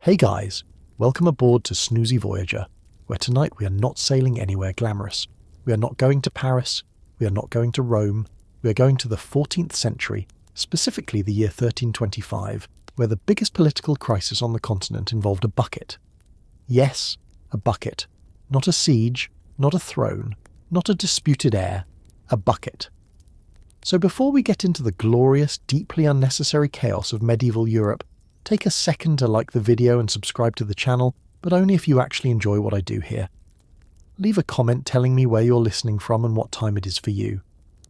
Hey guys, welcome aboard to Snoozy Voyager, where tonight we are not sailing anywhere glamorous. We are not going to Paris, we are not going to Rome, we are going to the 14th century, specifically the year 1325, where the biggest political crisis on the continent involved a bucket. Yes, a bucket. Not a siege, not a throne, not a disputed heir, a bucket. So before we get into the glorious, deeply unnecessary chaos of medieval Europe, take a second to like the video and subscribe to the channel, but only if you actually enjoy what I do here. Leave a comment telling me where you're listening from and what time it is for you.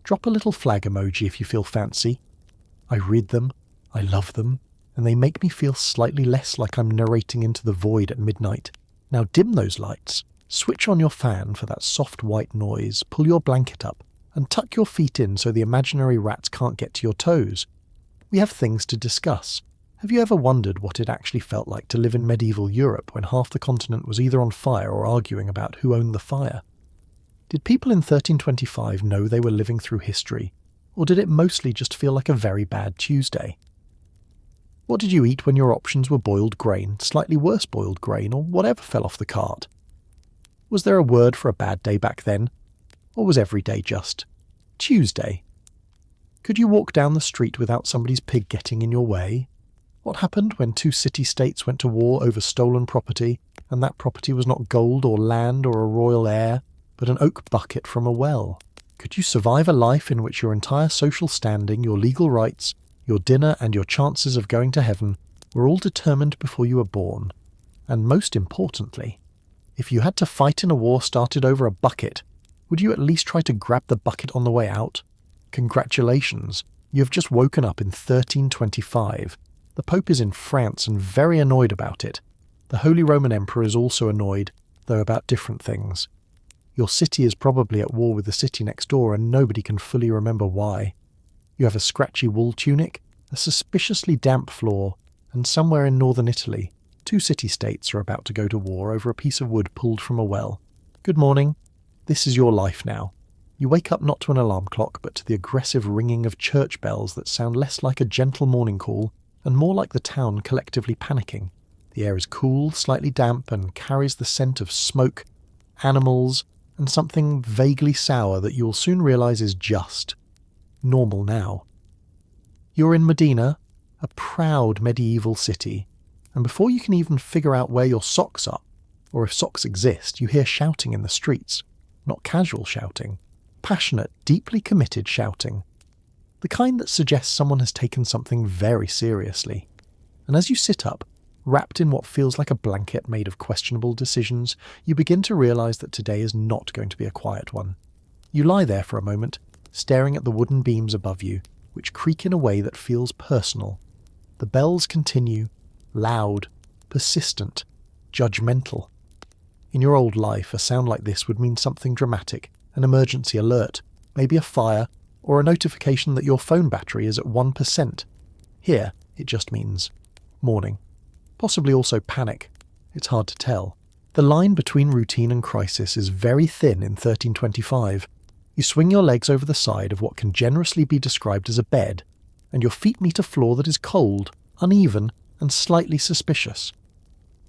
Drop a little flag emoji if you feel fancy. I read them, I love them, and they make me feel slightly less like I'm narrating into the void at midnight. Now dim those lights, switch on your fan for that soft white noise, pull your blanket up, and tuck your feet in so the imaginary rats can't get to your toes. We have things to discuss. Have you ever wondered what it actually felt like to live in medieval Europe when half the continent was either on fire or arguing about who owned the fire? Did people in 1325 know they were living through history, or did it mostly just feel like a very bad Tuesday? What did you eat when your options were boiled grain, slightly worse boiled grain, or whatever fell off the cart? Was there a word for a bad day back then, or was every day just Tuesday? Could you walk down the street without somebody's pig getting in your way? What happened when two city-states went to war over stolen property, and that property was not gold or land or a royal heir, but an oak bucket from a well? Could you survive a life in which your entire social standing, your legal rights, your dinner and your chances of going to heaven were all determined before you were born? And most importantly, if you had to fight in a war started over a bucket, would you at least try to grab the bucket on the way out? Congratulations, you have just woken up in 1325. The Pope is in France and very annoyed about it. The Holy Roman Emperor is also annoyed, though about different things. Your city is probably at war with the city next door and nobody can fully remember why. You have a scratchy wool tunic, a suspiciously damp floor, and somewhere in northern Italy, two city-states are about to go to war over a piece of wood pulled from a well. Good morning. This is your life now. You wake up not to an alarm clock, but to the aggressive ringing of church bells that sound less like a gentle morning call and more like the town collectively panicking. The air is cool, slightly damp, and carries the scent of smoke, animals, and something vaguely sour that you'll soon realise is just normal now. You're in Modena, a proud medieval city, and before you can even figure out where your socks are, or if socks exist, you hear shouting in the streets. Not casual shouting, passionate, deeply committed shouting. The kind that suggests someone has taken something very seriously. And as you sit up, wrapped in what feels like a blanket made of questionable decisions, you begin to realise that today is not going to be a quiet one. You lie there for a moment, staring at the wooden beams above you, which creak in a way that feels personal. The bells continue, loud, persistent, judgmental. In your old life, a sound like this would mean something dramatic, an emergency alert, maybe a fire, or a notification that your phone battery is at 1%. Here, it just means morning. Possibly also panic. It's hard to tell. The line between routine and crisis is very thin in 1325. You swing your legs over the side of what can generously be described as a bed, and your feet meet a floor that is cold, uneven, and slightly suspicious.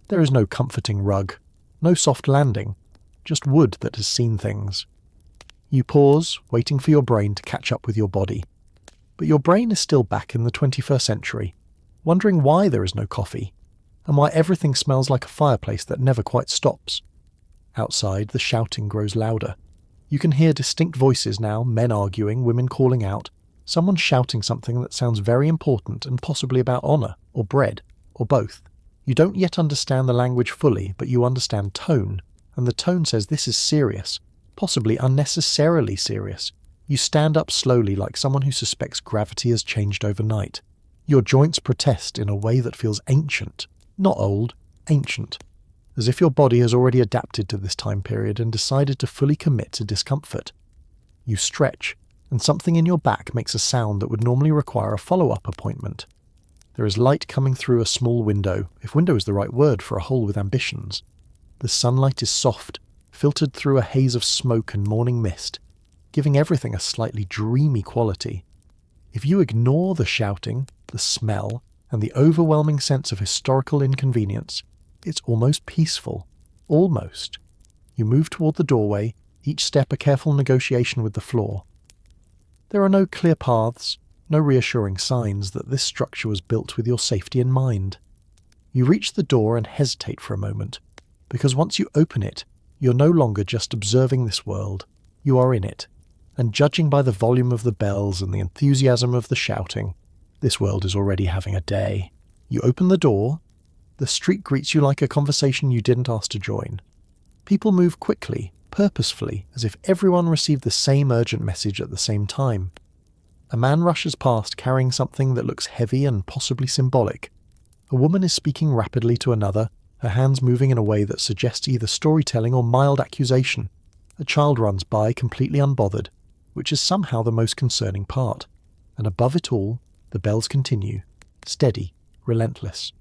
There is no comforting rug, no soft landing, just wood that has seen things. You pause, waiting for your brain to catch up with your body. But your brain is still back in the 21st century, wondering why there is no coffee, and why everything smells like a fireplace that never quite stops. Outside, the shouting grows louder. You can hear distinct voices now, men arguing, women calling out, someone shouting something that sounds very important and possibly about honour, or bread, or both. You don't yet understand the language fully, but you understand tone, and the tone says this is serious. Possibly unnecessarily serious. You stand up slowly like someone who suspects gravity has changed overnight. Your joints protest in a way that feels ancient. Not old, ancient. As if your body has already adapted to this time period and decided to fully commit to discomfort. You stretch, and something in your back makes a sound that would normally require a follow-up appointment. There is light coming through a small window, if window is the right word for a hole with ambitions. The sunlight is soft, filtered through a haze of smoke and morning mist, giving everything a slightly dreamy quality. If you ignore the shouting, the smell, and the overwhelming sense of historical inconvenience. It's almost peaceful. Almost. You move toward the doorway, each step a careful negotiation with the floor. There are no clear paths, no reassuring signs that this structure was built with your safety in mind. You reach the door and hesitate for a moment, because once you open it, you're no longer just observing this world, you are in it, and judging by the volume of the bells and the enthusiasm of the shouting, this world is already having a day. You open the door. The street greets you like a conversation you didn't ask to join. People move quickly, purposefully, as if everyone received the same urgent message at the same time. A man rushes past carrying something that looks heavy and possibly symbolic. A woman is speaking rapidly to another, her hands moving in a way that suggests either storytelling or mild accusation. A child runs by completely unbothered, which is somehow the most concerning part. And above it all, the bells continue, steady, relentless.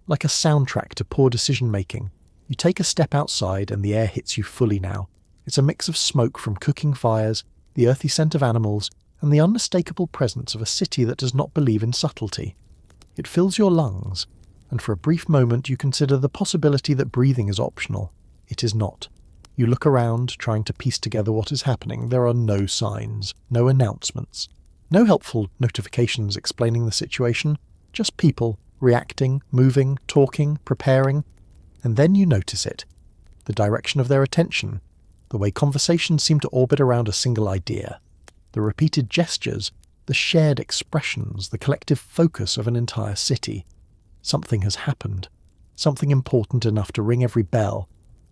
Like a soundtrack to poor decision-making. You take a step outside and the air hits you fully now. It's a mix of smoke from cooking fires, the earthy scent of animals, and the unmistakable presence of a city that does not believe in subtlety. It fills your lungs, and for a brief moment you consider the possibility that breathing is optional. It is not. You look around, trying to piece together what is happening. There are no signs, no announcements, no helpful notifications explaining the situation, just people reacting, moving, talking, preparing, and then you notice it. The direction of their attention, the way conversations seem to orbit around a single idea, the repeated gestures, the shared expressions, the collective focus of an entire city. Something has happened, something important enough to ring every bell,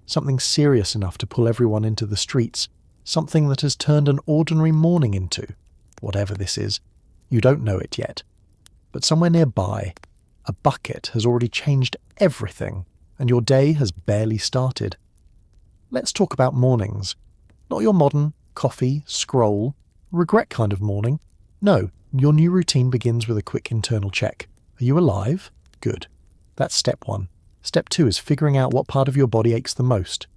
something serious enough to pull everyone into the streets, something that has turned an ordinary morning into, whatever this is. You don't know it yet. But somewhere nearby, a bucket has already changed everything, and your day has barely started. Let's talk about mornings. Not your modern, coffee, scroll, regret kind of morning. No, your new routine begins with a quick internal check. Are you alive? Good. That's step one. Step two is figuring out what part of your body aches the most.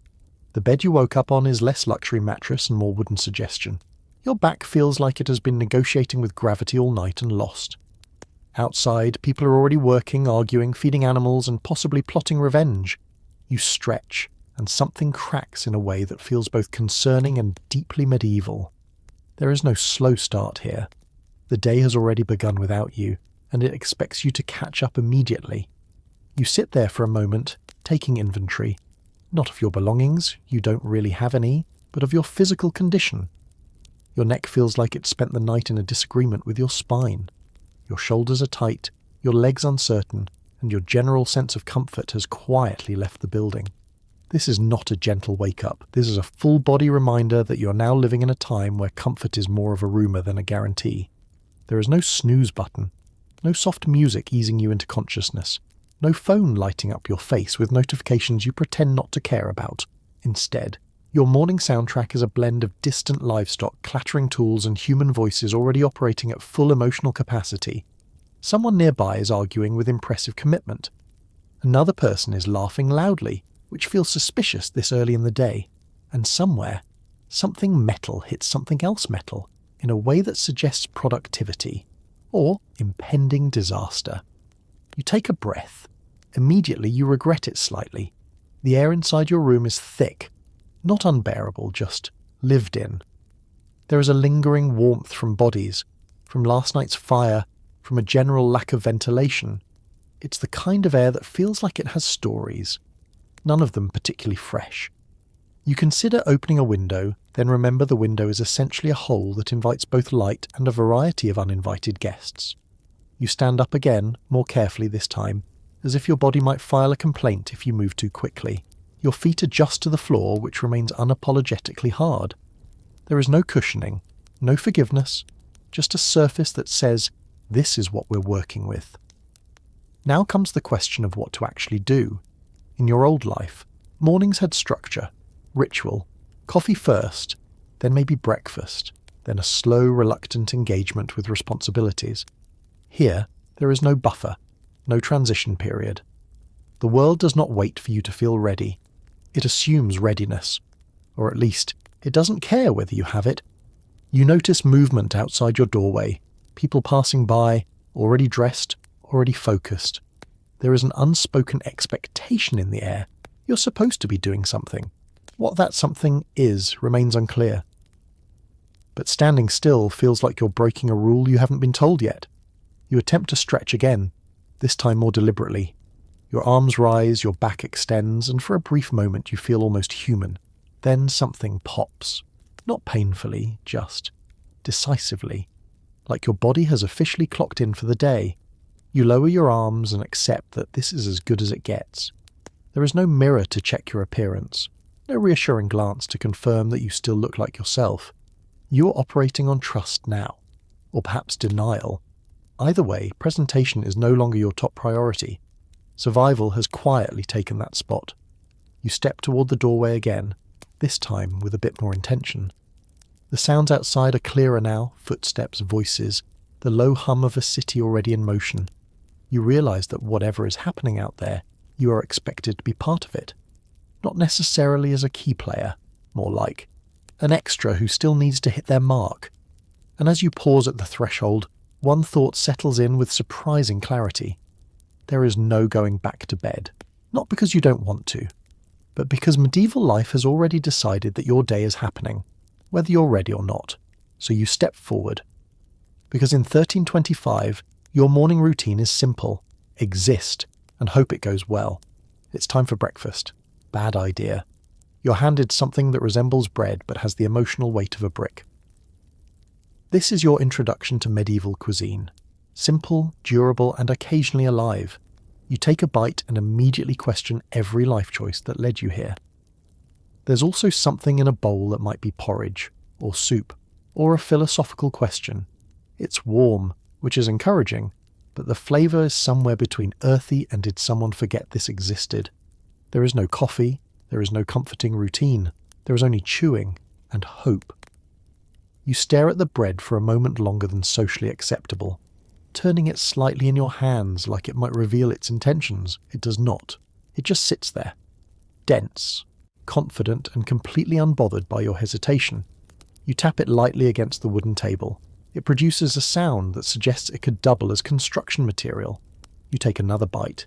The bed you woke up on is less luxury mattress and more wooden suggestion. Your back feels like it has been negotiating with gravity all night and lost. Outside, people are already working, arguing, feeding animals, and possibly plotting revenge. You stretch, and something cracks in a way that feels both concerning and deeply medieval. There is no slow start here. The day has already begun without you, and it expects you to catch up immediately. You sit there for a moment, taking inventory, not of your belongings, you don't really have any, but of your physical condition. Your neck feels like it spent the night in a disagreement with your spine. Your shoulders are tight, your legs uncertain, and your general sense of comfort has quietly left the building. This is not a gentle wake-up. This is a full-body reminder that you're now living in a time where comfort is more of a rumour than a guarantee. There is no snooze button, no soft music easing you into consciousness, no phone lighting up your face with notifications you pretend not to care about. Instead, your morning soundtrack is a blend of distant livestock, clattering tools, and human voices already operating at full emotional capacity. Someone nearby is arguing with impressive commitment. Another person is laughing loudly, which feels suspicious this early in the day. And somewhere, something metal hits something else metal in a way that suggests productivity or impending disaster. You take a breath. Immediately you regret it slightly. The air inside your room is thick, not unbearable, just lived in. There is a lingering warmth from bodies, from last night's fire, from a general lack of ventilation. It's the kind of air that feels like it has stories, none of them particularly fresh. You consider opening a window, then remember the window is essentially a hole that invites both light and a variety of uninvited guests. You stand up again, more carefully this time, as if your body might file a complaint if you move too quickly. Your feet adjust to the floor, which remains unapologetically hard. There is no cushioning, no forgiveness, just a surface that says, this is what we're working with. Now comes the question of what to actually do. In your old life, mornings had structure, ritual, coffee first, then maybe breakfast, then a slow, reluctant engagement with responsibilities. Here, there is no buffer, no transition period. The world does not wait for you to feel ready. It assumes readiness, or at least, it doesn't care whether you have it. You notice movement outside your doorway, people passing by, already dressed, already focused. There is an unspoken expectation in the air. You're supposed to be doing something. What that something is remains unclear. But standing still feels like you're breaking a rule you haven't been told yet. You attempt to stretch again, this time more deliberately. Your arms rise, your back extends, and for a brief moment you feel almost human. Then something pops. Not painfully, just decisively. Like your body has officially clocked in for the day. You lower your arms and accept that this is as good as it gets. There is no mirror to check your appearance, no reassuring glance to confirm that you still look like yourself. You are operating on trust now, or perhaps denial. Either way, presentation is no longer your top priority. Survival has quietly taken that spot. You step toward the doorway again, this time with a bit more intention. The sounds outside are clearer now, footsteps, voices, the low hum of a city already in motion. You realise that whatever is happening out there, you are expected to be part of it. Not necessarily as a key player, more like an extra who still needs to hit their mark. And as you pause at the threshold, one thought settles in with surprising clarity. There is no going back to bed. Not because you don't want to, but because medieval life has already decided that your day is happening, whether you're ready or not. So you step forward. Because in 1325, your morning routine is simple. Exist, and hope it goes well. It's time for breakfast. Bad idea. You're handed something that resembles bread but has the emotional weight of a brick. This is your introduction to medieval cuisine. Simple, durable, and occasionally alive. You take a bite and immediately question every life choice that led you here. There's also something in a bowl that might be porridge, or soup, or a philosophical question. It's warm, which is encouraging, but the flavour is somewhere between earthy and did someone forget this existed. There is no coffee, there is no comforting routine, there is only chewing and hope. You stare at the bread for a moment longer than socially acceptable, turning it slightly in your hands like it might reveal its intentions. It does not. It just sits there, dense, confident and completely unbothered by your hesitation. You tap it lightly against the wooden table. It produces a sound that suggests it could double as construction material. You take another bite.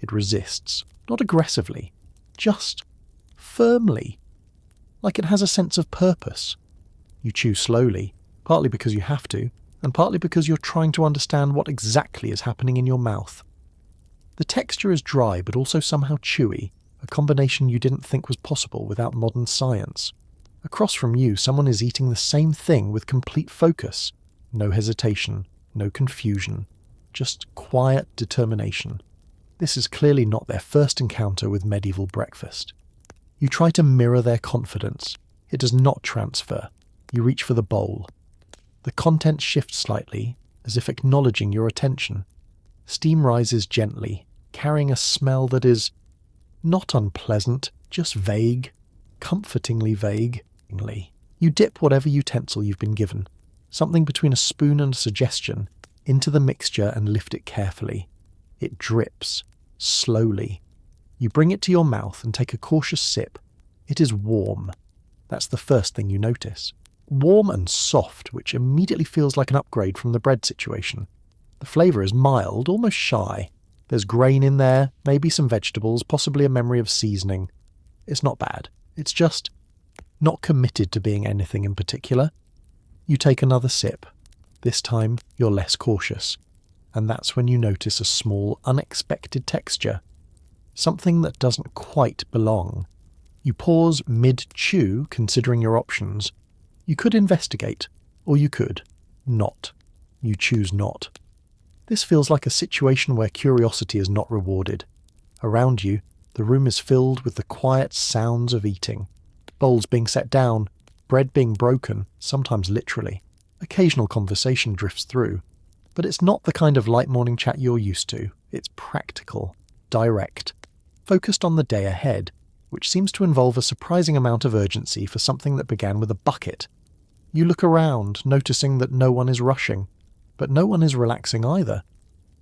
It resists, not aggressively, just firmly, like it has a sense of purpose. You chew slowly, partly because you have to, and partly because you're trying to understand what exactly is happening in your mouth. The texture is dry but also somehow chewy, a combination you didn't think was possible without modern science. Across from you, someone is eating the same thing with complete focus. No hesitation, no confusion, just quiet determination. This is clearly not their first encounter with medieval breakfast. You try to mirror their confidence. It does not transfer. You reach for the bowl. The content shifts slightly, as if acknowledging your attention. Steam rises gently, carrying a smell that is not unpleasant, just vague, comfortingly vague. You dip whatever utensil you've been given, something between a spoon and a suggestion, into the mixture and lift it carefully. It drips, slowly. You bring it to your mouth and take a cautious sip. It is warm. That's the first thing you notice. Warm and soft, which immediately feels like an upgrade from the bread situation. The flavour is mild, almost shy. There's grain in there, maybe some vegetables, possibly a memory of seasoning. It's not bad. It's just not committed to being anything in particular. You take another sip. This time, you're less cautious. And that's when you notice a small, unexpected texture. Something that doesn't quite belong. You pause mid-chew, considering your options. You could investigate, or you could not. You choose not. This feels like a situation where curiosity is not rewarded. Around you, the room is filled with the quiet sounds of eating. Bowls being set down, bread being broken, sometimes literally. Occasional conversation drifts through. But it's not the kind of light morning chat you're used to. It's practical, direct, focused on the day ahead, which seems to involve a surprising amount of urgency for something that began with a bucket. You look around, noticing that no one is rushing, but no one is relaxing either.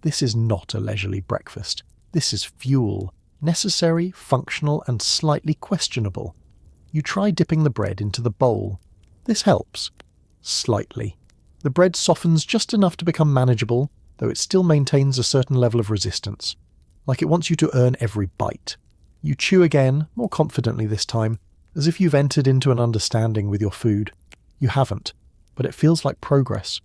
This is not a leisurely breakfast. This is fuel, necessary, functional, and slightly questionable. You try dipping the bread into the bowl. This helps. Slightly. The bread softens just enough to become manageable, though it still maintains a certain level of resistance, like it wants you to earn every bite. You chew again, more confidently this time, as if you've entered into an understanding with your food. You haven't, but it feels like progress.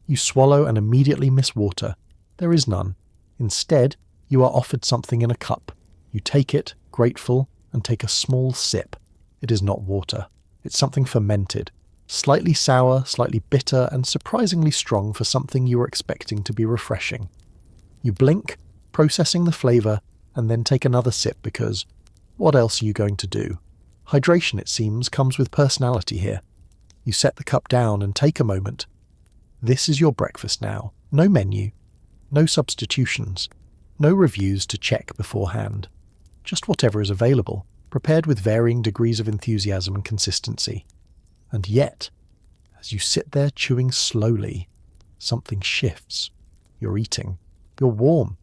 You swallow and immediately miss water. There is none. Instead, you are offered something in a cup. You take it, grateful, and take a small sip. It is not water. It's something fermented. Slightly sour, slightly bitter, and surprisingly strong for something you were expecting to be refreshing. You blink, processing the flavour, and then take another sip because what else are you going to do? Hydration, it seems, comes with personality here. You set the cup down and take a moment. This is your breakfast now. No menu. No substitutions. No reviews to check beforehand. Just whatever is available, prepared with varying degrees of enthusiasm and consistency. And yet, as you sit there chewing slowly, something shifts. You're eating. You're warm.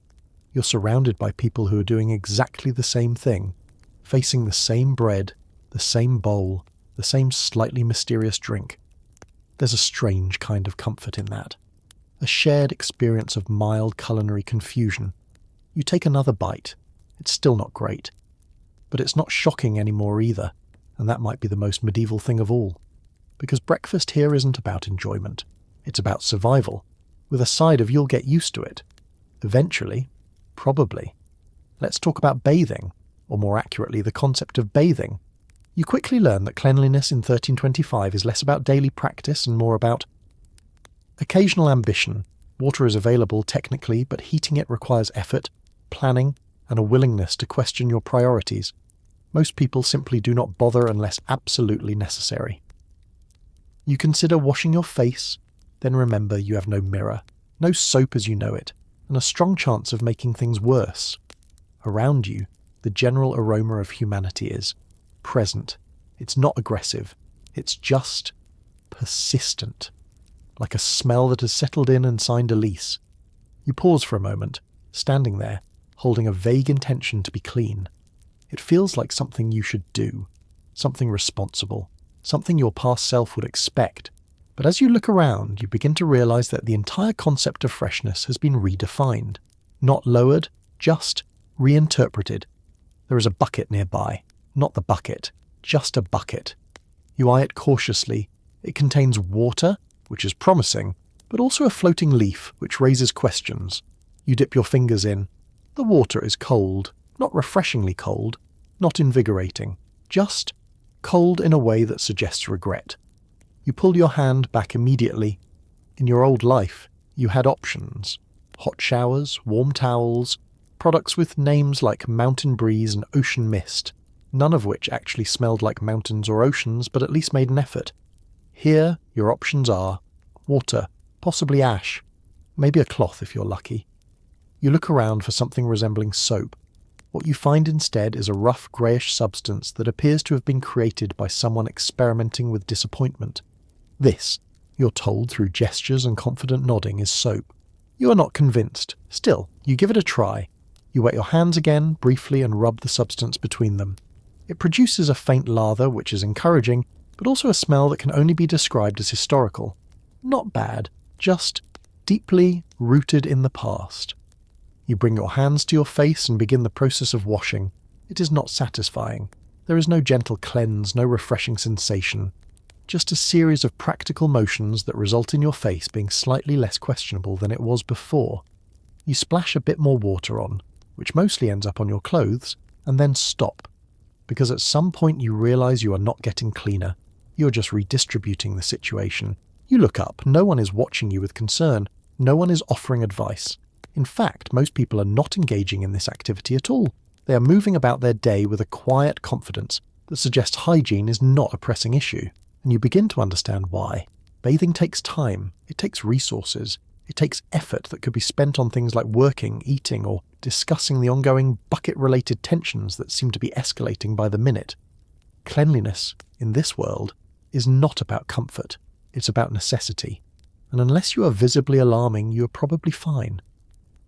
You're surrounded by people who are doing exactly the same thing, facing the same bread, the same bowl, the same slightly mysterious drink. There's a strange kind of comfort in that. A shared experience of mild culinary confusion. You take another bite. It's still not great. But it's not shocking anymore either, and that might be the most medieval thing of all. Because breakfast here isn't about enjoyment. It's about survival, with a side of you'll get used to it. Eventually, probably. Let's talk about bathing, or more accurately, the concept of bathing. You quickly learn that cleanliness in 1325 is less about daily practice and more about occasional ambition. Water is available technically, but heating it requires effort, planning, and a willingness to question your priorities. Most people simply do not bother unless absolutely necessary. You consider washing your face, then remember you have no mirror, no soap as you know it, and a strong chance of making things worse. Around you, the general aroma of humanity is present. It's not aggressive. It's just persistent, like a smell that has settled in and signed a lease. You pause for a moment, standing there, holding a vague intention to be clean. It feels like something you should do, something responsible, something your past self would expect. But as you look around, you begin to realize that the entire concept of freshness has been redefined. Not lowered, just reinterpreted. There is a bucket nearby. Not the bucket, just a bucket. You eye it cautiously. It contains water, which is promising, but also a floating leaf, which raises questions. You dip your fingers in. The water is cold, not refreshingly cold, not invigorating, just cold in a way that suggests regret. You pull your hand back immediately. In your old life, you had options. Hot showers, warm towels, products with names like Mountain Breeze and Ocean Mist, none of which actually smelled like mountains or oceans, but at least made an effort. Here, your options are water, possibly ash, maybe a cloth if you're lucky. You look around for something resembling soap. What you find instead is a rough greyish substance that appears to have been created by someone experimenting with disappointment. This, you're told through gestures and confident nodding, is soap. You are not convinced. Still, you give it a try. You wet your hands again, briefly, and rub the substance between them. It produces a faint lather, which is encouraging, but also a smell that can only be described as historical. Not bad, just deeply rooted in the past. You bring your hands to your face and begin the process of washing. It is not satisfying. There is no gentle cleanse, no refreshing sensation. Just a series of practical motions that result in your face being slightly less questionable than it was before. You splash a bit more water on, which mostly ends up on your clothes, and then stop. Because at some point you realize you are not getting cleaner. You're just redistributing the situation. You look up. No one is watching you with concern. No one is offering advice. In fact, most people are not engaging in this activity at all. They are moving about their day with a quiet confidence that suggests hygiene is not a pressing issue. And you begin to understand why. Bathing takes time. It takes resources. It takes effort that could be spent on things like working, eating, or discussing the ongoing bucket-related tensions that seem to be escalating by the minute. Cleanliness, in this world, is not about comfort. It's about necessity. And unless you are visibly alarming, you are probably fine.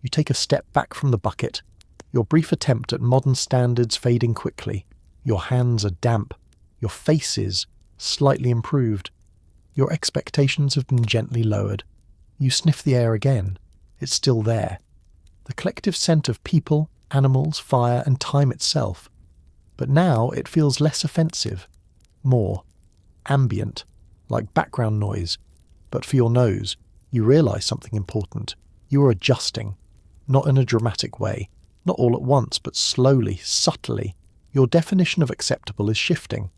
You take a step back from the bucket, your brief attempt at modern standards fading quickly. Your hands are damp. Your face is slightly improved. Your expectations have been gently lowered. You sniff the air again. It's still there. The collective scent of people, animals, fire, and time itself. But now it feels less offensive, more ambient, like background noise. But for your nose, you realise something important. You are adjusting, not in a dramatic way, not all at once, but slowly, subtly. Your definition of acceptable is shifting.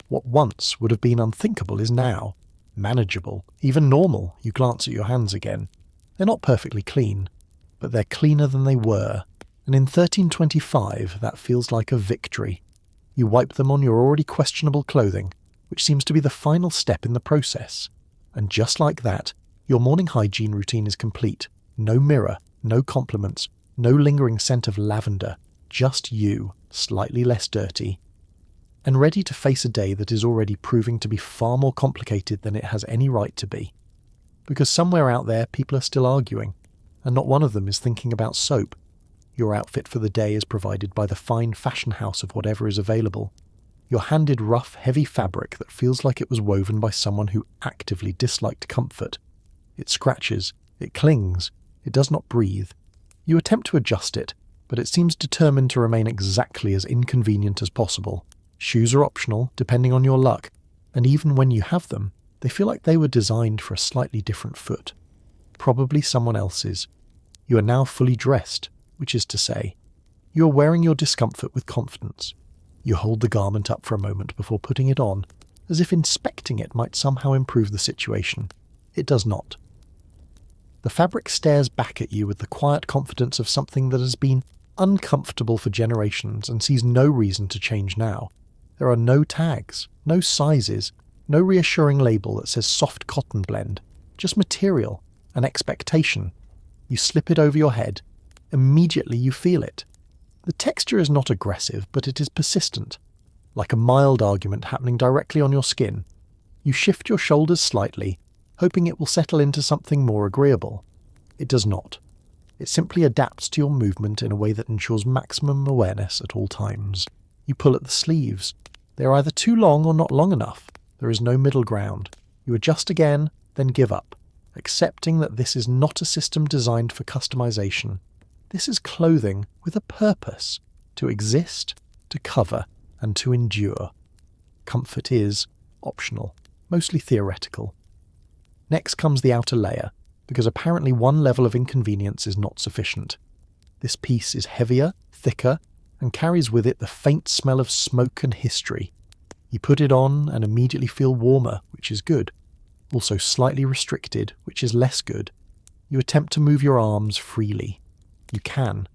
What once would have been unthinkable is now manageable, even normal. You glance at your hands again. They're not perfectly clean, but they're cleaner than they were, and in 1325 that feels like a victory. You wipe them on your already questionable clothing, which seems to be the final step in the process. And just like that, your morning hygiene routine is complete. No mirror, no compliments, no lingering scent of lavender, just you, slightly less dirty, and ready to face a day that is already proving to be far more complicated than it has any right to be. Because somewhere out there people are still arguing, and not one of them is thinking about soap. Your outfit for the day is provided by the fine fashion house of whatever is available. You're handed rough, heavy fabric that feels like it was woven by someone who actively disliked comfort. It scratches, it clings, it does not breathe. You attempt to adjust it, but it seems determined to remain exactly as inconvenient as possible. Shoes are optional, depending on your luck, and even when you have them, they feel like they were designed for a slightly different foot. Probably someone else's. You are now fully dressed, which is to say, you are wearing your discomfort with confidence. You hold the garment up for a moment before putting it on, as if inspecting it might somehow improve the situation. It does not. The fabric stares back at you with the quiet confidence of something that has been uncomfortable for generations and sees no reason to change now. There are no tags, no sizes, no reassuring label that says soft cotton blend, just material, an expectation. You slip it over your head. Immediately you feel it. The texture is not aggressive, but it is persistent, like a mild argument happening directly on your skin. You shift your shoulders slightly, hoping it will settle into something more agreeable. It does not. It simply adapts to your movement in a way that ensures maximum awareness at all times. You pull at the sleeves. They are either too long or not long enough. There is no middle ground. You adjust again, then give up, accepting that this is not a system designed for customization. This is clothing with a purpose, to exist, to cover, and to endure. Comfort is optional, mostly theoretical. Next comes the outer layer, because apparently one level of inconvenience is not sufficient. This piece is heavier, thicker, and carries with it the faint smell of smoke and history. You put it on and immediately feel warmer, which is good. Also slightly restricted, which is less good. You attempt to move your arms freely. You can,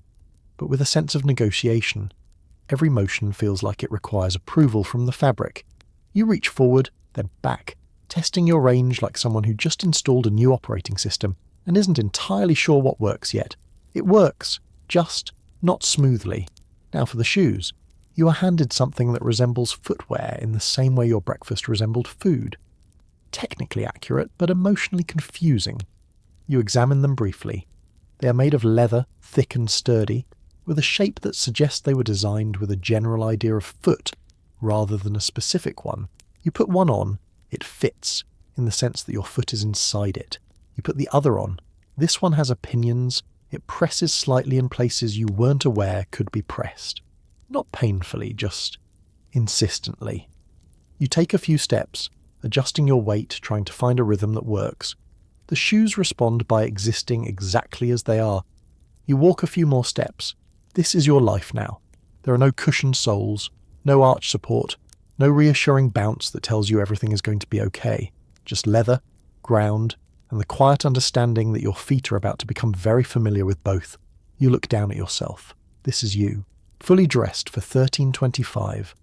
but with a sense of negotiation. Every motion feels like it requires approval from the fabric. You reach forward, then back, testing your range like someone who just installed a new operating system and isn't entirely sure what works yet. It works, just not smoothly. Now for the shoes. You are handed something that resembles footwear in the same way your breakfast resembled food. Technically accurate, but emotionally confusing. You examine them briefly. They are made of leather, thick and sturdy, with a shape that suggests they were designed with a general idea of foot, rather than a specific one. You put one on, it fits, in the sense that your foot is inside it. You put the other on. This one has opinions. It presses slightly in places you weren't aware could be pressed. Not painfully, just insistently. You take a few steps, adjusting your weight, trying to find a rhythm that works. The shoes respond by existing exactly as they are. You walk a few more steps. This is your life now. There are no cushioned soles, no arch support, no reassuring bounce that tells you everything is going to be okay. Just leather, ground, and the quiet understanding that your feet are about to become very familiar with both. You look down at yourself. This is you, fully dressed for 1325.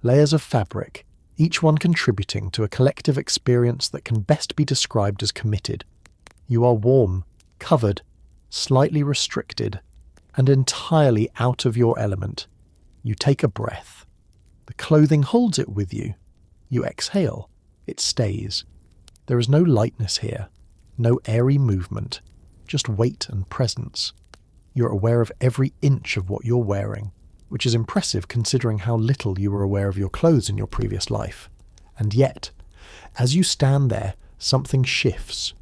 Layers of fabric, each one contributing to a collective experience that can best be described as committed. You are warm, covered, slightly restricted, and entirely out of your element. You take a breath. The clothing holds it with you. You exhale. It stays. There is no lightness here, no airy movement, just weight and presence. You're aware of every inch of what you're wearing, which is impressive considering how little you were aware of your clothes in your previous life. And yet, as you stand there, something shifts.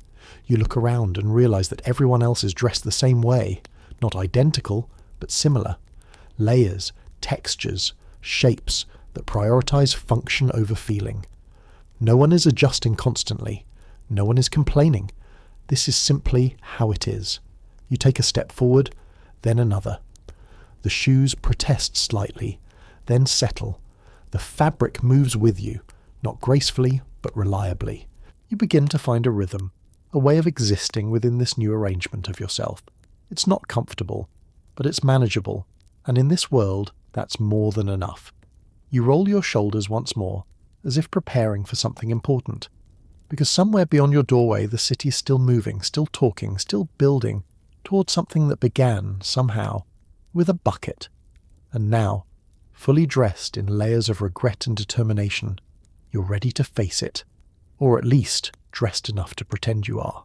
You look around and realise that everyone else is dressed the same way, not identical, but similar. Layers, textures, shapes that prioritise function over feeling. No one is adjusting constantly. No one is complaining. This is simply how it is. You take a step forward, then another. The shoes protest slightly, then settle. The fabric moves with you, not gracefully, but reliably. You begin to find a rhythm, a way of existing within this new arrangement of yourself. It's not comfortable, but it's manageable, and in this world, that's more than enough. You roll your shoulders once more, as if preparing for something important. Because somewhere beyond your doorway, the city is still moving, still talking, still building, towards something that began, somehow, with a bucket. And now, fully dressed in layers of regret and determination, you're ready to face it. Or at least, dressed enough to pretend you are.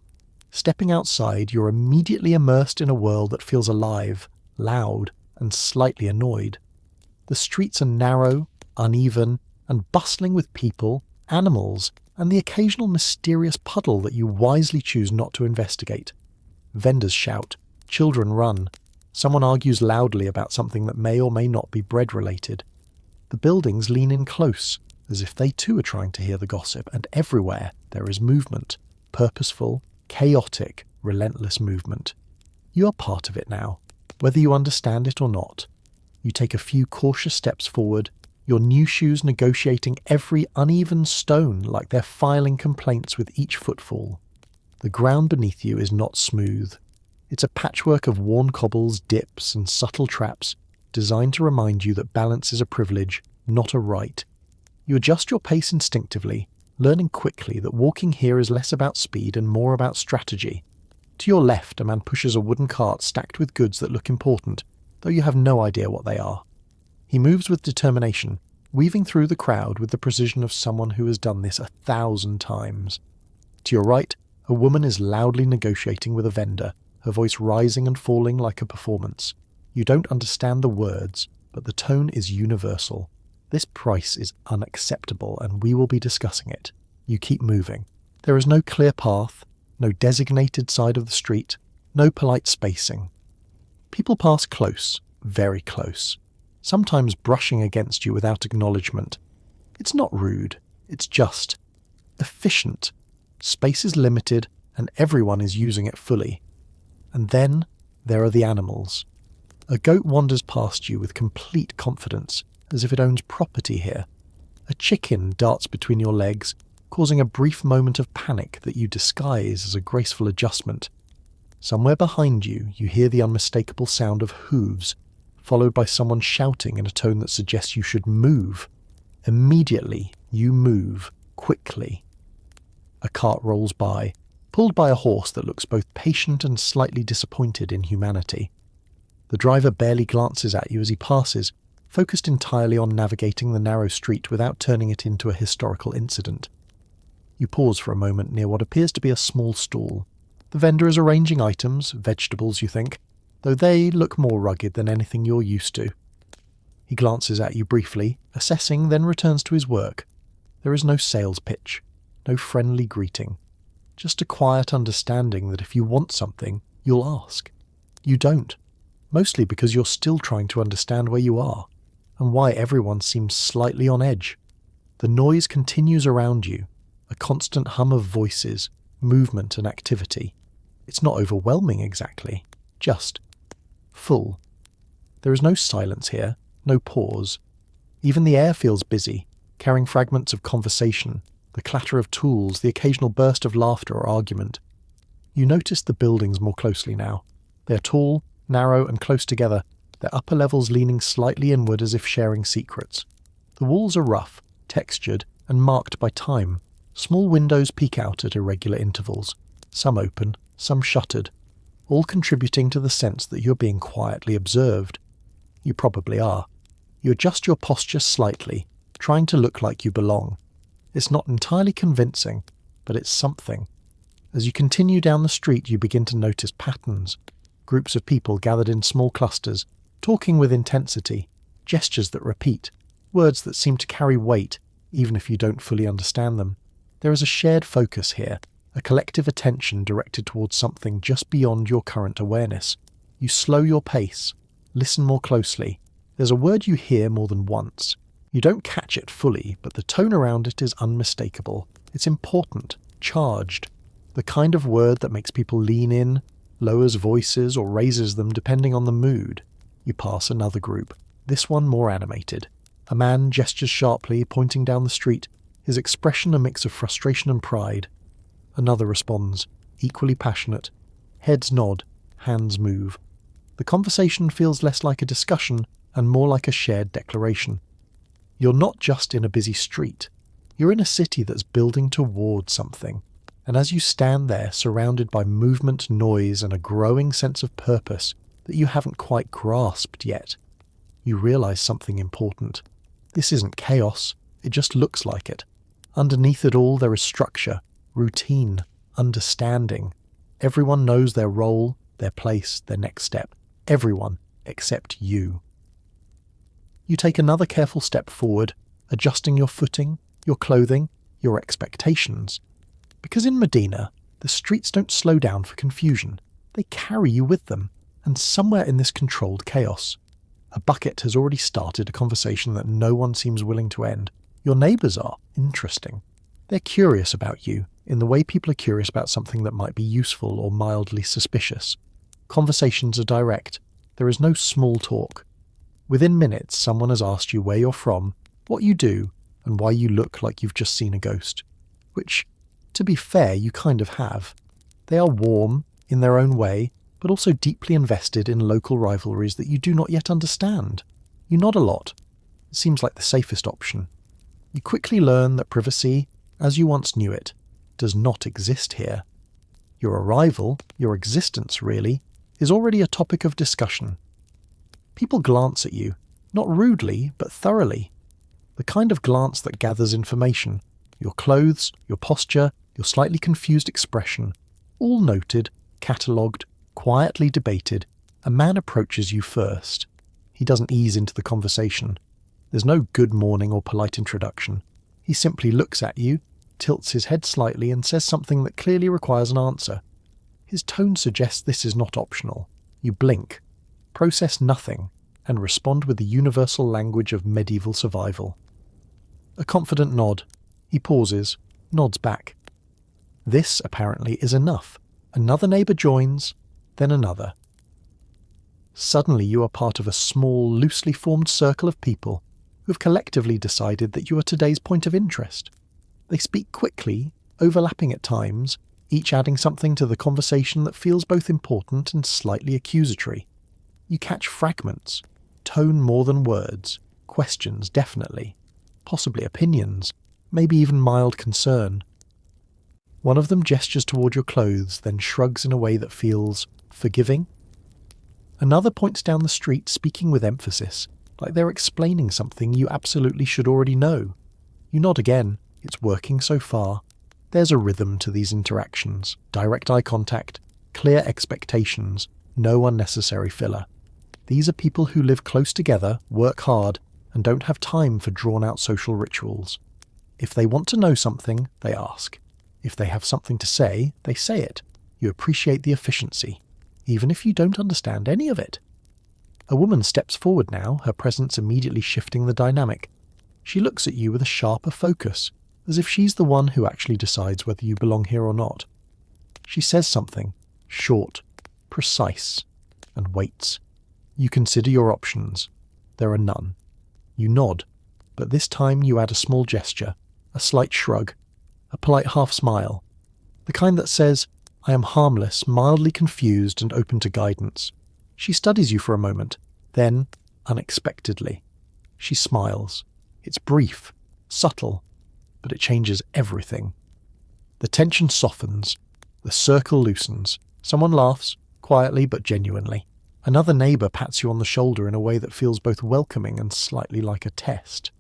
Stepping outside, you're immediately immersed in a world that feels alive, loud, and slightly annoyed. The streets are narrow, uneven, and bustling with people, animals, and the occasional mysterious puddle that you wisely choose not to investigate. Vendors shout, children run, someone argues loudly about something that may or may not be bread-related. The buildings lean in close, as if they too are trying to hear the gossip, and everywhere there is movement, purposeful, chaotic, relentless movement. You are part of it now, whether you understand it or not. You take a few cautious steps forward, your new shoes negotiating every uneven stone like they're filing complaints with each footfall. The ground beneath you is not smooth. It's a patchwork of worn cobbles, dips, and subtle traps designed to remind you that balance is a privilege, not a right. You adjust your pace instinctively, learning quickly that walking here is less about speed and more about strategy. To your left, a man pushes a wooden cart stacked with goods that look important, though you have no idea what they are. He moves with determination, weaving through the crowd with the precision of someone who has done this 1,000 times. To your right, a woman is loudly negotiating with a vendor, her voice rising and falling like a performance. You don't understand the words, but the tone is universal. This price is unacceptable, and we will be discussing it. You keep moving. There is no clear path, no designated side of the street, no polite spacing. People pass close, very close, sometimes brushing against you without acknowledgement. It's not rude, it's just efficient. Space is limited, and everyone is using it fully. And then there are the animals. A goat wanders past you with complete confidence, as if it owns property here. A chicken darts between your legs, causing a brief moment of panic that you disguise as a graceful adjustment. Somewhere behind you, you hear the unmistakable sound of hooves, followed by someone shouting in a tone that suggests you should move. Immediately, you move, quickly. A cart rolls by, pulled by a horse that looks both patient and slightly disappointed in humanity. The driver barely glances at you as he passes, focused entirely on navigating the narrow street without turning it into a historical incident. You pause for a moment near what appears to be a small stall. The vendor is arranging items, vegetables you think, though they look more rugged than anything you're used to. He glances at you briefly, assessing, then returns to his work. There is no sales pitch, no friendly greeting, just a quiet understanding that if you want something, you'll ask. You don't, mostly because you're still trying to understand where you are, and why everyone seems slightly on edge. The noise continues around you, a constant hum of voices, movement and activity. It's not overwhelming exactly, just full. There is no silence here, no pause. Even the air feels busy, carrying fragments of conversation, the clatter of tools, the occasional burst of laughter or argument. You notice the buildings more closely now. They are tall, narrow and close together, their upper levels leaning slightly inward as if sharing secrets. The walls are rough, textured, and marked by time. Small windows peek out at irregular intervals, some open, some shuttered, all contributing to the sense that you're being quietly observed. You probably are. You adjust your posture slightly, trying to look like you belong. It's not entirely convincing, but it's something. As you continue down the street, you begin to notice patterns. Groups of people gathered in small clusters, talking with intensity, gestures that repeat, words that seem to carry weight, even if you don't fully understand them. There is a shared focus here, a collective attention directed towards something just beyond your current awareness. You slow your pace, listen more closely. There's a word you hear more than once. You don't catch it fully, but the tone around it is unmistakable. It's important, charged, the kind of word that makes people lean in, lowers voices or raises them depending on the mood. You pass another group, this one more animated. A man gestures sharply, pointing down the street, his expression a mix of frustration and pride. Another responds, equally passionate. Heads nod, hands move. The conversation feels less like a discussion and more like a shared declaration. You're not just in a busy street. You're in a city that's building towards something. And as you stand there, surrounded by movement, noise, and a growing sense of purpose that you haven't quite grasped yet, you realize something important. This isn't chaos, it just looks like it. Underneath it all, there is structure, routine, understanding. Everyone knows their role, their place, their next step. Everyone except you. You take another careful step forward, adjusting your footing, your clothing, your expectations. Because in Modena, the streets don't slow down for confusion. They carry you with them, and somewhere in this controlled chaos, a bucket has already started a conversation that no one seems willing to end. Your neighbours are. Interesting. They're curious about you, in the way people are curious about something that might be useful or mildly suspicious. Conversations are direct. There is no small talk. Within minutes, someone has asked you where you're from, what you do, and why you look like you've just seen a ghost. Which, to be fair, you kind of have. They are warm, in their own way, but also deeply invested in local rivalries that you do not yet understand. You nod a lot. It seems like the safest option. You quickly learn that privacy, as you once knew it, does not exist here. Your arrival, your existence really, is already a topic of discussion. People glance at you, not rudely, but thoroughly. The kind of glance that gathers information. Your clothes, your posture, your slightly confused expression, all noted, catalogued, quietly debated. A man approaches you first. He doesn't ease into the conversation. There's no good morning or polite introduction. He simply looks at you, tilts his head slightly and says something that clearly requires an answer. His tone suggests this is not optional. You blink, process nothing, and respond with the universal language of medieval survival. A confident nod. He pauses, nods back. This, apparently, is enough. Another neighbour joins, then another. Suddenly you are part of a small, loosely formed circle of people who have collectively decided that you are today's point of interest. They speak quickly, overlapping at times, each adding something to the conversation that feels both important and slightly accusatory. You catch fragments, tone more than words, questions definitely, possibly opinions, maybe even mild concern. One of them gestures toward your clothes, then shrugs in a way that feels forgiving. Another points down the street, speaking with emphasis, like they're explaining something you absolutely should already know. You nod again. It's working so far. There's a rhythm to these interactions. Direct eye contact, clear expectations, no unnecessary filler. These are people who live close together, work hard, and don't have time for drawn-out social rituals. If they want to know something, they ask. If they have something to say, they say it. You appreciate the efficiency, even if you don't understand any of it. A woman steps forward now, her presence immediately shifting the dynamic. She looks at you with a sharper focus, as if she's the one who actually decides whether you belong here or not. She says something, short, precise, and waits. You consider your options. There are none. You nod, but this time you add a small gesture, a slight shrug, a polite half smile, the kind that says, I am harmless, mildly confused and open to guidance. She studies you for a moment, then, unexpectedly, she smiles. It's brief, subtle, but it changes everything. The tension softens, the circle loosens. Someone laughs, quietly but genuinely. Another neighbour pats you on the shoulder in a way that feels both welcoming and slightly like a test.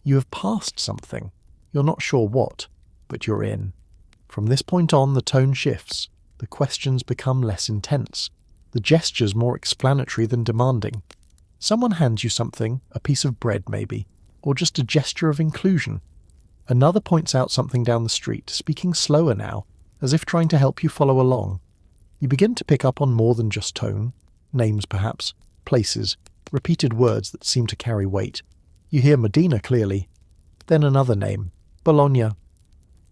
You have passed something. You're not sure what, but you're in. From this point on, the tone shifts. The questions become less intense. The gestures more explanatory than demanding. Someone hands you something, a piece of bread maybe, or just a gesture of inclusion. Another points out something down the street, speaking slower now, as if trying to help you follow along. You begin to pick up on more than just tone, names perhaps, places, repeated words that seem to carry weight. You hear Modena clearly, then another name, Bologna.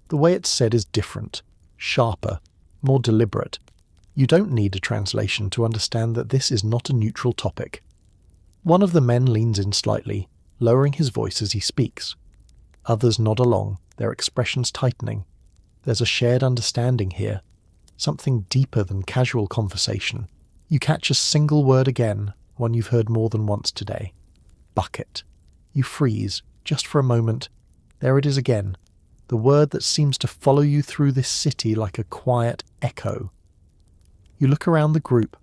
The way it's said is different, sharper, more deliberate. You don't need a translation to understand that this is not a neutral topic. One of the men leans in slightly, lowering his voice as he speaks. Others nod along, their expressions tightening. There's a shared understanding here, something deeper than casual conversation. You catch a single word again, one you've heard more than once today. Bucket. You freeze, just for a moment. There it is again, the word that seems to follow you through this city like a quiet echo. You look around the group.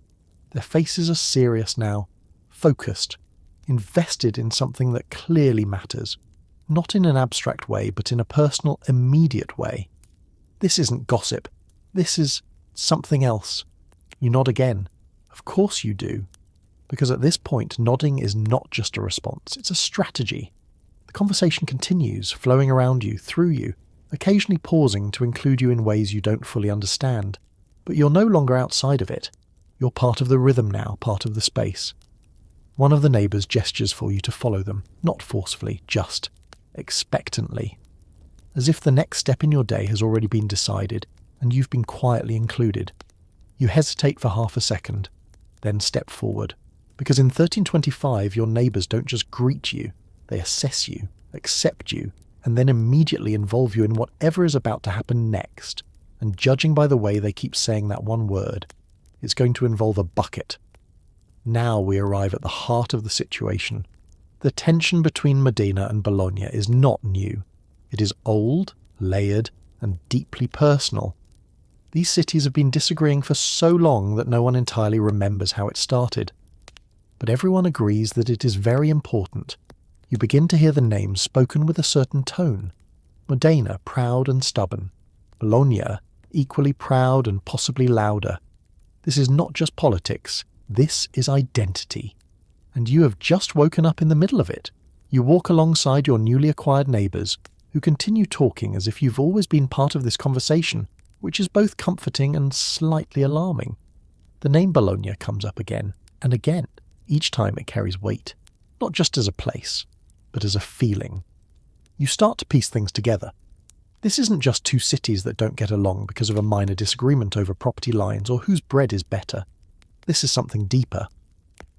Their faces are serious now, focused, invested in something that clearly matters. Not in an abstract way, but in a personal, immediate way. This isn't gossip. This is something else. You nod again. Of course you do. Because at this point, nodding is not just a response, it's a strategy. The conversation continues, flowing around you, through you, occasionally pausing to include you in ways you don't fully understand. But you're no longer outside of it. You're part of the rhythm now, part of the space. One of the neighbours gestures for you to follow them, not forcefully, just expectantly. As if the next step in your day has already been decided, and you've been quietly included. You hesitate for half a second, then step forward. Because in 1325 your neighbours don't just greet you, they assess you, accept you, and then immediately involve you in whatever is about to happen next. And judging by the way they keep saying that one word, it's going to involve a bucket. Now we arrive at the heart of the situation. The tension between Modena and Bologna is not new. It is old, layered, and deeply personal. These cities have been disagreeing for so long that no one entirely remembers how it started. But everyone agrees that it is very important. You begin to hear the names spoken with a certain tone. Modena, proud and stubborn. Bologna, equally proud and possibly louder. This is not just politics, this is identity. And you have just woken up in the middle of it. You walk alongside your newly acquired neighbours, who continue talking as if you've always been part of this conversation, which is both comforting and slightly alarming. The name Bologna comes up again and again. Each time it carries weight, not just as a place, but as a feeling. You start to piece things together. This isn't just two cities that don't get along because of a minor disagreement over property lines or whose bread is better. This is something deeper.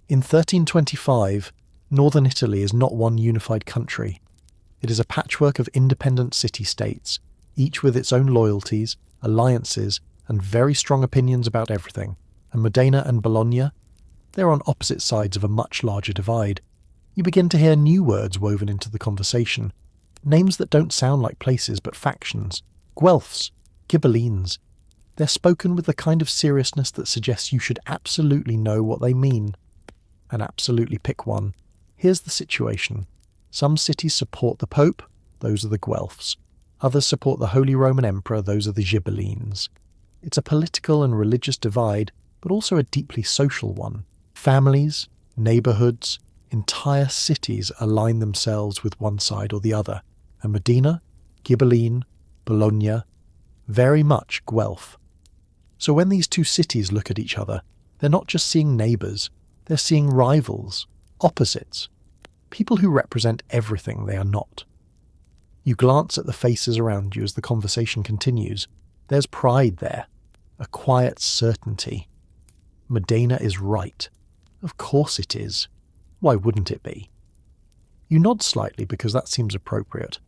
In 1325, northern Italy is not one unified country. It is a patchwork of independent city-states, each with its own loyalties, alliances, and very strong opinions about everything. And Modena and Bologna? They're on opposite sides of a much larger divide. You begin to hear new words woven into the conversation. Names that don't sound like places but factions. Guelphs, Ghibellines. They're spoken with the kind of seriousness that suggests you should absolutely know what they mean. And absolutely pick one. Here's the situation. Some cities support the Pope, those are the Guelphs. Others support the Holy Roman Emperor, those are the Ghibellines. It's a political and religious divide, but also a deeply social one. Families, neighbourhoods, entire cities align themselves with one side or the other. And Modena, Ghibelline, Bologna, very much Guelph. So when these two cities look at each other, they're not just seeing neighbours, they're seeing rivals, opposites, people who represent everything they are not. You glance at the faces around you as the conversation continues. There's pride there, a quiet certainty. Modena is right. Of course it is. Why wouldn't it be? You nod slightly because that seems appropriate.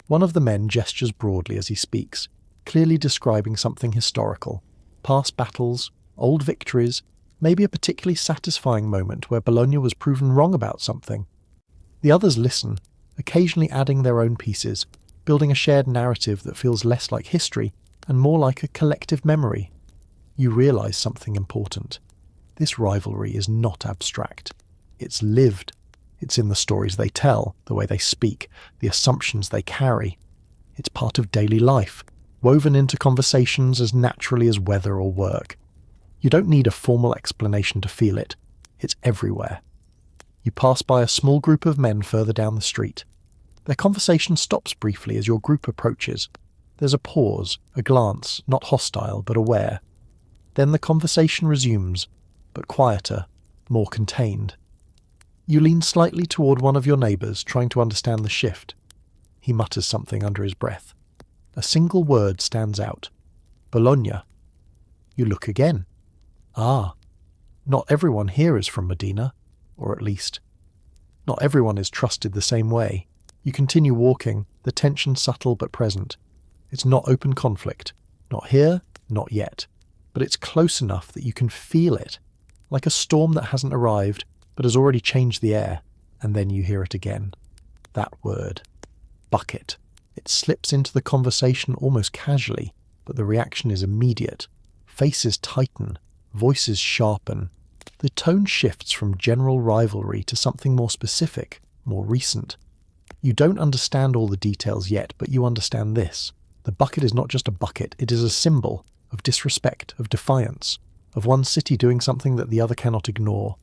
One of the men gestures broadly as he speaks, clearly describing something historical. Past battles, old victories, maybe a particularly satisfying moment where Bologna was proven wrong about something. The others listen, occasionally adding their own pieces, building a shared narrative that feels less like history and more like a collective memory. You realise something important. This rivalry is not abstract. It's lived. It's in the stories they tell, the way they speak, the assumptions they carry. It's part of daily life, woven into conversations as naturally as weather or work. You don't need a formal explanation to feel it. It's everywhere. You pass by a small group of men further down the street. Their conversation stops briefly as your group approaches. There's a pause, a glance, not hostile but aware. Then the conversation resumes, but quieter, more contained. You lean slightly toward one of your neighbours, trying to understand the shift. He mutters something under his breath. A single word stands out. Bologna. You look again. Ah, not everyone here is from Modena, or at least, not everyone is trusted the same way. You continue walking, the tension subtle but present. It's not open conflict. Not here, not yet. But it's close enough that you can feel it, like a storm that hasn't arrived, but has already changed the air, and then you hear it again. That word. Bucket. It slips into the conversation almost casually, but the reaction is immediate. Faces tighten, voices sharpen. The tone shifts from general rivalry to something more specific, more recent. You don't understand all the details yet, but you understand this. The bucket is not just a bucket, it is a symbol of disrespect, of defiance, of one city doing something that the other cannot ignore.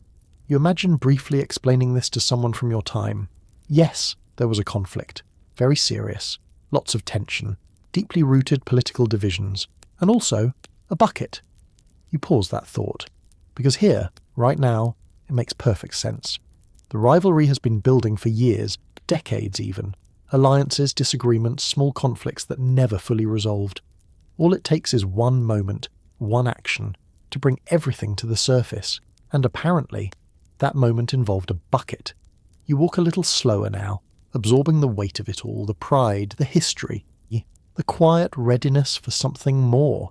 You imagine briefly explaining this to someone from your time. Yes, there was a conflict. Very serious. Lots of tension. Deeply rooted political divisions. And also, a bucket. You pause that thought. Because here, right now, it makes perfect sense. The rivalry has been building for years, decades even. Alliances, disagreements, small conflicts that never fully resolved. All it takes is one moment, one action, to bring everything to the surface. And apparently, that moment involved a bucket. You walk a little slower now, absorbing the weight of it all, the pride, the history, the quiet readiness for something more.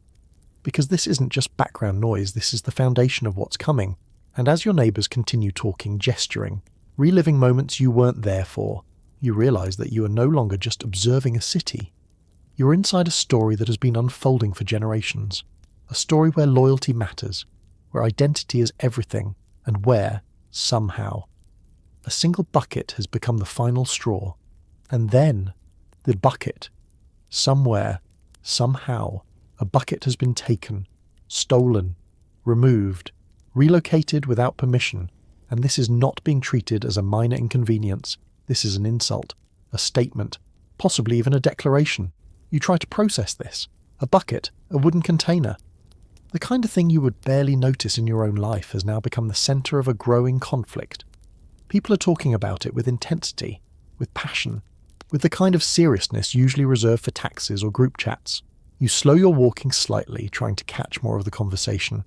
Because this isn't just background noise, this is the foundation of what's coming. And as your neighbours continue talking, gesturing, reliving moments you weren't there for, you realise that you are no longer just observing a city. You're inside a story that has been unfolding for generations. A story where loyalty matters, where identity is everything, and where, somehow, a single bucket has become the final straw. And then, the bucket. Somewhere, somehow, a bucket has been taken, stolen, removed, relocated without permission, and this is not being treated as a minor inconvenience. This is an insult, a statement, possibly even a declaration. You try to process this. A bucket, a wooden container. The kind of thing you would barely notice in your own life has now become the centre of a growing conflict. People are talking about it with intensity, with passion, with the kind of seriousness usually reserved for taxes or group chats. You slow your walking slightly, trying to catch more of the conversation.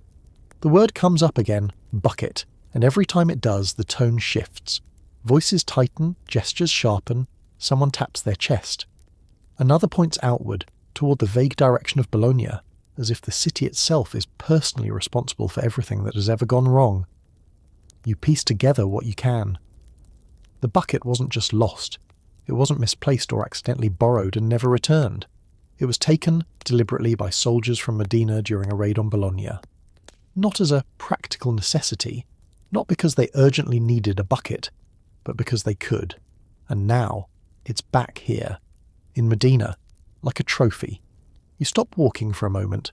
The word comes up again, bucket, and every time it does, the tone shifts. Voices tighten, gestures sharpen, someone taps their chest. Another points outward, toward the vague direction of Bologna, as if the city itself is personally responsible for everything that has ever gone wrong. You piece together what you can. The bucket wasn't just lost. It wasn't misplaced or accidentally borrowed and never returned. It was taken deliberately by soldiers from Modena during a raid on Bologna. Not as a practical necessity, not because they urgently needed a bucket, but because they could. And now, it's back here, in Modena, like a trophy. You stop walking for a moment.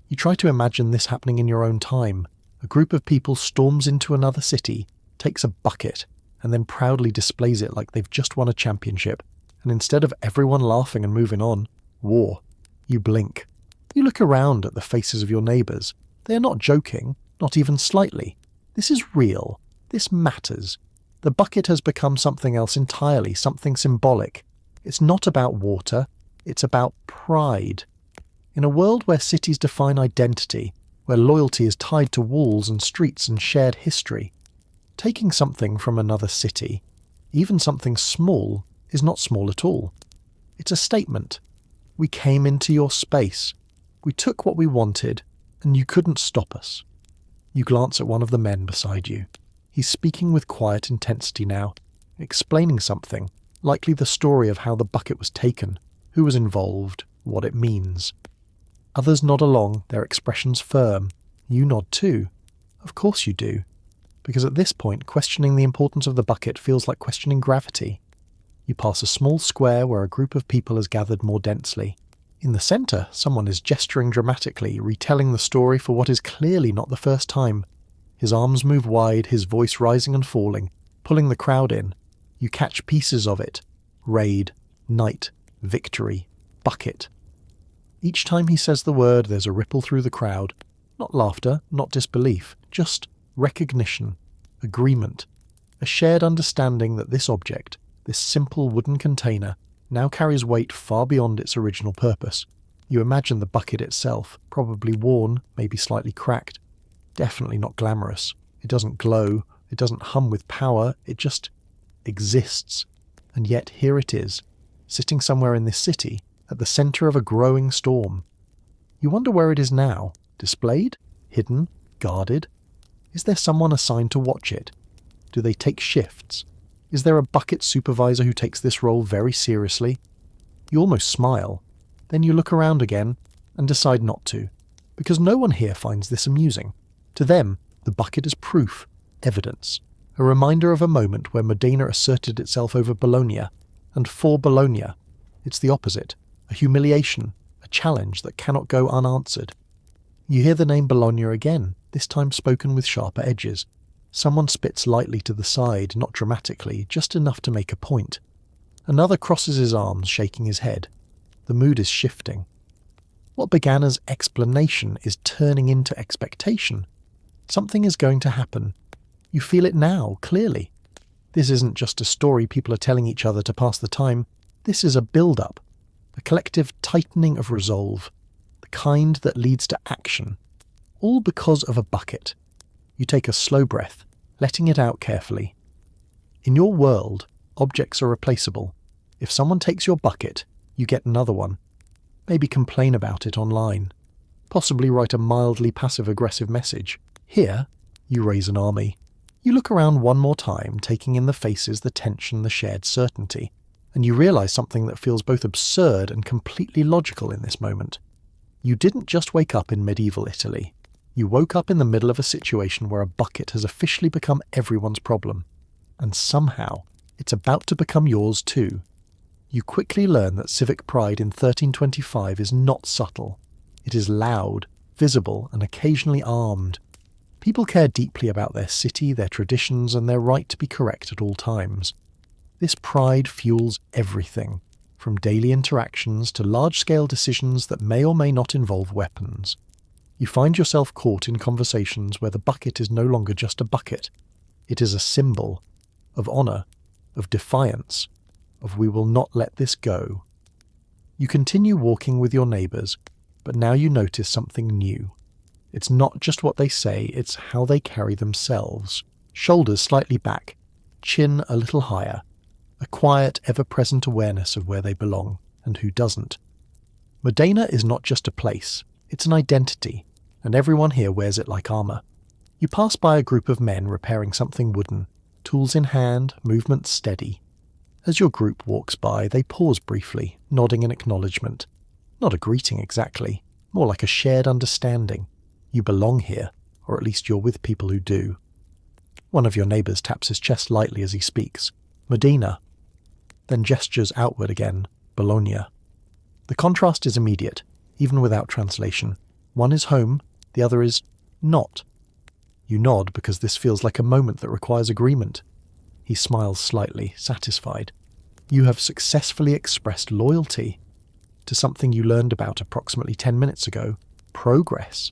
You try to imagine this happening in your own time. A group of people storms into another city, takes a bucket, and then proudly displays it like they've just won a championship. And instead of everyone laughing and moving on, war. You blink. You look around at the faces of your neighbours. They are not joking, not even slightly. This is real. This matters. The bucket has become something else entirely, something symbolic. It's not about water, it's about pride. In a world where cities define identity, where loyalty is tied to walls and streets and shared history, taking something from another city, even something small, is not small at all. It's a statement. We came into your space. We took what we wanted, and you couldn't stop us. You glance at one of the men beside you. He's speaking with quiet intensity now, explaining something, likely the story of how the bucket was taken, who was involved, what it means. Others nod along, their expressions firm. You nod too. Of course you do. Because at this point, questioning the importance of the bucket feels like questioning gravity. You pass a small square where a group of people has gathered more densely. In the centre, someone is gesturing dramatically, retelling the story for what is clearly not the first time. His arms move wide, his voice rising and falling, pulling the crowd in. You catch pieces of it. Raid, night, victory, bucket. Each time he says the word, there's a ripple through the crowd. Not laughter, not disbelief, just recognition, agreement, a shared understanding that this object, this simple wooden container, now carries weight far beyond its original purpose. You imagine the bucket itself, probably worn, maybe slightly cracked, definitely not glamorous. It doesn't glow, it doesn't hum with power, it just exists. And yet here it is, sitting somewhere in this city, at the centre of a growing storm. You wonder where it is now, displayed, hidden, guarded? Is there someone assigned to watch it? Do they take shifts? Is there a bucket supervisor who takes this role very seriously? You almost smile. Then you look around again and decide not to, because no one here finds this amusing. To them, the bucket is proof, evidence, a reminder of a moment where Modena asserted itself over Bologna, and for Bologna, it's the opposite, a humiliation, a challenge that cannot go unanswered. You hear the name Bologna again, this time spoken with sharper edges. Someone spits lightly to the side, not dramatically, just enough to make a point. Another crosses his arms, shaking his head. The mood is shifting. What began as explanation is turning into expectation. Something is going to happen. You feel it now, clearly. This isn't just a story people are telling each other to pass the time. This is a build-up, a collective tightening of resolve, the kind that leads to action, all because of a bucket. You take a slow breath, letting it out carefully. In your world, objects are replaceable. If someone takes your bucket, you get another one. Maybe complain about it online. Possibly write a mildly passive-aggressive message. Here, you raise an army. You look around one more time, taking in the faces, the tension, the shared certainty, and you realize something that feels both absurd and completely logical in this moment. You didn't just wake up in medieval Italy. You woke up in the middle of a situation where a bucket has officially become everyone's problem. And somehow, it's about to become yours too. You quickly learn that civic pride in 1325 is not subtle. It is loud, visible, and occasionally armed. People care deeply about their city, their traditions, and their right to be correct at all times. This pride fuels everything, from daily interactions to large-scale decisions that may or may not involve weapons. You find yourself caught in conversations where the bucket is no longer just a bucket. It is a symbol of honour, of defiance, of we will not let this go. You continue walking with your neighbours, but now you notice something new. It's not just what they say, it's how they carry themselves. Shoulders slightly back, chin a little higher, a quiet, ever-present awareness of where they belong and who doesn't. Modena is not just a place, it's an identity, and everyone here wears it like armour. You pass by a group of men repairing something wooden, tools in hand, movements steady. As your group walks by, they pause briefly, nodding in acknowledgement. Not a greeting exactly, more like a shared understanding. You belong here, or at least you're with people who do. One of your neighbours taps his chest lightly as he speaks. Modena. Then gestures outward again. Bologna. The contrast is immediate, even without translation. One is home, the other is not. You nod because this feels like a moment that requires agreement. He smiles slightly, satisfied. You have successfully expressed loyalty to something you learned about approximately 10 minutes ago. Progress.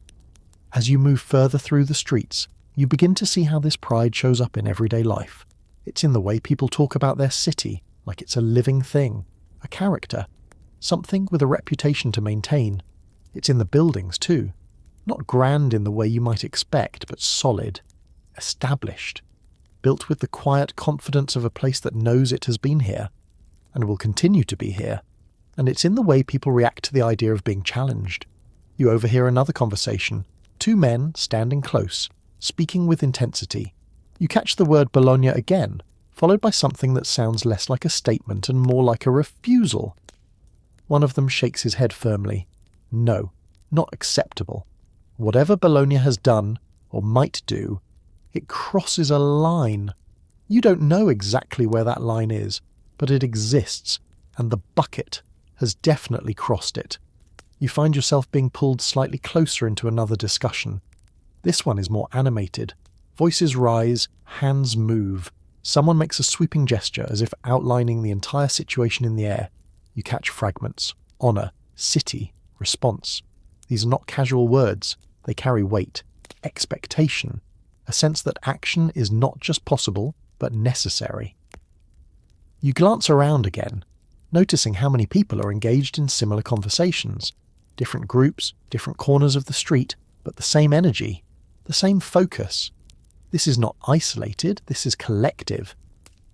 As you move further through the streets, you begin to see how this pride shows up in everyday life. It's in the way people talk about their city, like it's a living thing, a character, something with a reputation to maintain. It's in the buildings too. Not grand in the way you might expect, but solid, established, built with the quiet confidence of a place that knows it has been here, and will continue to be here. And it's in the way people react to the idea of being challenged. You overhear another conversation, two men standing close, speaking with intensity. You catch the word Bologna again, followed by something that sounds less like a statement and more like a refusal. One of them shakes his head firmly. No, not acceptable. Whatever Bologna has done, or might do, it crosses a line. You don't know exactly where that line is, but it exists, and the bucket has definitely crossed it. You find yourself being pulled slightly closer into another discussion. This one is more animated. Voices rise, hands move. Someone makes a sweeping gesture as if outlining the entire situation in the air. You catch fragments. Honour, city, response. These are not casual words. They carry weight, expectation, a sense that action is not just possible, but necessary. You glance around again, noticing how many people are engaged in similar conversations. Different groups, different corners of the street, but the same energy, the same focus. This is not isolated, this is collective.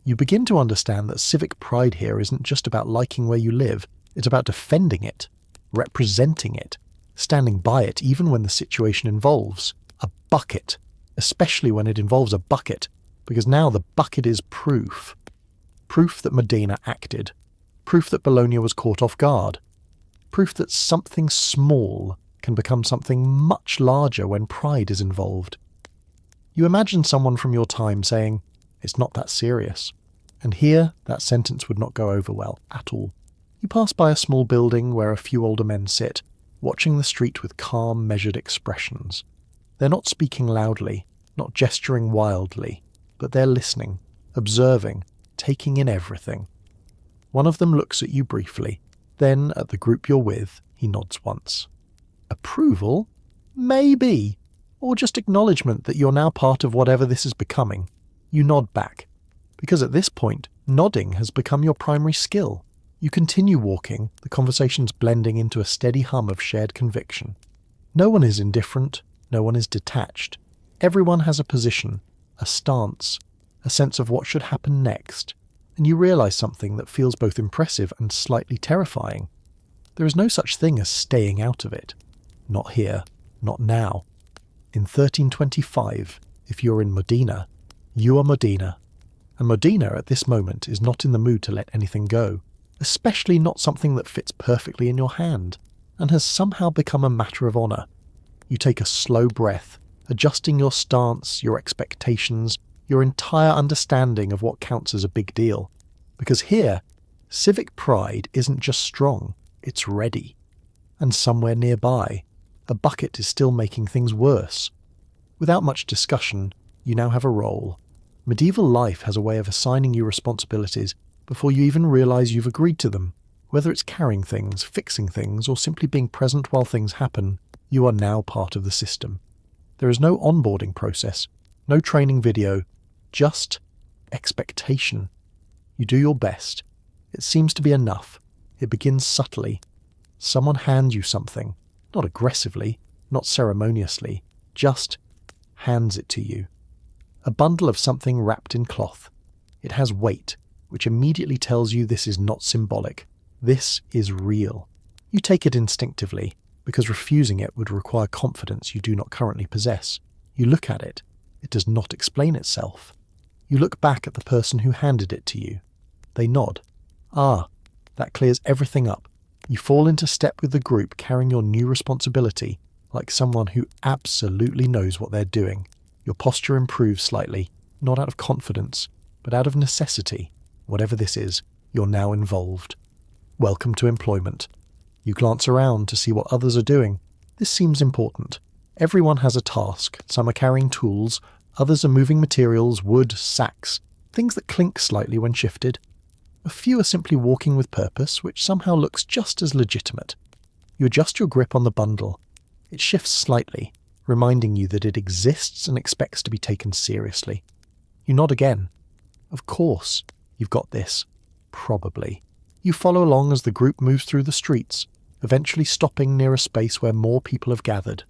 You begin to understand that civic pride here isn't just about liking where you live, it's about defending it, representing it, standing by it even when the situation involves a bucket, especially when it involves a bucket, because now the bucket is proof. Proof that Modena acted. Proof that Bologna was caught off guard. Proof that something small can become something much larger when pride is involved. You imagine someone from your time saying, "It's not that serious." And here, that sentence would not go over well at all. You pass by a small building where a few older men sit, watching the street with calm, measured expressions. They're not speaking loudly, not gesturing wildly, but they're listening, observing, taking in everything. One of them looks at you briefly, then at the group you're with, he nods once. Approval? Maybe. Or just acknowledgement that you're now part of whatever this is becoming. You nod back, because at this point, nodding has become your primary skill. You continue walking, the conversations blending into a steady hum of shared conviction. No one is indifferent, no one is detached. Everyone has a position, a stance, a sense of what should happen next, and you realise something that feels both impressive and slightly terrifying. There is no such thing as staying out of it. Not here, not now. In 1325, if you're in Modena, you are Modena. And Modena at this moment is not in the mood to let anything go, especially not something that fits perfectly in your hand, and has somehow become a matter of honour. You take a slow breath, adjusting your stance, your expectations, your entire understanding of what counts as a big deal. Because here, civic pride isn't just strong, it's ready. And somewhere nearby, a bucket is still making things worse. Without much discussion, you now have a role. Medieval life has a way of assigning you responsibilities before you even realise you've agreed to them. Whether it's carrying things, fixing things, or simply being present while things happen, you are now part of the system. There is no onboarding process, no training video, just expectation. You do your best. It seems to be enough. It begins subtly. Someone hands you something, not aggressively, not ceremoniously, just hands it to you. A bundle of something wrapped in cloth. It has weight, which immediately tells you this is not symbolic. This is real. You take it instinctively, because refusing it would require confidence you do not currently possess. You look at it. It does not explain itself. You look back at the person who handed it to you. They nod. Ah, that clears everything up. You fall into step with the group carrying your new responsibility, like someone who absolutely knows what they're doing. Your posture improves slightly, not out of confidence, but out of necessity. Whatever this is, you're now involved. Welcome to employment. You glance around to see what others are doing. This seems important. Everyone has a task. Some are carrying tools, others are moving materials, wood, sacks, things that clink slightly when shifted. A few are simply walking with purpose, which somehow looks just as legitimate. You adjust your grip on the bundle. It shifts slightly, reminding you that it exists and expects to be taken seriously. You nod again. Of course, you've got this. Probably. You follow along as the group moves through the streets, eventually stopping near a space where more people have gathered.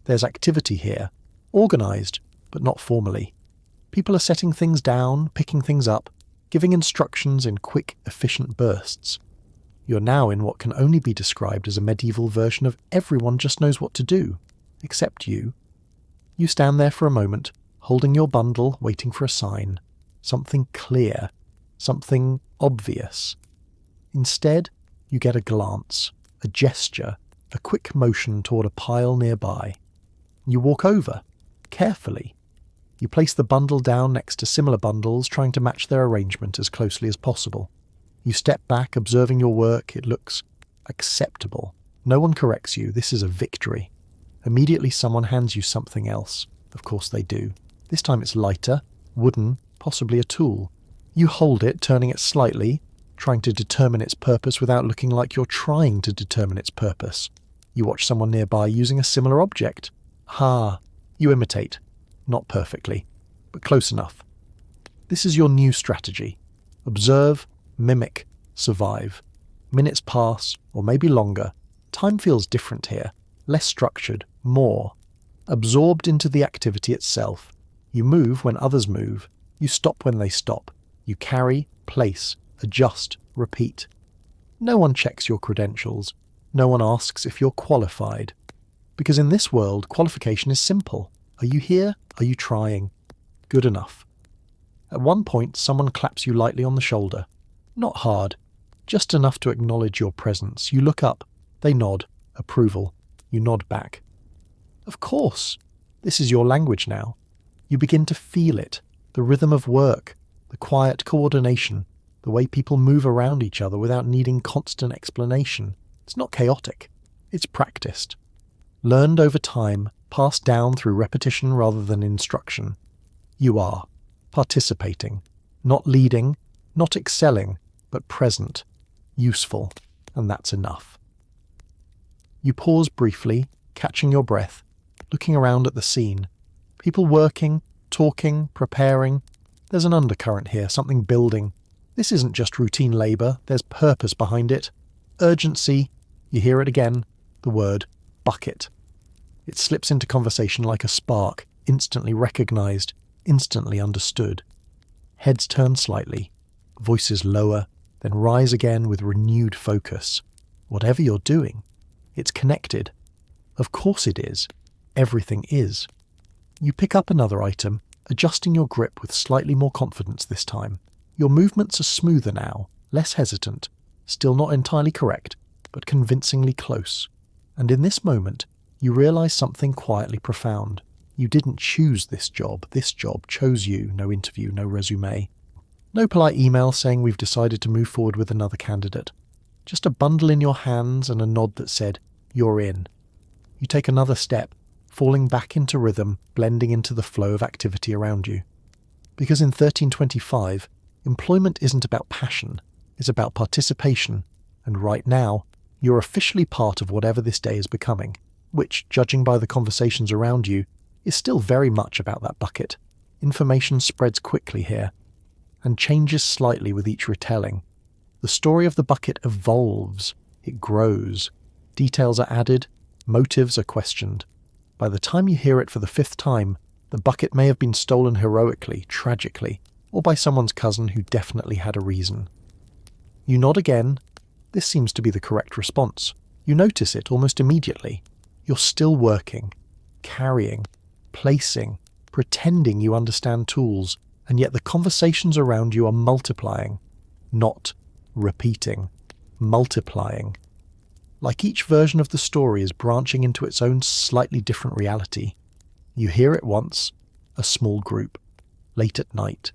There's activity here, organised, but not formally. People are setting things down, picking things up, giving instructions in quick, efficient bursts. You're now in what can only be described as a medieval version of everyone just knows what to do, except you. You stand there for a moment, holding your bundle, waiting for a sign. Something clear, something obvious. Instead, you get a glance, a gesture, a quick motion toward a pile nearby. You walk over, carefully. You place the bundle down next to similar bundles, trying to match their arrangement as closely as possible. You step back, observing your work. It looks acceptable. No one corrects you. This is a victory. Immediately someone hands you something else. Of course they do. This time it's lighter, wooden, possibly a tool. You hold it, turning it slightly, trying to determine its purpose without looking like you're trying to determine its purpose. You watch someone nearby using a similar object. Ah, you imitate. Not perfectly, but close enough. This is your new strategy. Observe, mimic, survive. Minutes pass, or maybe longer. Time feels different here, less structured, more. Absorbed into the activity itself. You move when others move. You stop when they stop. You carry, place, adjust, repeat. No one checks your credentials. No one asks if you're qualified. Because in this world, qualification is simple. Are you here? Are you trying? Good enough. At one point, someone claps you lightly on the shoulder. Not hard. Just enough to acknowledge your presence. You look up. They nod. Approval. You nod back. Of course. This is your language now. You begin to feel it. The rhythm of work. The quiet coordination. The way people move around each other without needing constant explanation. It's not chaotic. It's practiced. Learned over time, passed down through repetition rather than instruction. You are participating, not leading, not excelling, but present, useful, and that's enough. You pause briefly, catching your breath, looking around at the scene. People working, talking, preparing. There's an undercurrent here, something building. This isn't just routine labour, there's purpose behind it. Urgency. You hear it again, the word bucket. It slips into conversation like a spark, instantly recognised, instantly understood. Heads turn slightly, voices lower, then rise again with renewed focus. Whatever you're doing, it's connected. Of course it is. Everything is. You pick up another item, adjusting your grip with slightly more confidence this time. Your movements are smoother now, less hesitant, still not entirely correct, but convincingly close. And in this moment, you realise something quietly profound. You didn't choose this job chose you. No interview, no resume. No polite email saying we've decided to move forward with another candidate. Just a bundle in your hands and a nod that said, you're in. You take another step, falling back into rhythm, blending into the flow of activity around you. Because in 1325, employment isn't about passion, it's about participation, and right now, you're officially part of whatever this day is becoming, which, judging by the conversations around you, is still very much about that bucket. Information spreads quickly here, and changes slightly with each retelling. The story of the bucket evolves, it grows, details are added, motives are questioned. By the time you hear it for the 5th time, the bucket may have been stolen heroically, tragically, or by someone's cousin who definitely had a reason. You nod again. This seems to be the correct response. You notice it almost immediately. You're still working, carrying, placing, pretending you understand tools, and yet the conversations around you are multiplying, not repeating, multiplying. Like each version of the story is branching into its own slightly different reality. You hear it once, a small group, late at night,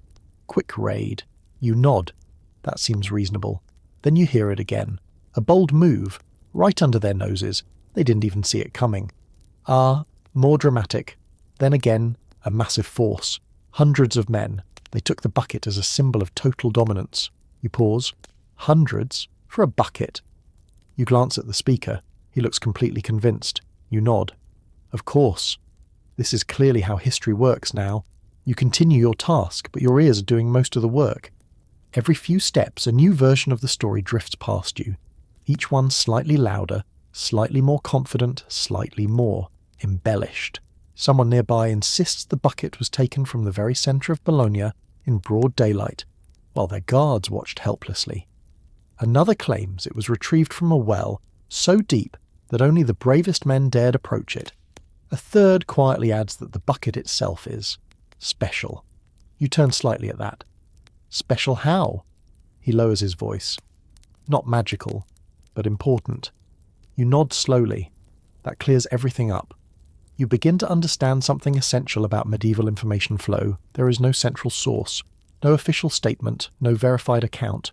quick raid. You nod, that seems reasonable. Then you hear it again, a bold move, right under their noses. They didn't even see it coming. More dramatic. Then again, a massive force. Hundreds of men. They took the bucket as a symbol of total dominance. You pause. Hundreds? For a bucket? You glance at the speaker. He looks completely convinced. You nod. Of course. This is clearly how history works now. You continue your task, but your ears are doing most of the work. Every few steps, a new version of the story drifts past you. Each one slightly louder, slightly more confident, slightly more embellished. Someone nearby insists the bucket was taken from the very centre of Bologna in broad daylight, while their guards watched helplessly. Another claims it was retrieved from a well so deep that only the bravest men dared approach it. A third quietly adds that the bucket itself is special. You turn slightly at that. Special how? He lowers his voice. Not magical, but important. You nod slowly. That clears everything up. You begin to understand something essential about medieval information flow. There is no central source, no official statement, no verified account.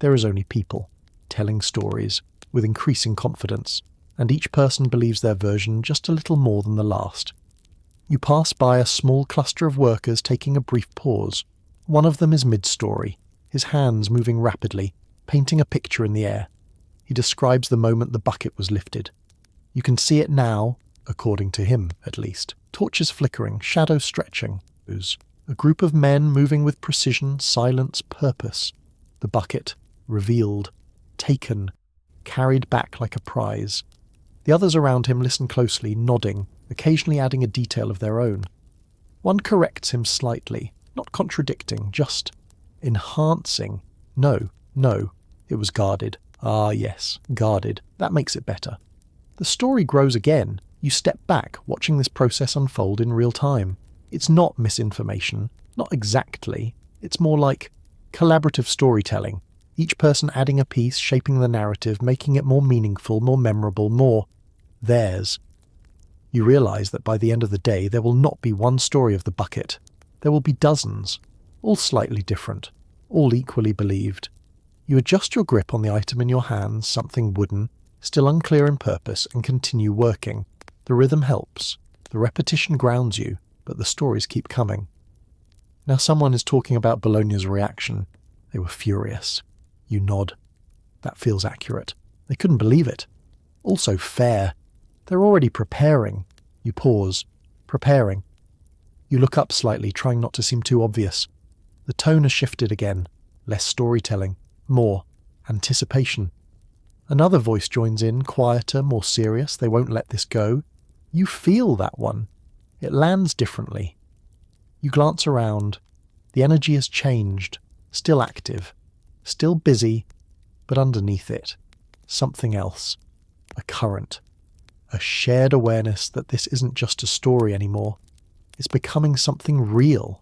There is only people, telling stories, with increasing confidence, and each person believes their version just a little more than the last. You pass by a small cluster of workers taking a brief pause. One of them is mid-story, his hands moving rapidly, painting a picture in the air. He describes the moment the bucket was lifted. You can see it now, according to him at least. Torches flickering, shadows stretching. A group of men moving with precision, silence, purpose. The bucket, revealed, taken, carried back like a prize. The others around him listen closely, nodding, occasionally adding a detail of their own. One corrects him slightly, not contradicting, just enhancing. No, it was guarded. Ah yes, guarded. That makes it better. The story grows again. You step back, watching this process unfold in real time. It's not misinformation, not exactly. It's more like collaborative storytelling. Each person adding a piece, shaping the narrative, making it more meaningful, more memorable, more theirs. You realise that by the end of the day there will not be one story of the bucket. There will be dozens, all slightly different, all equally believed. You adjust your grip on the item in your hands, something wooden, still unclear in purpose, and continue working. The rhythm helps. The repetition grounds you, but the stories keep coming. Now someone is talking about Bologna's reaction. They were furious. You nod. That feels accurate. They couldn't believe it. Also fair. They're already preparing. You pause. Preparing. You look up slightly, trying not to seem too obvious. The tone has shifted again. Less storytelling. More anticipation. Another voice joins in, quieter, more serious. They won't let this go. You feel that one. It lands differently. You glance around. The energy has changed. Still active. Still busy. But underneath it, something else. A current. A shared awareness that this isn't just a story anymore. It's becoming something real.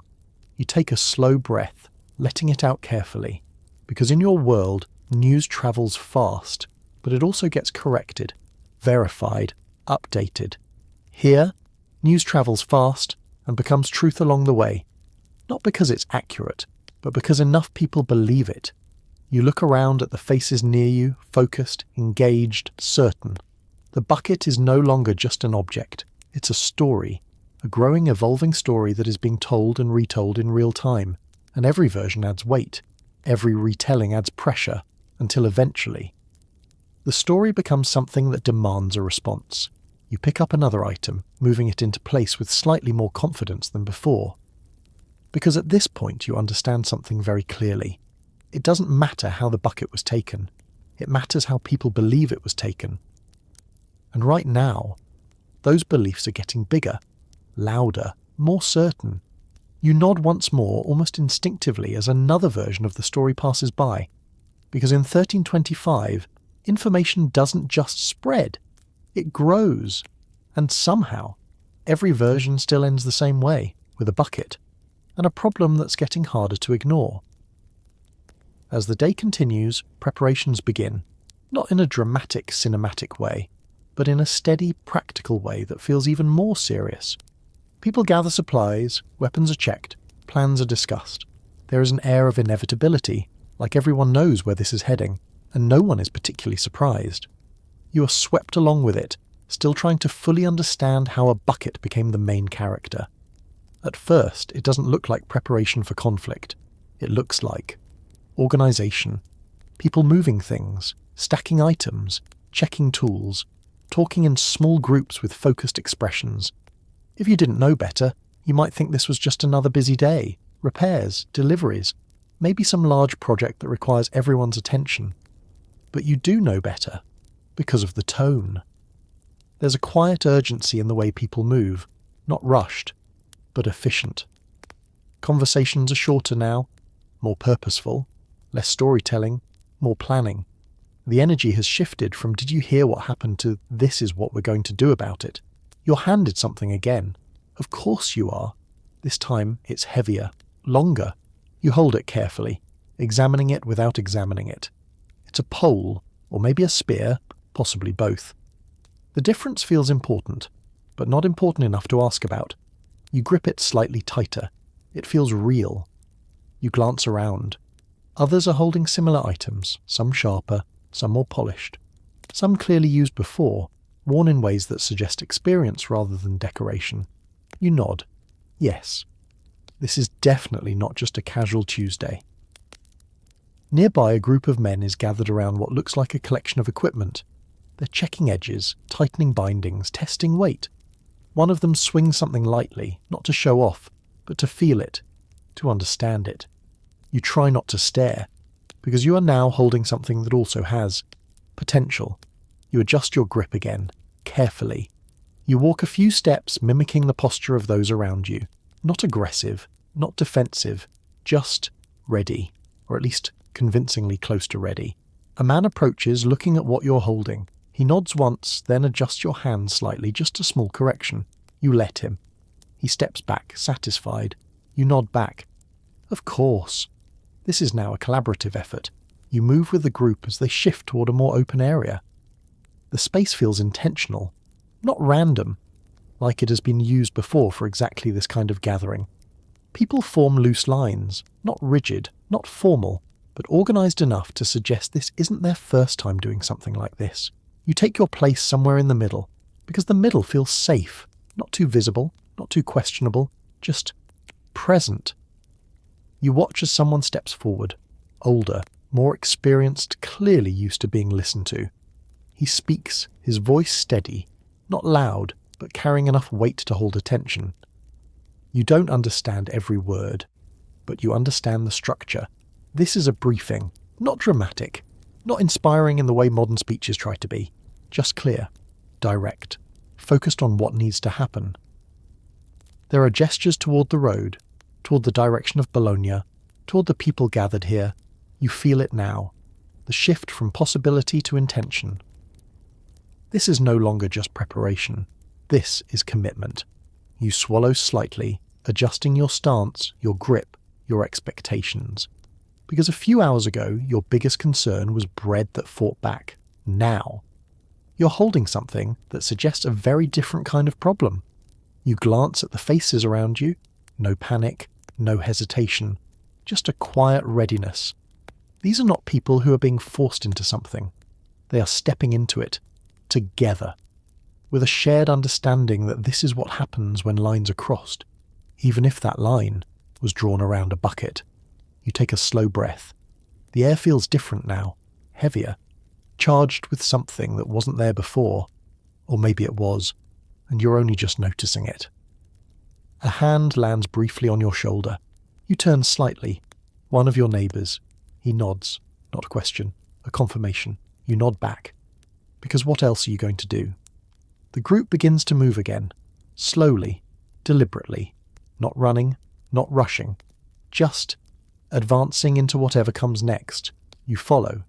You take a slow breath, letting it out carefully. Because in your world, news travels fast, but it also gets corrected, verified, updated. Here, news travels fast and becomes truth along the way. Not because it's accurate, but because enough people believe it. You look around at the faces near you, focused, engaged, certain. The bucket is no longer just an object. It's a story. A growing, evolving story that is being told and retold in real time. And every version adds weight. Every retelling adds pressure, until eventually, the story becomes something that demands a response. You pick up another item, moving it into place with slightly more confidence than before. Because at this point you understand something very clearly. It doesn't matter how the bucket was taken. It matters how people believe it was taken. And right now, those beliefs are getting bigger, louder, more certain. You nod once more, almost instinctively, as another version of the story passes by. Because in 1325, information doesn't just spread, it grows. And somehow, every version still ends the same way, with a bucket, and a problem that's getting harder to ignore. As the day continues, preparations begin, not in a dramatic, cinematic way, but in a steady, practical way that feels even more serious. People gather supplies, weapons are checked, plans are discussed. There is an air of inevitability, like everyone knows where this is heading, and no one is particularly surprised. You are swept along with it, still trying to fully understand how a bucket became the main character. At first, it doesn't look like preparation for conflict. It looks like organisation, people moving things, stacking items, checking tools, talking in small groups with focused expressions. If you didn't know better, you might think this was just another busy day, repairs, deliveries, maybe some large project that requires everyone's attention. But you do know better, because of the tone. There's a quiet urgency in the way people move, not rushed, but efficient. Conversations are shorter now, more purposeful, less storytelling, more planning. The energy has shifted from "did you hear what happened" to "this is what we're going to do about it." You're handed something again. Of course you are. This time it's heavier, longer. You hold it carefully, examining it without examining it. It's a pole, or maybe a spear, possibly both. The difference feels important, but not important enough to ask about. You grip it slightly tighter. It feels real. You glance around. Others are holding similar items, some sharper, some more polished. Some clearly used before, worn in ways that suggest experience rather than decoration. You nod. Yes. This is definitely not just a casual Tuesday. Nearby, a group of men is gathered around what looks like a collection of equipment. They're checking edges, tightening bindings, testing weight. One of them swings something lightly, not to show off, but to feel it, to understand it. You try not to stare, because you are now holding something that also has potential. You adjust your grip again, carefully. You walk a few steps mimicking the posture of those around you. Not aggressive, not defensive, just ready, or at least convincingly close to ready. A man approaches looking at what you're holding. He nods once, then adjusts your hand slightly, just a small correction. You let him. He steps back, satisfied. You nod back. Of course. This is now a collaborative effort. You move with the group as they shift toward a more open area. The space feels intentional, not random, like it has been used before for exactly this kind of gathering. People form loose lines, not rigid, not formal, but organised enough to suggest this isn't their first time doing something like this. You take your place somewhere in the middle, because the middle feels safe, not too visible, not too questionable, just present. You watch as someone steps forward, older, more experienced, clearly used to being listened to. He speaks, his voice steady, not loud, but carrying enough weight to hold attention. You don't understand every word, but you understand the structure. This is a briefing, not dramatic, not inspiring in the way modern speeches try to be, just clear, direct, focused on what needs to happen. There are gestures toward the road, toward the direction of Bologna, toward the people gathered here. You feel it now, the shift from possibility to intention. This is no longer just preparation. This is commitment. You swallow slightly, adjusting your stance, your grip, your expectations. Because a few hours ago, your biggest concern was bread that fought back. Now, you're holding something that suggests a very different kind of problem. You glance at the faces around you. No panic, no hesitation, just a quiet readiness. These are not people who are being forced into something. They are stepping into it, together, with a shared understanding that this is what happens when lines are crossed, even if that line was drawn around a bucket. You take a slow breath. The air feels different now, heavier, charged with something that wasn't there before, or maybe it was, and you're only just noticing it. A hand lands briefly on your shoulder. You turn slightly. One of your neighbours. He nods, not a question, a confirmation. You nod back. Because what else are you going to do? The group begins to move again, slowly, deliberately, not running, not rushing, just advancing into whatever comes next. You follow,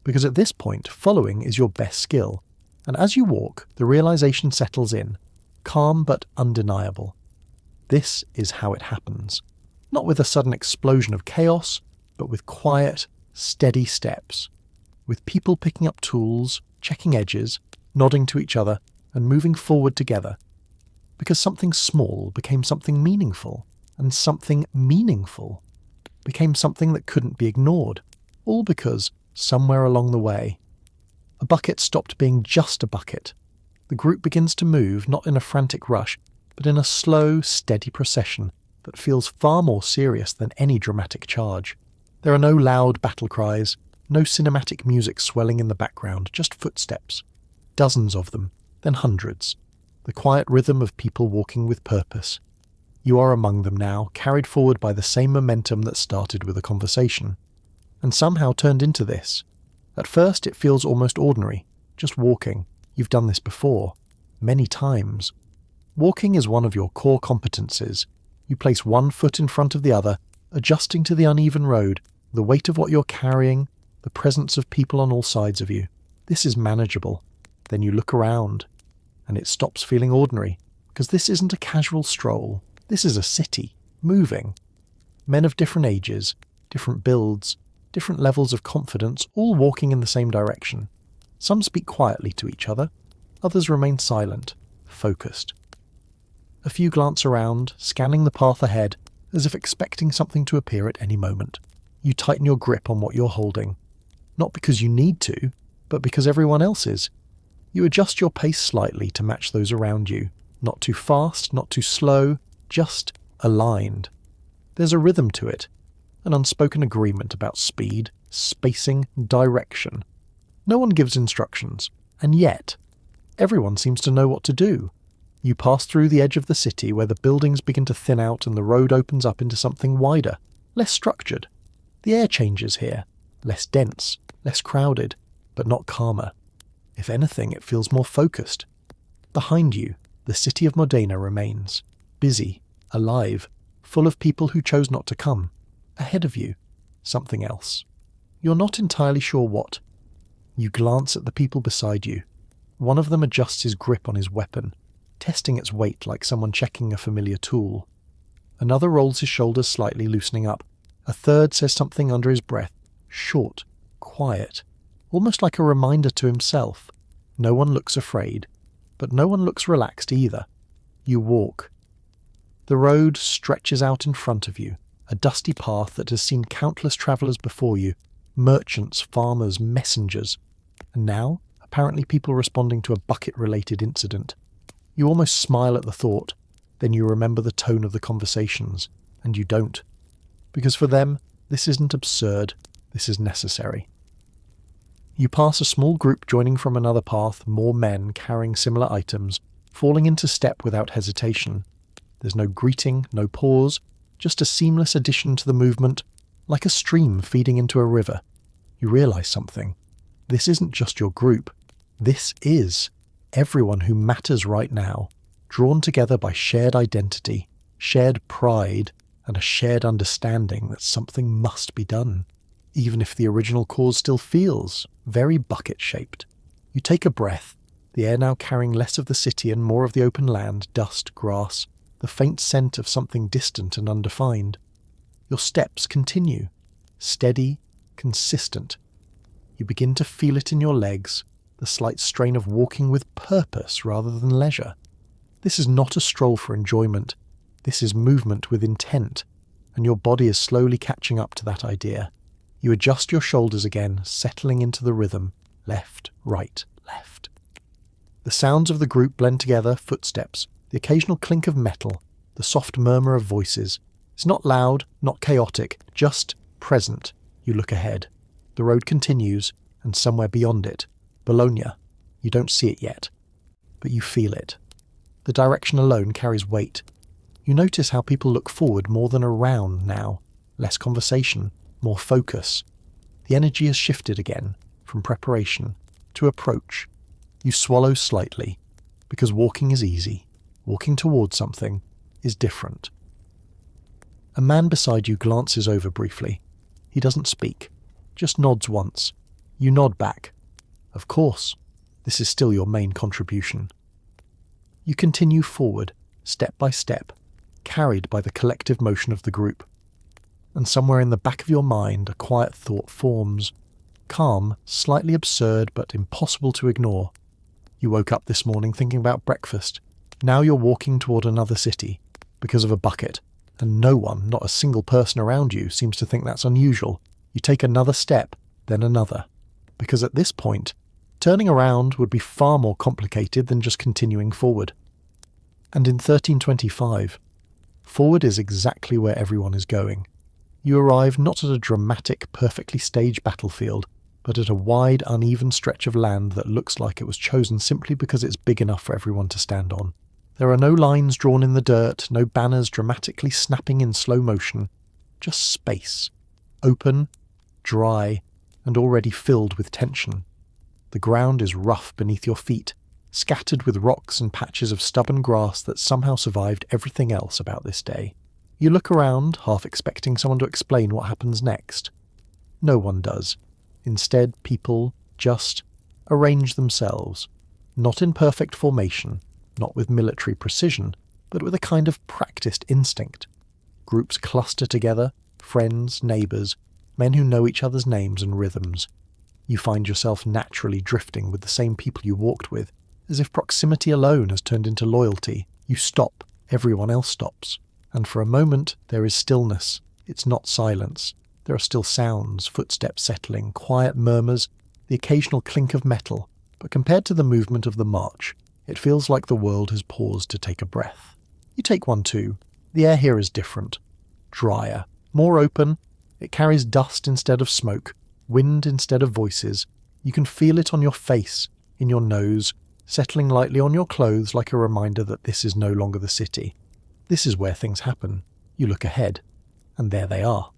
because at this point, following is your best skill, and as you walk, the realization settles in, calm but undeniable. This is how it happens, not with a sudden explosion of chaos, but with quiet, steady steps, with people picking up tools, checking edges, nodding to each other, and moving forward together. Because something small became something meaningful, and something meaningful became something that couldn't be ignored, all because, somewhere along the way, a bucket stopped being just a bucket. The group begins to move, not in a frantic rush, but in a slow, steady procession that feels far more serious than any dramatic charge. There are no loud battle cries, no cinematic music swelling in the background, just footsteps. Dozens of them, then hundreds. The quiet rhythm of people walking with purpose. You are among them now, carried forward by the same momentum that started with a conversation, and somehow turned into this. At first it feels almost ordinary, just walking. You've done this before, many times. Walking is one of your core competencies. You place one foot in front of the other, adjusting to the uneven road, the weight of what you're carrying, the presence of people on all sides of you. This is manageable. Then you look around, and it stops feeling ordinary, because this isn't a casual stroll. This is a city, moving. Men of different ages, different builds, different levels of confidence, all walking in the same direction. Some speak quietly to each other, others remain silent, focused. A few glance around, scanning the path ahead, as if expecting something to appear at any moment. You tighten your grip on what you're holding, not because you need to, but because everyone else is. You adjust your pace slightly to match those around you, not too fast, not too slow, just aligned. There's a rhythm to it, an unspoken agreement about speed, spacing, direction. No one gives instructions, And yet, everyone seems to know what to do. You pass through the edge of the city where the buildings begin to thin out and the road opens up into something wider, less structured. The air changes here, less dense, less crowded, but not calmer. If anything, it feels more focused. Behind you, the city of Modena remains, busy, alive, full of people who chose not to come. Ahead of you, something else. You're not entirely sure what. You glance at the people beside you. One of them adjusts his grip on his weapon, testing its weight like someone checking a familiar tool. Another rolls his shoulders slightly, loosening up. A third says something under his breath, short, quiet, almost like a reminder to himself. No one looks afraid, but no one looks relaxed either. You walk. The road stretches out in front of you, a dusty path that has seen countless travellers before you, merchants, farmers, messengers, and now, apparently people responding to a bucket-related incident. You almost smile at the thought, then you remember the tone of the conversations, and you don't. Because for them, this isn't absurd, this is necessary. You pass a small group joining from another path, more men carrying similar items, falling into step without hesitation. There's no greeting, no pause, just a seamless addition to the movement, like a stream feeding into a river. You realise something. This isn't just your group. This is everyone who matters right now, drawn together by shared identity, shared pride, and a shared understanding that something must be done, even if the original cause still feels very bucket-shaped. You take a breath, the air now carrying less of the city and more of the open land, dust, grass, the faint scent of something distant and undefined. Your steps continue, steady, consistent. You begin to feel it in your legs, the slight strain of walking with purpose rather than leisure. This is not a stroll for enjoyment. This is movement with intent, and your body is slowly catching up to that idea. You adjust your shoulders again, settling into the rhythm, left, right, left. The sounds of the group blend together, footsteps, the occasional clink of metal, the soft murmur of voices. It's not loud, not chaotic, just present. You look ahead. The road continues, and somewhere beyond it, Bologna. You don't see it yet, but you feel it. The direction alone carries weight. You notice how people look forward more than around now. Less conversation, more focus. The energy has shifted again, from preparation to approach. You swallow slightly, because walking is easy. Walking towards something is different. A man beside you glances over briefly. He doesn't speak, just nods once. You nod back. Of course, this is still your main contribution. You continue forward, step by step, carried by the collective motion of the group. And somewhere in the back of your mind a quiet thought forms. Calm, slightly absurd but impossible to ignore. You woke up this morning thinking about breakfast. Now you're walking toward another city, because of a bucket, and no one, not a single person around you, seems to think that's unusual. You take another step, then another, because at this point, turning around would be far more complicated than just continuing forward. And in 1325, forward is exactly where everyone is going. You arrive not at a dramatic, perfectly staged battlefield, but at a wide, uneven stretch of land that looks like it was chosen simply because it's big enough for everyone to stand on. There are no lines drawn in the dirt, no banners dramatically snapping in slow motion, just space, open, dry, and already filled with tension. The ground is rough beneath your feet, scattered with rocks and patches of stubborn grass that somehow survived everything else about this day. You look around, half expecting someone to explain what happens next. No one does. Instead, people just arrange themselves, not in perfect formation, not with military precision, but with a kind of practiced instinct. Groups cluster together, friends, neighbours, men who know each other's names and rhythms. You find yourself naturally drifting with the same people you walked with, as if proximity alone has turned into loyalty. You stop, everyone else stops, and for a moment there is stillness. It's not silence. There are still sounds, footsteps settling, quiet murmurs, the occasional clink of metal, but compared to the movement of the march, it feels like the world has paused to take a breath. You take one too. The air here is different. Drier. More open. It carries dust instead of smoke. Wind instead of voices. You can feel it on your face. in your nose, settling lightly on your clothes like a reminder that this is no longer the city. This is where things happen. You look ahead, and there they are.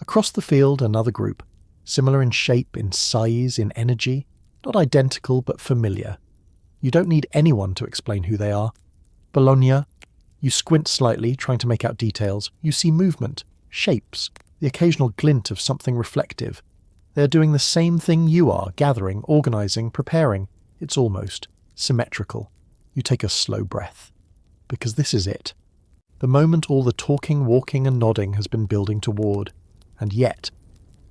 Across the field, another group, similar in shape, in size, in energy, not identical but familiar. You don't need anyone to explain who they are. Bologna. You squint slightly, trying to make out details. You see movement, shapes, the occasional glint of something reflective. They are doing the same thing you are, gathering, organising, preparing. It's almost symmetrical. You take a slow breath. Because this is it. The moment all the talking, walking and nodding has been building toward. And yet,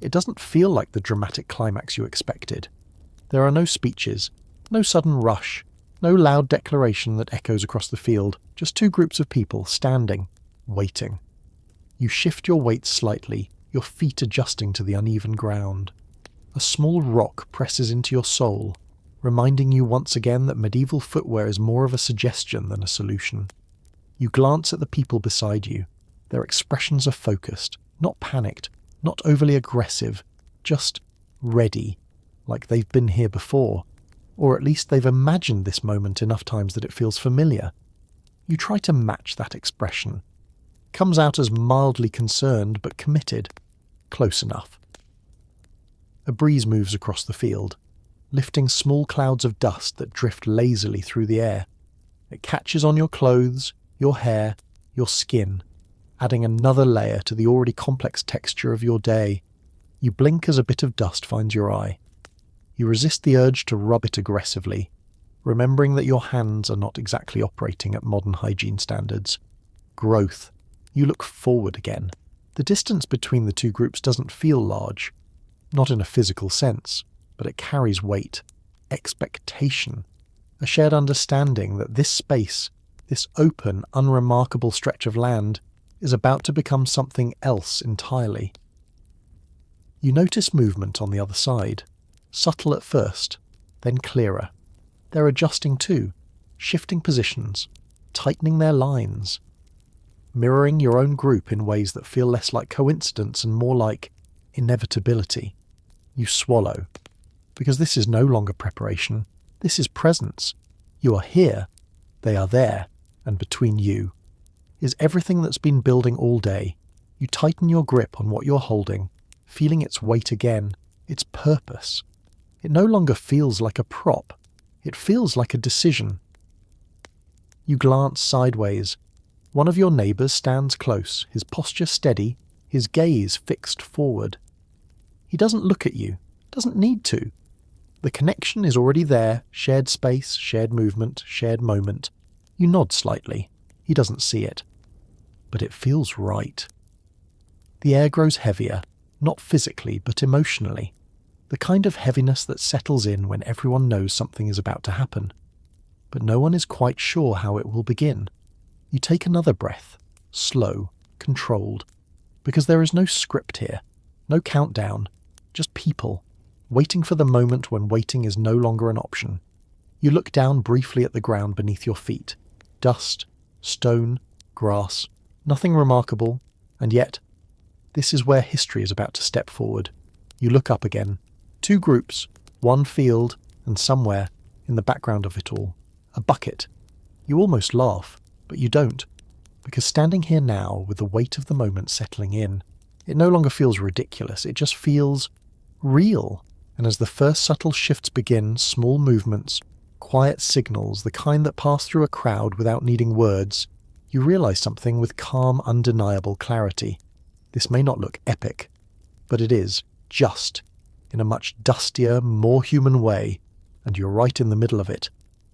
it doesn't feel like the dramatic climax you expected. There are no speeches, no sudden rush, no loud declaration that echoes across the field, just two groups of people standing, waiting. You shift your weight slightly, your feet adjusting to the uneven ground. A small rock presses into your soul, reminding you once again that medieval footwear is more of a suggestion than a solution. You glance at the people beside you. Their expressions are focused, not panicked, not overly aggressive, just ready, like they've been here before. Or at least they've imagined this moment enough times that it feels familiar. You try to match that expression. Comes out as mildly concerned but committed. Close enough. A breeze moves across the field, lifting small clouds of dust that drift lazily through the air. It catches on your clothes, your hair, your skin, adding another layer to the already complex texture of your day. You blink as a bit of dust finds your eye. You resist the urge to rub it aggressively, remembering that your hands are not exactly operating at modern hygiene standards. Growth. You look forward again. The distance between the two groups doesn't feel large, not in a physical sense, but it carries weight, expectation, a shared understanding that this space, this open, unremarkable stretch of land, is about to become something else entirely. You notice movement on the other side. Subtle at first, then clearer. They're adjusting too, shifting positions, tightening their lines, mirroring your own group in ways that feel less like coincidence and more like inevitability. You swallow, because this is no longer preparation, this is presence. You are here, they are there, and between you is everything that's been building all day. You tighten your grip on what you're holding, feeling its weight again, its purpose. It no longer feels like a prop. It feels like a decision. You glance sideways. One of your neighbours stands close, his posture steady, his gaze fixed forward. He doesn't look at you, doesn't need to. The connection is already there, shared space, shared movement, shared moment. You nod slightly. He doesn't see it. But it feels right. The air grows heavier, not physically, but emotionally. The kind of heaviness that settles in when everyone knows something is about to happen. But no one is quite sure how it will begin. You take another breath, slow, controlled, because there is no script here, no countdown, just people, waiting for the moment when waiting is no longer an option. You look down briefly at the ground beneath your feet. Dust, stone, grass, nothing remarkable, and yet, this is where history is about to step forward. You look up again. Two groups, one field, and somewhere, in the background of it all, a bucket. You almost laugh, but you don't, because standing here now, with the weight of the moment settling in, it no longer feels ridiculous, it just feels real. And as the first subtle shifts begin, small movements, quiet signals, the kind that pass through a crowd without needing words, you realise something with calm, undeniable clarity. This may not look epic, but it is, just, in a much dustier, more human way, and you're right in the middle of it.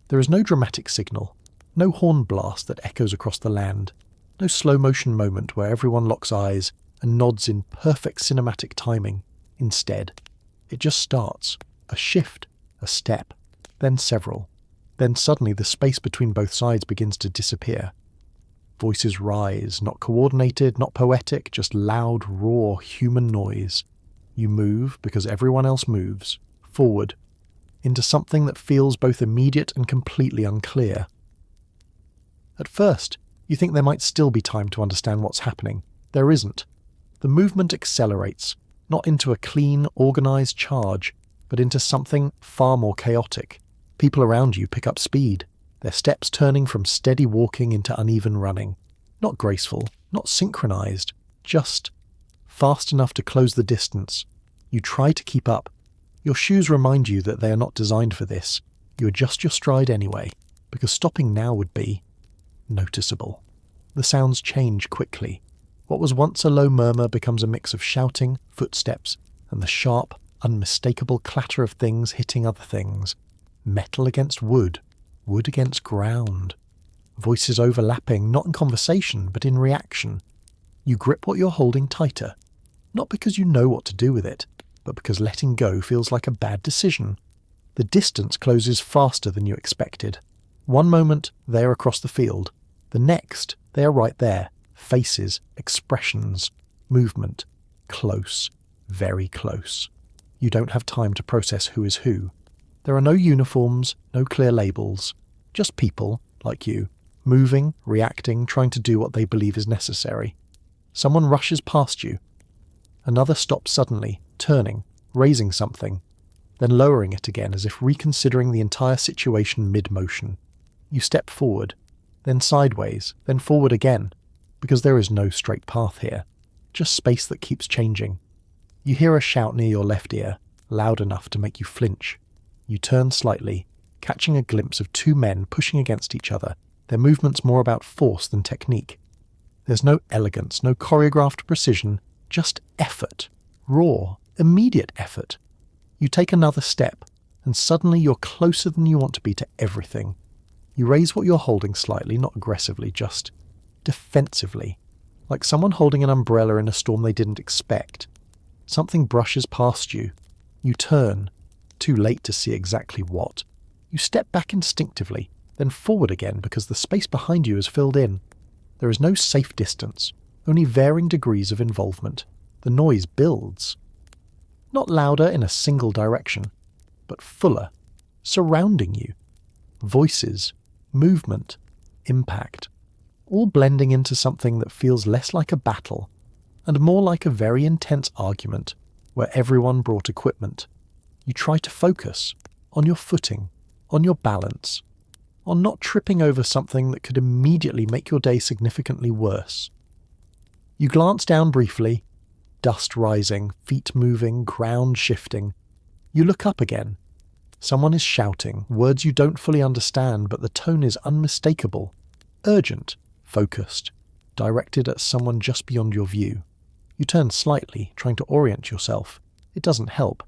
There is no dramatic signal, no horn blast that echoes across the land, no slow-motion moment where everyone locks eyes and nods in perfect cinematic timing. Instead, it just starts, a shift, a step, then several. Then suddenly the space between both sides begins to disappear. Voices rise, not coordinated, not poetic, just loud, raw, human noise. You move, because everyone else moves, forward, into something that feels both immediate and completely unclear. At first, you think there might still be time to understand what's happening. There isn't. The movement accelerates, not into a clean, organised charge, but into something far more chaotic. People around you pick up speed, their steps turning from steady walking into uneven running. Not graceful, not synchronized, just fast enough to close the distance. You try to keep up. Your shoes remind you that they are not designed for this. You adjust your stride anyway, because stopping now would be noticeable. The sounds change quickly. What was once a low murmur becomes a mix of shouting, footsteps, and the sharp, unmistakable clatter of things hitting other things. Metal against wood, wood against ground. Voices overlapping, not in conversation, but in reaction. You grip what you're holding tighter, not because you know what to do with it, but because letting go feels like a bad decision. The distance closes faster than you expected. One moment, they are across the field. The next, they are right there. Faces, expressions, movement. Close, very close. You don't have time to process who is who. There are no uniforms, no clear labels. Just people, like you, moving, reacting, trying to do what they believe is necessary. Someone rushes past you. Another stops suddenly, turning, raising something, then lowering it again as if reconsidering the entire situation mid-motion. You step forward, then sideways, then forward again, because there is no straight path here, just space that keeps changing. You hear a shout near your left ear, loud enough to make you flinch. You turn slightly, catching a glimpse of two men pushing against each other, their movements more about force than technique. There's no elegance, no choreographed precision, just effort. Raw, immediate effort. You take another step, and suddenly you're closer than you want to be to everything. You raise what you're holding slightly, not aggressively, just defensively, like someone holding an umbrella in a storm they didn't expect. Something brushes past you. You turn, too late to see exactly what. You step back instinctively, then forward again because the space behind you is filled in. There is no safe distance, only varying degrees of involvement. The noise builds. Not louder in a single direction, but fuller, surrounding you. Voices, movement, impact, all blending into something that feels less like a battle and more like a very intense argument where everyone brought equipment. You try to focus on your footing, on your balance, on not tripping over something that could immediately make your day significantly worse. You glance down briefly, dust rising, feet moving, ground shifting. You look up again. Someone is shouting, words you don't fully understand, but the tone is unmistakable, urgent, focused, directed at someone just beyond your view. You turn slightly, trying to orient yourself. It doesn't help,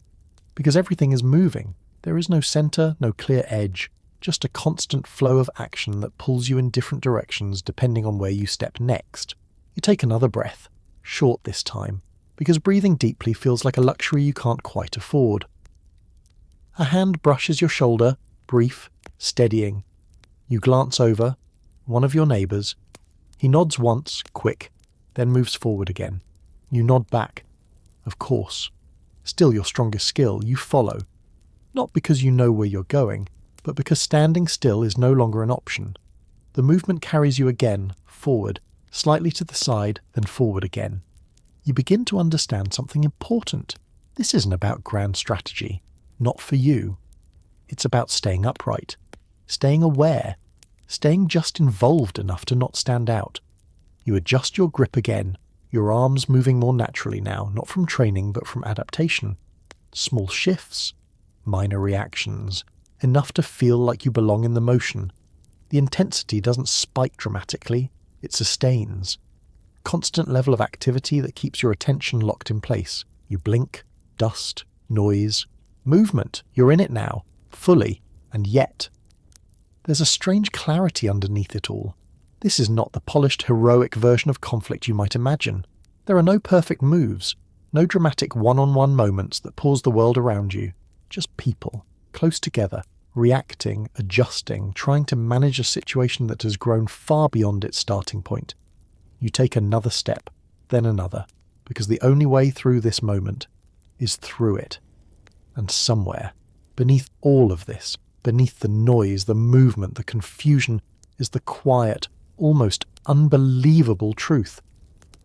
because everything is moving. There is no center, no clear edge, just a constant flow of action that pulls you in different directions depending on where you step next. You take another breath, short this time, because breathing deeply feels like a luxury you can't quite afford. A hand brushes your shoulder, brief, steadying. You glance over, one of your neighbours. He nods once, quick, then moves forward again. You nod back. Of course. Still your strongest skill, you follow. Not because you know where you're going, but because standing still is no longer an option. The movement carries you again, forward, slightly to the side, then forward again. You begin to understand something important. This isn't about grand strategy. Not for you. It's about staying upright, staying aware, staying just involved enough to not stand out. You adjust your grip again, your arms moving more naturally now, not from training but from adaptation. Small shifts, minor reactions, enough to feel like you belong in the motion. The intensity doesn't spike dramatically, it sustains. Constant level of activity that keeps your attention locked in place. You blink, dust, noise, movement. You're in it now, fully, and yet. There's a strange clarity underneath it all. This is not the polished, heroic version of conflict you might imagine. There are no perfect moves, no dramatic one-on-one moments that pause the world around you. Just people, close together, reacting, adjusting, trying to manage a situation that has grown far beyond its starting point. You take another step, then another, because the only way through this moment is through it. And somewhere, beneath all of this, beneath the noise, the movement, the confusion, is the quiet, almost unbelievable truth.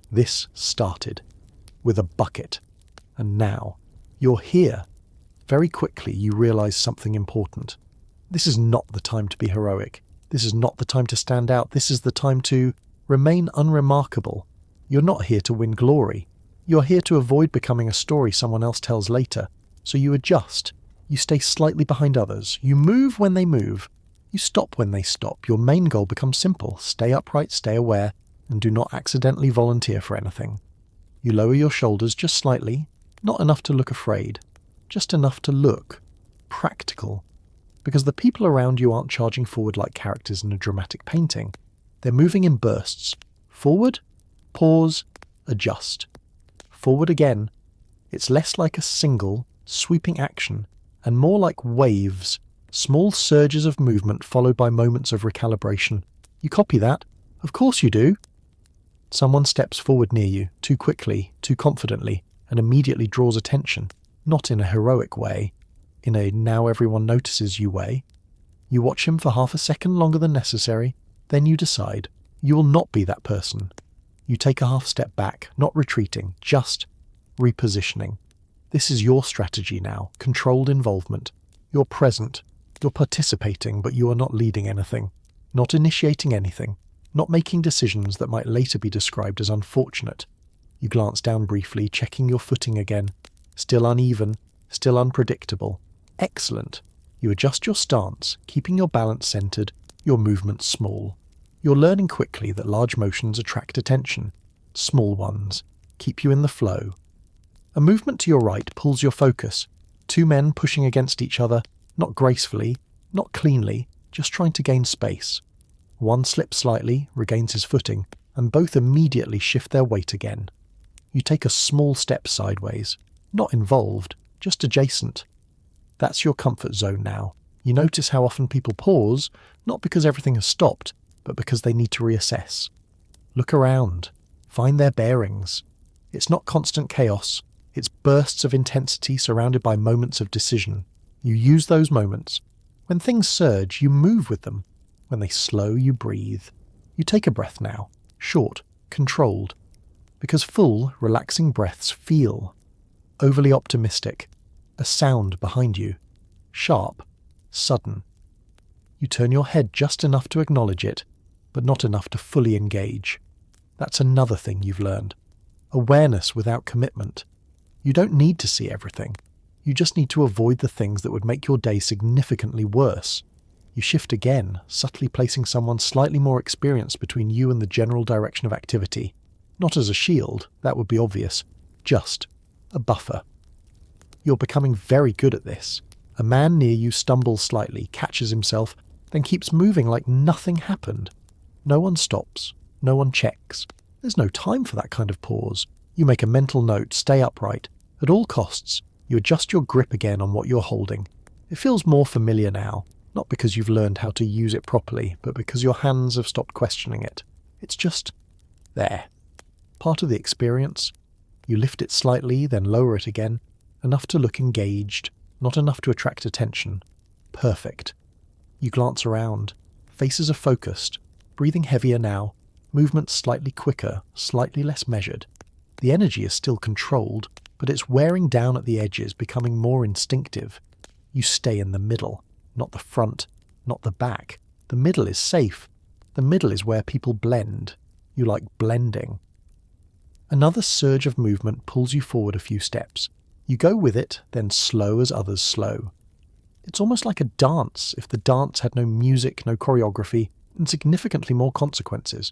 This started with a bucket, and now you're here, Very quickly you realise something important. This is not the time to be heroic. This is not the time to stand out. This is the time to remain unremarkable. You're not here to win glory. You're here to avoid becoming a story someone else tells later. So you adjust. You stay slightly behind others. You move when they move. You stop when they stop. Your main goal becomes simple. Stay upright, stay aware, and do not accidentally volunteer for anything. You lower your shoulders just slightly, not enough to look afraid, just enough to look practical. Because the people around you aren't charging forward like characters in a dramatic painting. They're moving in bursts. Forward, pause, adjust. Forward again. It's less like a single, sweeping action, and more like waves, small surges of movement followed by moments of recalibration. You copy that? Of course you do. Someone steps forward near you, too quickly, too confidently, and immediately draws attention, not in a heroic way, in a now everyone notices you way. You watch him for half a second longer than necessary, then you decide. You will not be that person. You take a half step back, not retreating, just repositioning. This is your strategy now, controlled involvement. You're present, you're participating, but you are not leading anything, not initiating anything, not making decisions that might later be described as unfortunate. You glance down briefly, checking your footing again. Still uneven, still unpredictable. Excellent. You adjust your stance, keeping your balance centered, your movements small. You're learning quickly that large motions attract attention. Small ones keep you in the flow. A movement to your right pulls your focus. Two men pushing against each other, not gracefully, not cleanly, just trying to gain space. One slips slightly, regains his footing, and both immediately shift their weight again. You take a small step sideways, not involved, just adjacent. That's your comfort zone now. You notice how often people pause, not because everything has stopped, but because they need to reassess. Look around. Find their bearings. It's not constant chaos. It's bursts of intensity surrounded by moments of decision. You use those moments. When things surge, you move with them. When they slow, you breathe. You take a breath now. Short, controlled. Because full, relaxing breaths feel. Overly optimistic. A sound behind you. Sharp. Sudden. You turn your head just enough to acknowledge it, but not enough to fully engage. That's another thing you've learned. Awareness without commitment. You don't need to see everything. You just need to avoid the things that would make your day significantly worse. You shift again, subtly placing someone slightly more experienced between you and the general direction of activity. Not as a shield, that would be obvious. Just a buffer. You're becoming very good at this. A man near you stumbles slightly, catches himself, then keeps moving like nothing happened. No one stops. No one checks. There's no time for that kind of pause. You make a mental note, stay upright. At all costs, you adjust your grip again on what you're holding. It feels more familiar now, not because you've learned how to use it properly, but because your hands have stopped questioning it. It's just there. Part of the experience. You lift it slightly, then lower it again, enough to look engaged, not enough to attract attention. Perfect. You glance around. Faces are focused, breathing heavier now, movements slightly quicker, slightly less measured. The energy is still controlled, but it's wearing down at the edges, becoming more instinctive. You stay in the middle, not the front, not the back. The middle is safe. The middle is where people blend. You like blending. Another surge of movement pulls you forward a few steps. You go with it, then slow as others slow. It's almost like a dance if the dance had no music, no choreography, and significantly more consequences.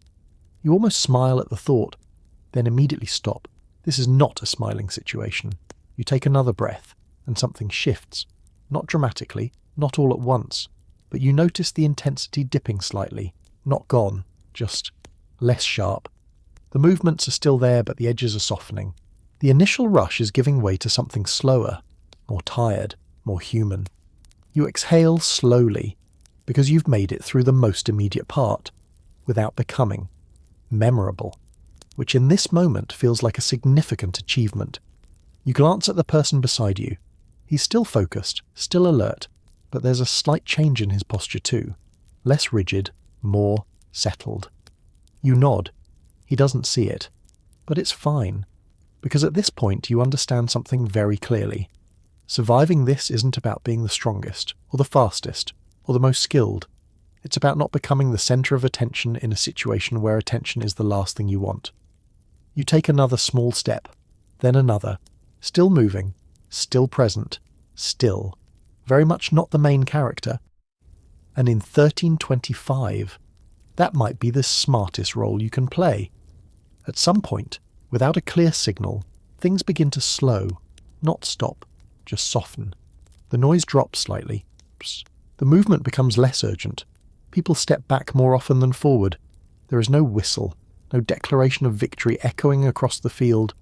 You almost smile at the thought, then immediately stop. This is not a smiling situation. You take another breath, and something shifts. Not dramatically, not all at once, but you notice the intensity dipping slightly. Not gone, just less sharp. The movements are still there, but the edges are softening. The initial rush is giving way to something slower, more tired, more human. You exhale slowly, because you've made it through the most immediate part, without becoming memorable, which in this moment feels like a significant achievement. You glance at the person beside you. He's still focused, still alert, but there's a slight change in his posture too. Less rigid, more settled. You nod. He doesn't see it, but it's fine. Because at this point you understand something very clearly. Surviving this isn't about being the strongest, or the fastest, or the most skilled. It's about not becoming the centre of attention in a situation where attention is the last thing you want. You take another small step, then another, still moving, still present, still, very much not the main character. And in 1325, that might be the smartest role you can play. At some point, without a clear signal, things begin to slow, not stop, just soften. The noise drops slightly. The movement becomes less urgent. People step back more often than forward. There is no whistle, no declaration of victory echoing across the field.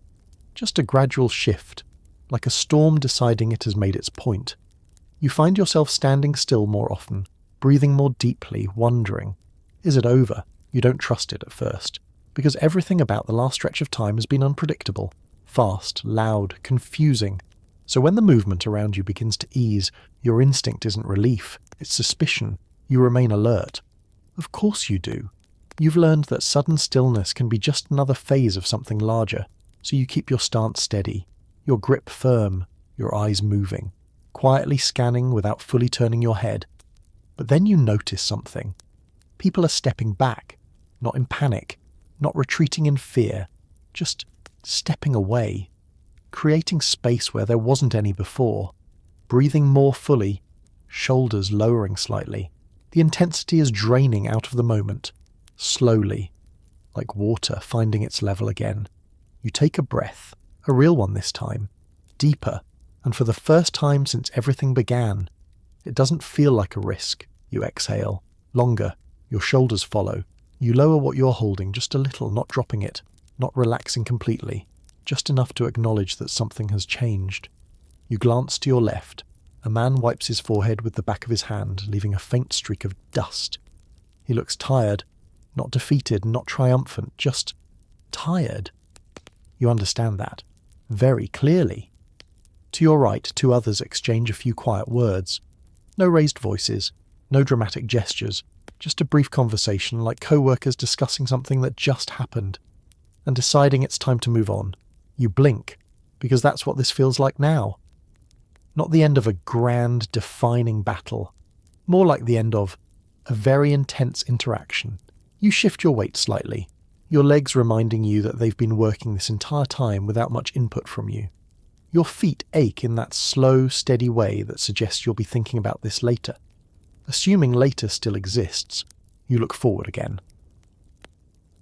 Just a gradual shift, like a storm deciding it has made its point. You find yourself standing still more often, breathing more deeply, wondering. Is it over? You don't trust it at first, because everything about the last stretch of time has been unpredictable, fast, loud, confusing. So when the movement around you begins to ease, your instinct isn't relief, it's suspicion. You remain alert. Of course you do. You've learned that sudden stillness can be just another phase of something larger, so you keep your stance steady, your grip firm, your eyes moving, quietly scanning without fully turning your head. But then you notice something. People are stepping back, not in panic, not retreating in fear, just stepping away, creating space where there wasn't any before, breathing more fully, shoulders lowering slightly. The intensity is draining out of the moment, slowly, like water finding its level again. You take a breath, a real one this time, deeper, and for the first time since everything began. It doesn't feel like a risk. You exhale, longer, your shoulders follow. You lower what you're holding just a little, not dropping it, not relaxing completely, just enough to acknowledge that something has changed. You glance to your left. A man wipes his forehead with the back of his hand, leaving a faint streak of dust. He looks tired, not defeated, not triumphant, just tired. You understand that, very clearly. To your right, two others exchange a few quiet words. No raised voices, no dramatic gestures, just a brief conversation like co-workers discussing something that just happened, and deciding it's time to move on. You blink, because that's what this feels like now. Not the end of a grand, defining battle, more like the end of a very intense interaction. You shift your weight slightly, your legs reminding you that they've been working this entire time without much input from you. Your feet ache in that slow, steady way that suggests you'll be thinking about this later. Assuming later still exists, you look forward again.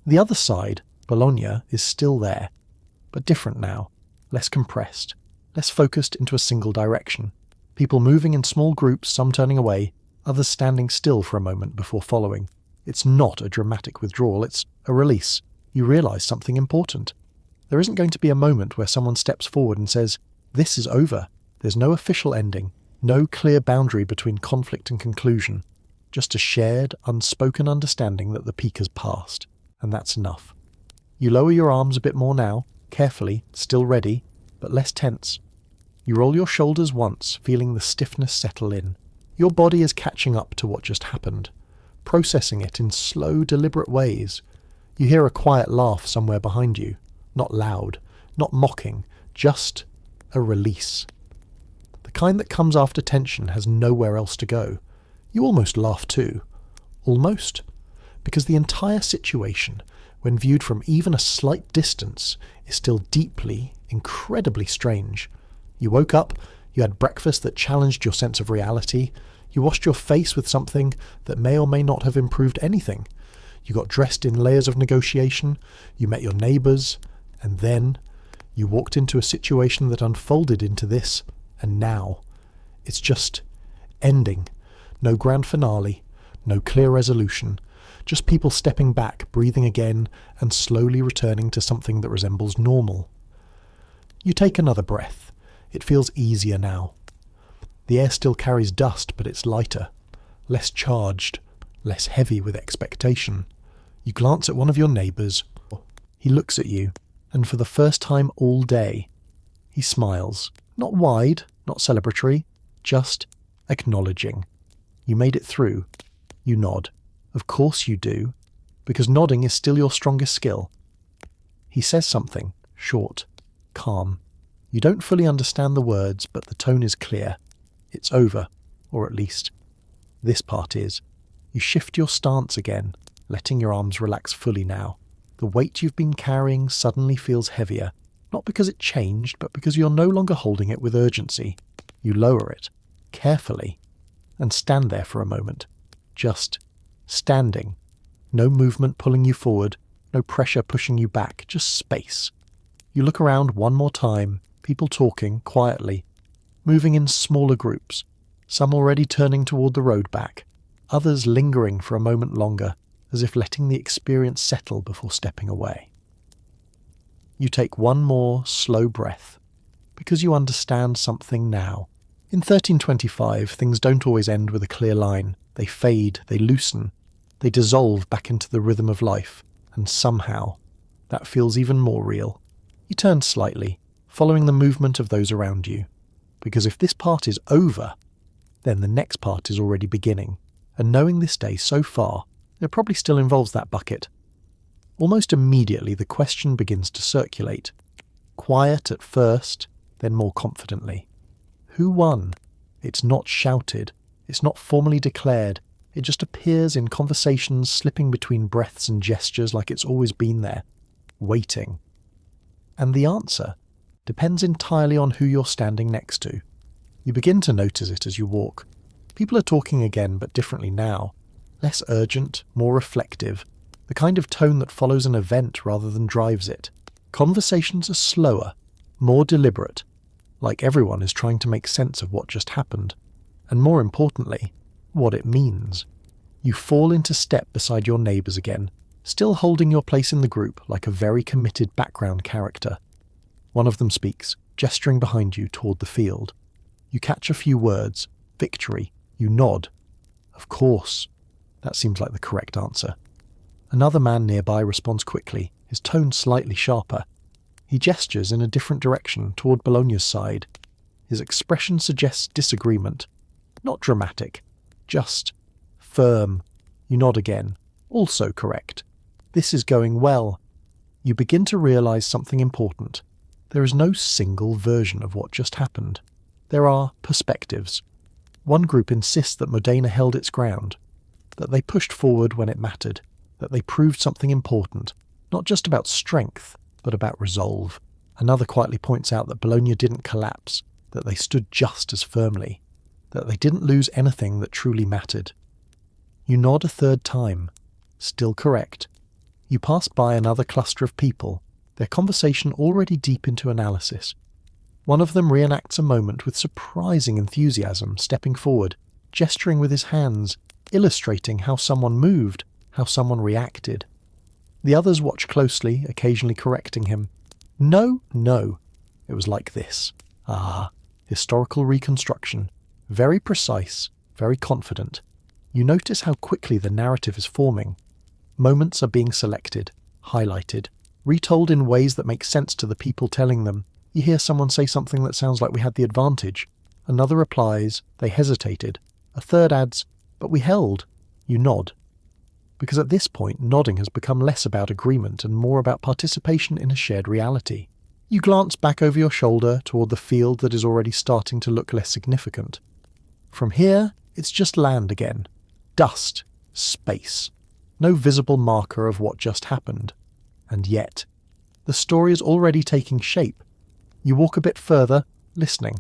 The other side, Bologna, is still there, but different now, less compressed, less focused into a single direction. People moving in small groups, some turning away, others standing still for a moment before following. It's not a dramatic withdrawal, it's a release. You realise something important. There isn't going to be a moment where someone steps forward and says, "This is over." There's no official ending, no clear boundary between conflict and conclusion, just a shared, unspoken understanding that the peak has passed, and that's enough. You lower your arms a bit more now, carefully, still ready, but less tense. You roll your shoulders once, feeling the stiffness settle in. Your body is catching up to what just happened, processing it in slow, deliberate ways. You hear a quiet laugh somewhere behind you, not loud, not mocking, just a release. The kind that comes after tension has nowhere else to go. You almost laugh too. Almost. Because the entire situation, when viewed from even a slight distance, is still deeply, incredibly strange. You woke up, you had breakfast that challenged your sense of reality, you washed your face with something that may or may not have improved anything. You got dressed in layers of negotiation, you met your neighbours, and then you walked into a situation that unfolded into this, and now it's just ending. No grand finale, no clear resolution, just people stepping back, breathing again, and slowly returning to something that resembles normal. You take another breath. It feels easier now. The air still carries dust, but it's lighter, less charged, less heavy with expectation. You glance at one of your neighbours. He looks at you, and for the first time all day, he smiles. Not wide, not celebratory, just acknowledging. You made it through. You nod. Of course you do, because nodding is still your strongest skill. He says something, short, calm. You don't fully understand the words, but the tone is clear. It's over, or at least, this part is. You shift your stance again, letting your arms relax fully now. The weight you've been carrying suddenly feels heavier, not because it changed, but because you're no longer holding it with urgency. You lower it, carefully, and stand there for a moment. Just standing. No movement pulling you forward, no pressure pushing you back, just space. You look around one more time, people talking quietly, moving in smaller groups, some already turning toward the road back, others lingering for a moment longer, as if letting the experience settle before stepping away. You take one more slow breath, because you understand something now. In 1325, things don't always end with a clear line. They fade, they loosen, they dissolve back into the rhythm of life, and somehow, that feels even more real. You turn slightly, following the movement of those around you, because if this part is over, then the next part is already beginning, and knowing this day so far, it probably still involves that bucket. Almost immediately the question begins to circulate. Quiet at first, then more confidently. Who won? It's not shouted. It's not formally declared. It just appears in conversations slipping between breaths and gestures like it's always been there. Waiting. And the answer depends entirely on who you're standing next to. You begin to notice it as you walk. People are talking again, but differently now. Less urgent, more reflective. The kind of tone that follows an event rather than drives it. Conversations are slower, more deliberate, like everyone is trying to make sense of what just happened, and more importantly, what it means. You fall into step beside your neighbours again, still holding your place in the group like a very committed background character. One of them speaks, gesturing behind you toward the field. You catch a few words. Victory. You nod. Of course. That seems like the correct answer. Another man nearby responds quickly, his tone slightly sharper. He gestures in a different direction, toward Bologna's side. His expression suggests disagreement. Not dramatic, just firm. You nod again. Also correct. This is going well. You begin to realize something important. There is no single version of what just happened. There are perspectives. One group insists that Modena held its ground, that they pushed forward when it mattered, that they proved something important, not just about strength, but about resolve. Another quietly points out that Bologna didn't collapse, that they stood just as firmly, that they didn't lose anything that truly mattered. You nod a third time. Still correct. You pass by another cluster of people, their conversation already deep into analysis. One of them reenacts a moment with surprising enthusiasm, stepping forward, gesturing with his hands, illustrating how someone moved, how someone reacted. The others watch closely, occasionally correcting him. No, it was like this. Historical reconstruction. Very precise, very confident. You notice how quickly the narrative is forming. Moments are being selected, highlighted, retold in ways that make sense to the people telling them. You hear someone say something that sounds like we had the advantage. Another replies, they hesitated. A third adds, but we held. You nod. Because at this point, nodding has become less about agreement and more about participation in a shared reality. You glance back over your shoulder toward the field that is already starting to look less significant. From here, it's just land again. Dust. Space. No visible marker of what just happened. And yet, the story is already taking shape. You walk a bit further, listening.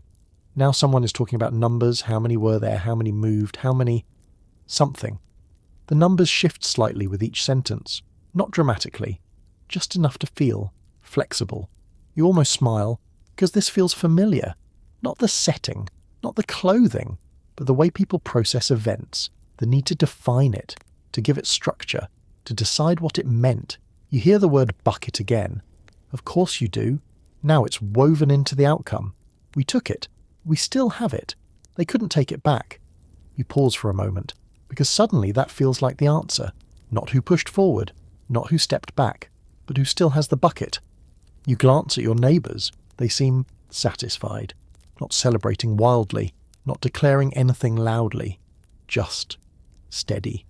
Now someone is talking about numbers, how many were there, how many moved, how many... something. The numbers shift slightly with each sentence, not dramatically, just enough to feel flexible. You almost smile, because this feels familiar. Not the setting, not the clothing, but the way people process events, the need to define it, to give it structure, to decide what it meant. You hear the word bucket again. Of course you do. Now it's woven into the outcome. We took it. We still have it. They couldn't take it back. You pause for a moment, because suddenly that feels like the answer. Not who pushed forward, not who stepped back, but who still has the bucket. You glance at your neighbours. They seem satisfied, not celebrating wildly, not declaring anything loudly, just steady,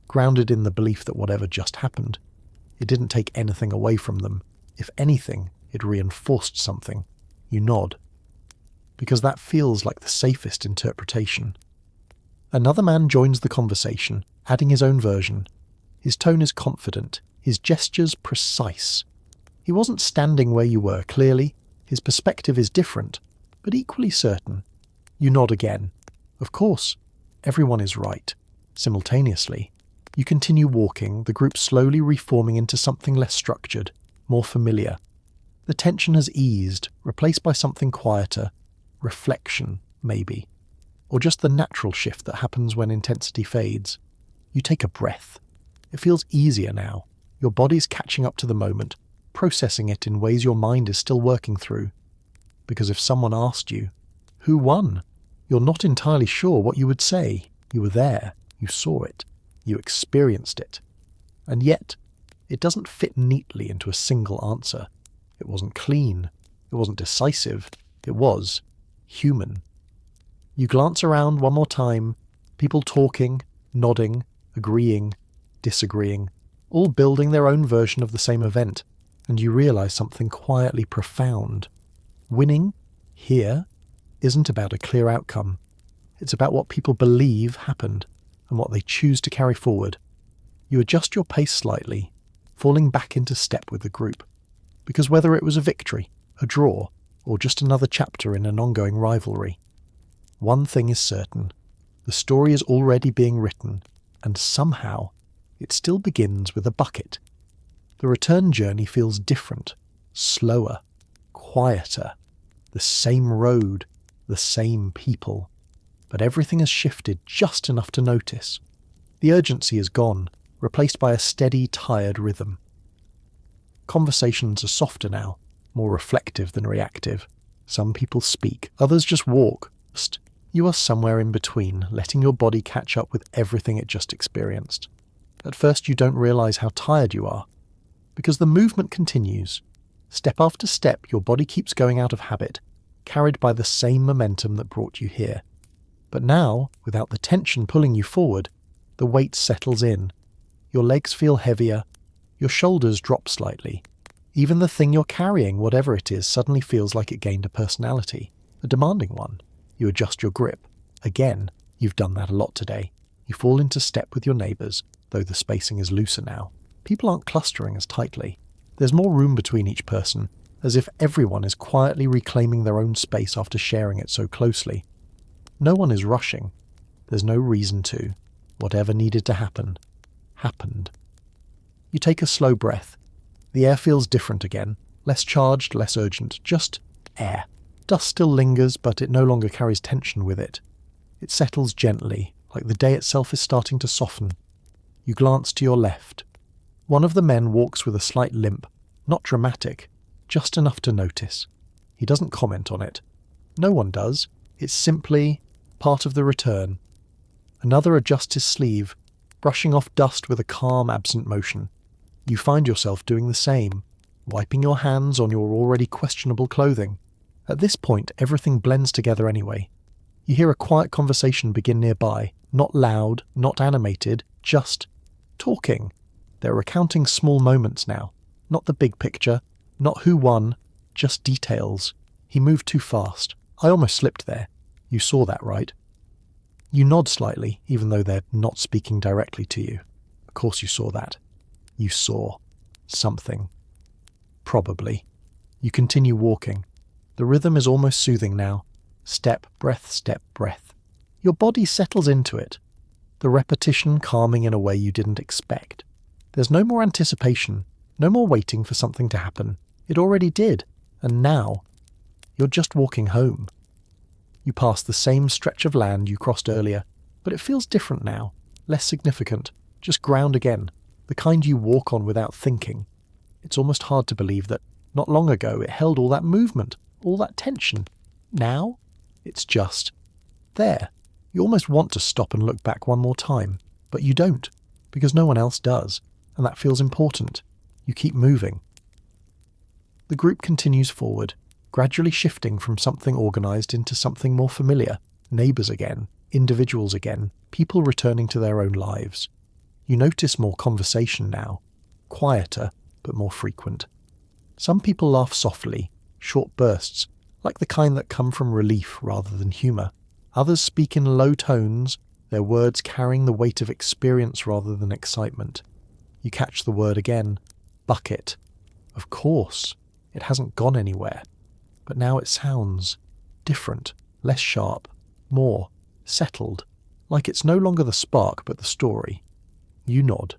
grounded in the belief that whatever just happened, it didn't take anything away from them. If anything, it reinforced something. You nod. Because that feels like the safest interpretation. Another man joins the conversation, adding his own version. His tone is confident, his gestures precise. He wasn't standing where you were, clearly. His perspective is different, but equally certain. You nod again. Of course, everyone is right. Simultaneously, you continue walking, the group slowly reforming into something less structured, more familiar. The tension has eased, replaced by something quieter. Reflection, maybe. Or just the natural shift that happens when intensity fades. You take a breath. It feels easier now. Your body's catching up to the moment, processing it in ways your mind is still working through. Because if someone asked you, who won? You're not entirely sure what you would say. You were there. You saw it. You experienced it. And yet, it doesn't fit neatly into a single answer. It wasn't clean. It wasn't decisive. It was human. You glance around one more time, people talking, nodding, agreeing, disagreeing, all building their own version of the same event, and you realize something quietly profound. Winning, here, isn't about a clear outcome. It's about what people believe happened, and what they choose to carry forward. You adjust your pace slightly, falling back into step with the group. Because whether it was a victory, a draw, or just another chapter in an ongoing rivalry, one thing is certain. The story is already being written, and somehow it still begins with a bucket. The return journey feels different, slower, quieter. The same road, the same people. But everything has shifted just enough to notice. The urgency is gone, replaced by a steady, tired rhythm. Conversations are softer now, more reflective than reactive. Some people speak, others just walk. You are somewhere in between, letting your body catch up with everything it just experienced. At first you don't realize how tired you are, because the movement continues. Step after step, your body keeps going out of habit, carried by the same momentum that brought you here. But now, without the tension pulling you forward, the weight settles in. Your legs feel heavier, your shoulders drop slightly. Even the thing you're carrying, whatever it is, suddenly feels like it gained a personality, a demanding one. You adjust your grip. Again, you've done that a lot today. You fall into step with your neighbours, though the spacing is looser now. People aren't clustering as tightly. There's more room between each person, as if everyone is quietly reclaiming their own space after sharing it so closely. No one is rushing. There's no reason to. Whatever needed to happen, happened. You take a slow breath. The air feels different again, less charged, less urgent, just air. Dust still lingers, but it no longer carries tension with it. It settles gently, like the day itself is starting to soften. You glance to your left. One of the men walks with a slight limp, not dramatic, just enough to notice. He doesn't comment on it. No one does. It's simply part of the return. Another adjusts his sleeve, brushing off dust with a calm, absent motion. You find yourself doing the same, wiping your hands on your already questionable clothing. At this point, everything blends together anyway. You hear a quiet conversation begin nearby, not loud, not animated, just talking. They're recounting small moments now, not the big picture, not who won, just details. He moved too fast. I almost slipped there. You saw that, right? You nod slightly, even though they're not speaking directly to you. Of course you saw that. You saw something. Probably. You continue walking. The rhythm is almost soothing now. Step, breath. Your body settles into it. The repetition calming in a way you didn't expect. There's no more anticipation, no more waiting for something to happen. It already did, and now, you're just walking home. You pass the same stretch of land you crossed earlier, but it feels different now, less significant, just ground again, the kind you walk on without thinking. It's almost hard to believe that, not long ago, it held all that movement, all that tension. Now, it's just there. You almost want to stop and look back one more time, but you don't, because no one else does, and that feels important. You keep moving. The group continues forward, gradually shifting from something organised into something more familiar. Neighbours again, individuals again, people returning to their own lives. You notice more conversation now, quieter but more frequent. Some people laugh softly, short bursts, like the kind that come from relief rather than humour. Others speak in low tones, their words carrying the weight of experience rather than excitement. You catch the word again. Bucket. Of course, it hasn't gone anywhere. But now it sounds different, less sharp, more settled, like it's no longer the spark but the story. You nod,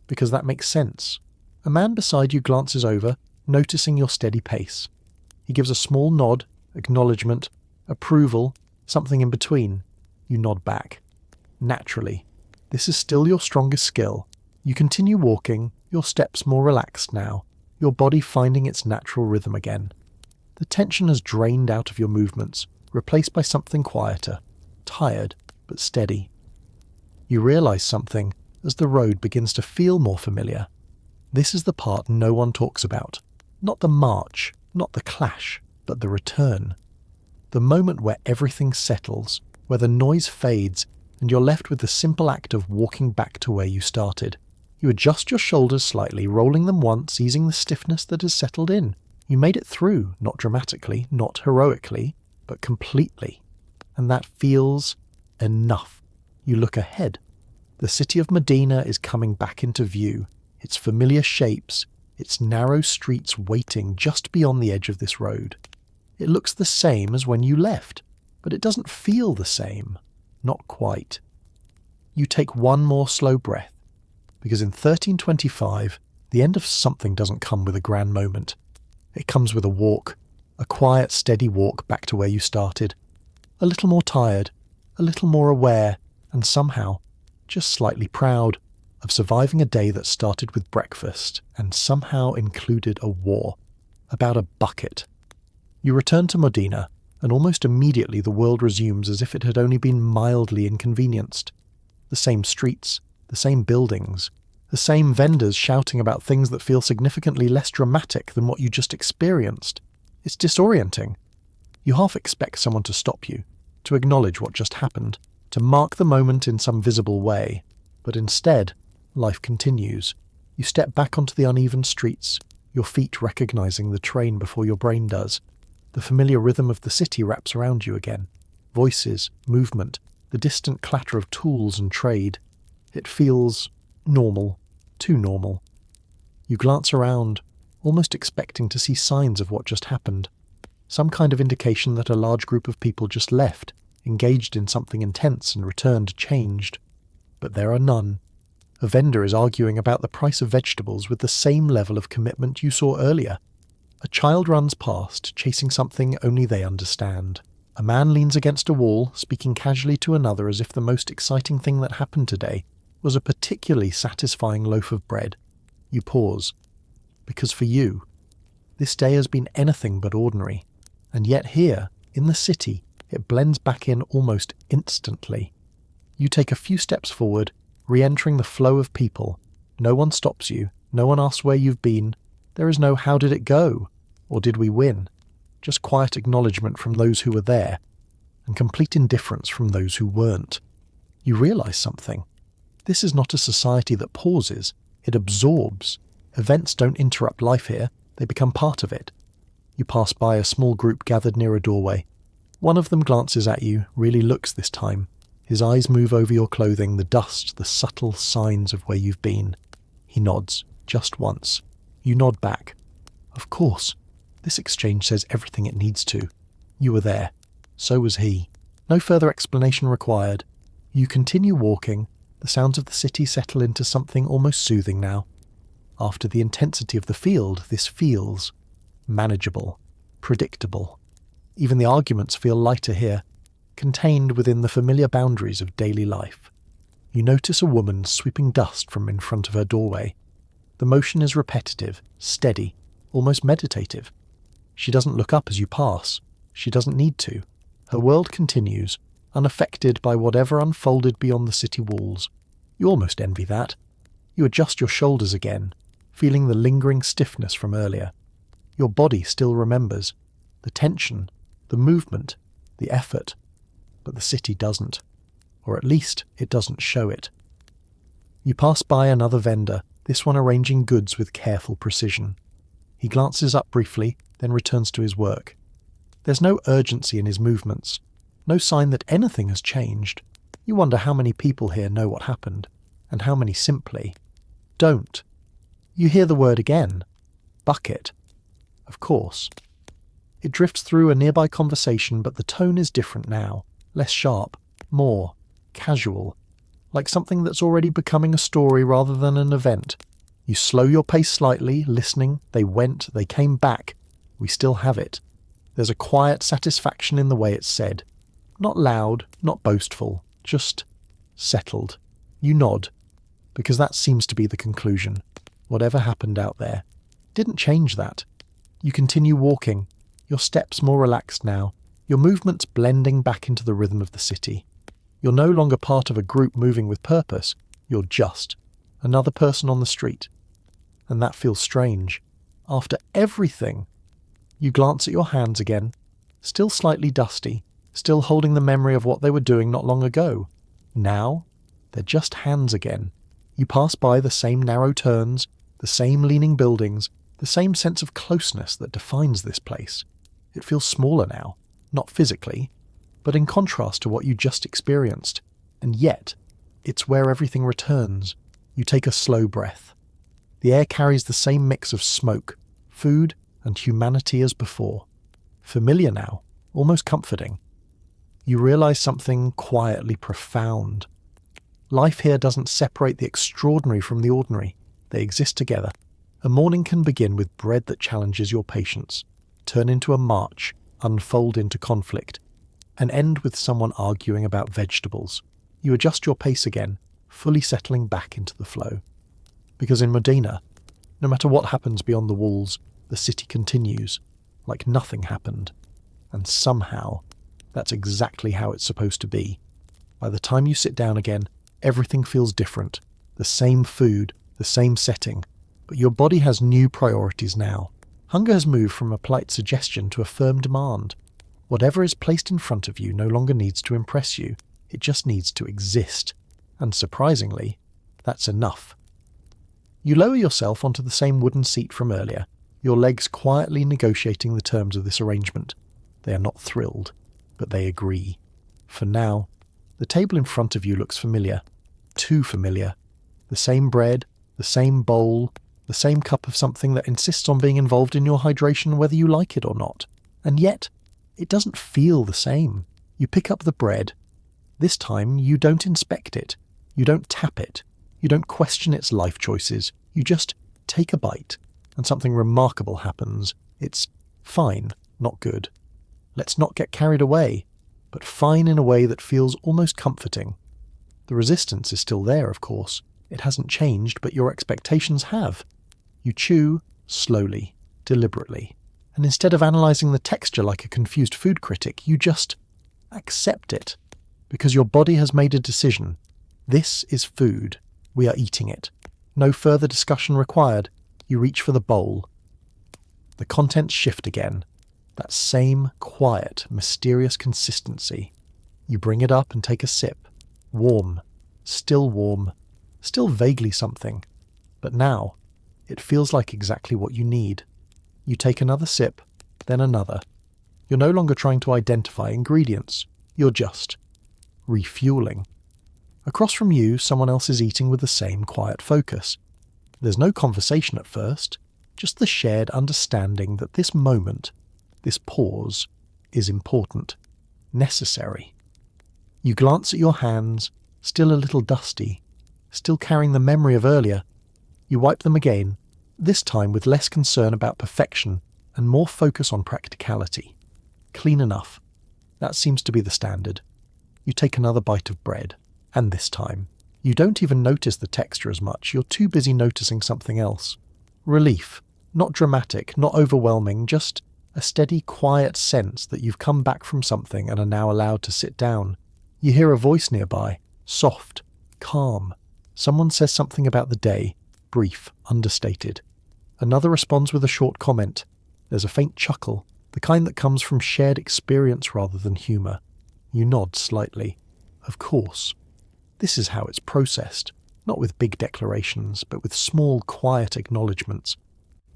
because that makes sense. A man beside you glances over, noticing your steady pace. He gives a small nod, acknowledgement, approval, something in between. You nod back. Naturally. This is still your strongest skill. You continue walking, your steps more relaxed now, your body finding its natural rhythm again. The tension has drained out of your movements, replaced by something quieter, tired but steady. You realise something as the road begins to feel more familiar. This is the part no one talks about. Not the march, not the clash, but the return. The moment where everything settles, where the noise fades, and you're left with the simple act of walking back to where you started. You adjust your shoulders slightly, rolling them once, easing the stiffness that has settled in. You made it through, not dramatically, not heroically, but completely. And that feels enough. You look ahead. The city of Modena is coming back into view, its familiar shapes, its narrow streets waiting just beyond the edge of this road. It looks the same as when you left, but it doesn't feel the same. Not quite. You take one more slow breath, because in 1325, the end of something doesn't come with a grand moment. It comes with a walk, a quiet, steady walk back to where you started. A little more tired, a little more aware, and somehow just slightly proud of surviving a day that started with breakfast and somehow included a war about a bucket. You return to Modena, and almost immediately the world resumes as if it had only been mildly inconvenienced. The same streets, the same buildings, the same vendors shouting about things that feel significantly less dramatic than what you just experienced. It's disorienting. You half expect someone to stop you, to acknowledge what just happened, to mark the moment in some visible way, but instead, life continues. You step back onto the uneven streets, your feet recognizing the train before your brain does. The familiar rhythm of the city wraps around you again. Voices, movement, the distant clatter of tools and trade. It feels normal, too normal. You glance around, almost expecting to see signs of what just happened. Some kind of indication that a large group of people just left, engaged in something intense and returned changed. But there are none. A vendor is arguing about the price of vegetables with the same level of commitment you saw earlier. A child runs past, chasing something only they understand. A man leans against a wall, speaking casually to another as if the most exciting thing that happened today was a particularly satisfying loaf of bread. You pause. Because for you, this day has been anything but ordinary. And yet here, in the city, it blends back in almost instantly. You take a few steps forward, re-entering the flow of people. No one stops you. No one asks where you've been. There is no "how did it go?" or "did we win?" Just quiet acknowledgement from those who were there, and complete indifference from those who weren't. You realise something. This is not a society that pauses, it absorbs. Events don't interrupt life here, they become part of it. You pass by a small group gathered near a doorway. One of them glances at you, really looks this time. His eyes move over your clothing, the dust, the subtle signs of where you've been. He nods, just once. You nod back. Of course. This exchange says everything it needs to. You were there. So was he. No further explanation required. You continue walking. The sounds of the city settle into something almost soothing now. After the intensity of the field, this feels manageable, predictable. Even the arguments feel lighter here, contained within the familiar boundaries of daily life. You notice a woman sweeping dust from in front of her doorway. The motion is repetitive, steady, almost meditative. She doesn't look up as you pass. She doesn't need to. Her world continues, unaffected by whatever unfolded beyond the city walls. You almost envy that. You adjust your shoulders again, feeling the lingering stiffness from earlier. Your body still remembers. The tension, the movement, the effort. But the city doesn't. Or at least it doesn't show it. You pass by another vendor, this one arranging goods with careful precision. He glances up briefly, then returns to his work. There's no urgency in his movements, no sign that anything has changed. You wonder how many people here know what happened, and how many simply don't. You hear the word again. Bucket. Of course. It drifts through a nearby conversation, but the tone is different now, less sharp, more casual, like something that's already becoming a story rather than an event. You slow your pace slightly, listening. They went, they came back. We still have it. There's a quiet satisfaction in the way it's said. Not loud, not boastful, just settled. You nod, because that seems to be the conclusion. Whatever happened out there didn't change that. You continue walking, your steps more relaxed now, your movements blending back into the rhythm of the city. You're no longer part of a group moving with purpose. You're just another person on the street. And that feels strange. After everything, you glance at your hands again, still slightly dusty, still holding the memory of what they were doing not long ago. Now, they're just hands again. You pass by the same narrow turns, the same leaning buildings, the same sense of closeness that defines this place. It feels smaller now, not physically, but in contrast to what you just experienced. And yet, it's where everything returns. You take a slow breath. The air carries the same mix of smoke, food, and humanity as before. Familiar now, almost comforting. You realize something quietly profound. Life here doesn't separate the extraordinary from the ordinary. They exist together. A morning can begin with bread that challenges your patience, turn into a march, unfold into conflict, and end with someone arguing about vegetables. You adjust your pace again, fully settling back into the flow. Because in Modena, no matter what happens beyond the walls, the city continues, like nothing happened. And somehow, that's exactly how it's supposed to be. By the time you sit down again, everything feels different. The same food, the same setting, but your body has new priorities now. Hunger has moved from a polite suggestion to a firm demand. Whatever is placed in front of you no longer needs to impress you. It just needs to exist. And surprisingly, that's enough. You lower yourself onto the same wooden seat from earlier, your legs quietly negotiating the terms of this arrangement. They are not thrilled, but they agree. For now, the table in front of you looks familiar. Too familiar. The same bread, the same bowl, the same cup of something that insists on being involved in your hydration whether you like it or not. And yet, it doesn't feel the same. You pick up the bread. This time, you don't inspect it. You don't tap it. You don't question its life choices. You just take a bite, and something remarkable happens. It's fine, not good. Let's not get carried away, but fine in a way that feels almost comforting. The resistance is still there, of course. It hasn't changed, but your expectations have. You chew slowly, deliberately, and instead of analysing the texture like a confused food critic, you just accept it, because your body has made a decision. This is food. We are eating it. No further discussion required. You reach for the bowl. The contents shift again. That same quiet, mysterious consistency. You bring it up and take a sip. Warm. Still vaguely something. But now, it feels like exactly what you need. You take another sip, then another. You're no longer trying to identify ingredients. You're just refueling. Across from you, someone else is eating with the same quiet focus. There's no conversation at first, just the shared understanding that this moment, this pause, is important, necessary. You glance at your hands, still a little dusty, still carrying the memory of earlier. You wipe them again, this time with less concern about perfection and more focus on practicality. Clean enough. That seems to be the standard. You take another bite of bread. And this time, you don't even notice the texture as much. You're too busy noticing something else. Relief. Not dramatic, not overwhelming, just a steady, quiet sense that you've come back from something and are now allowed to sit down. You hear a voice nearby, soft, calm. Someone says something about the day, brief, understated. Another responds with a short comment. There's a faint chuckle, the kind that comes from shared experience rather than humour. You nod slightly. Of course. This is how it's processed, not with big declarations, but with small, quiet acknowledgements.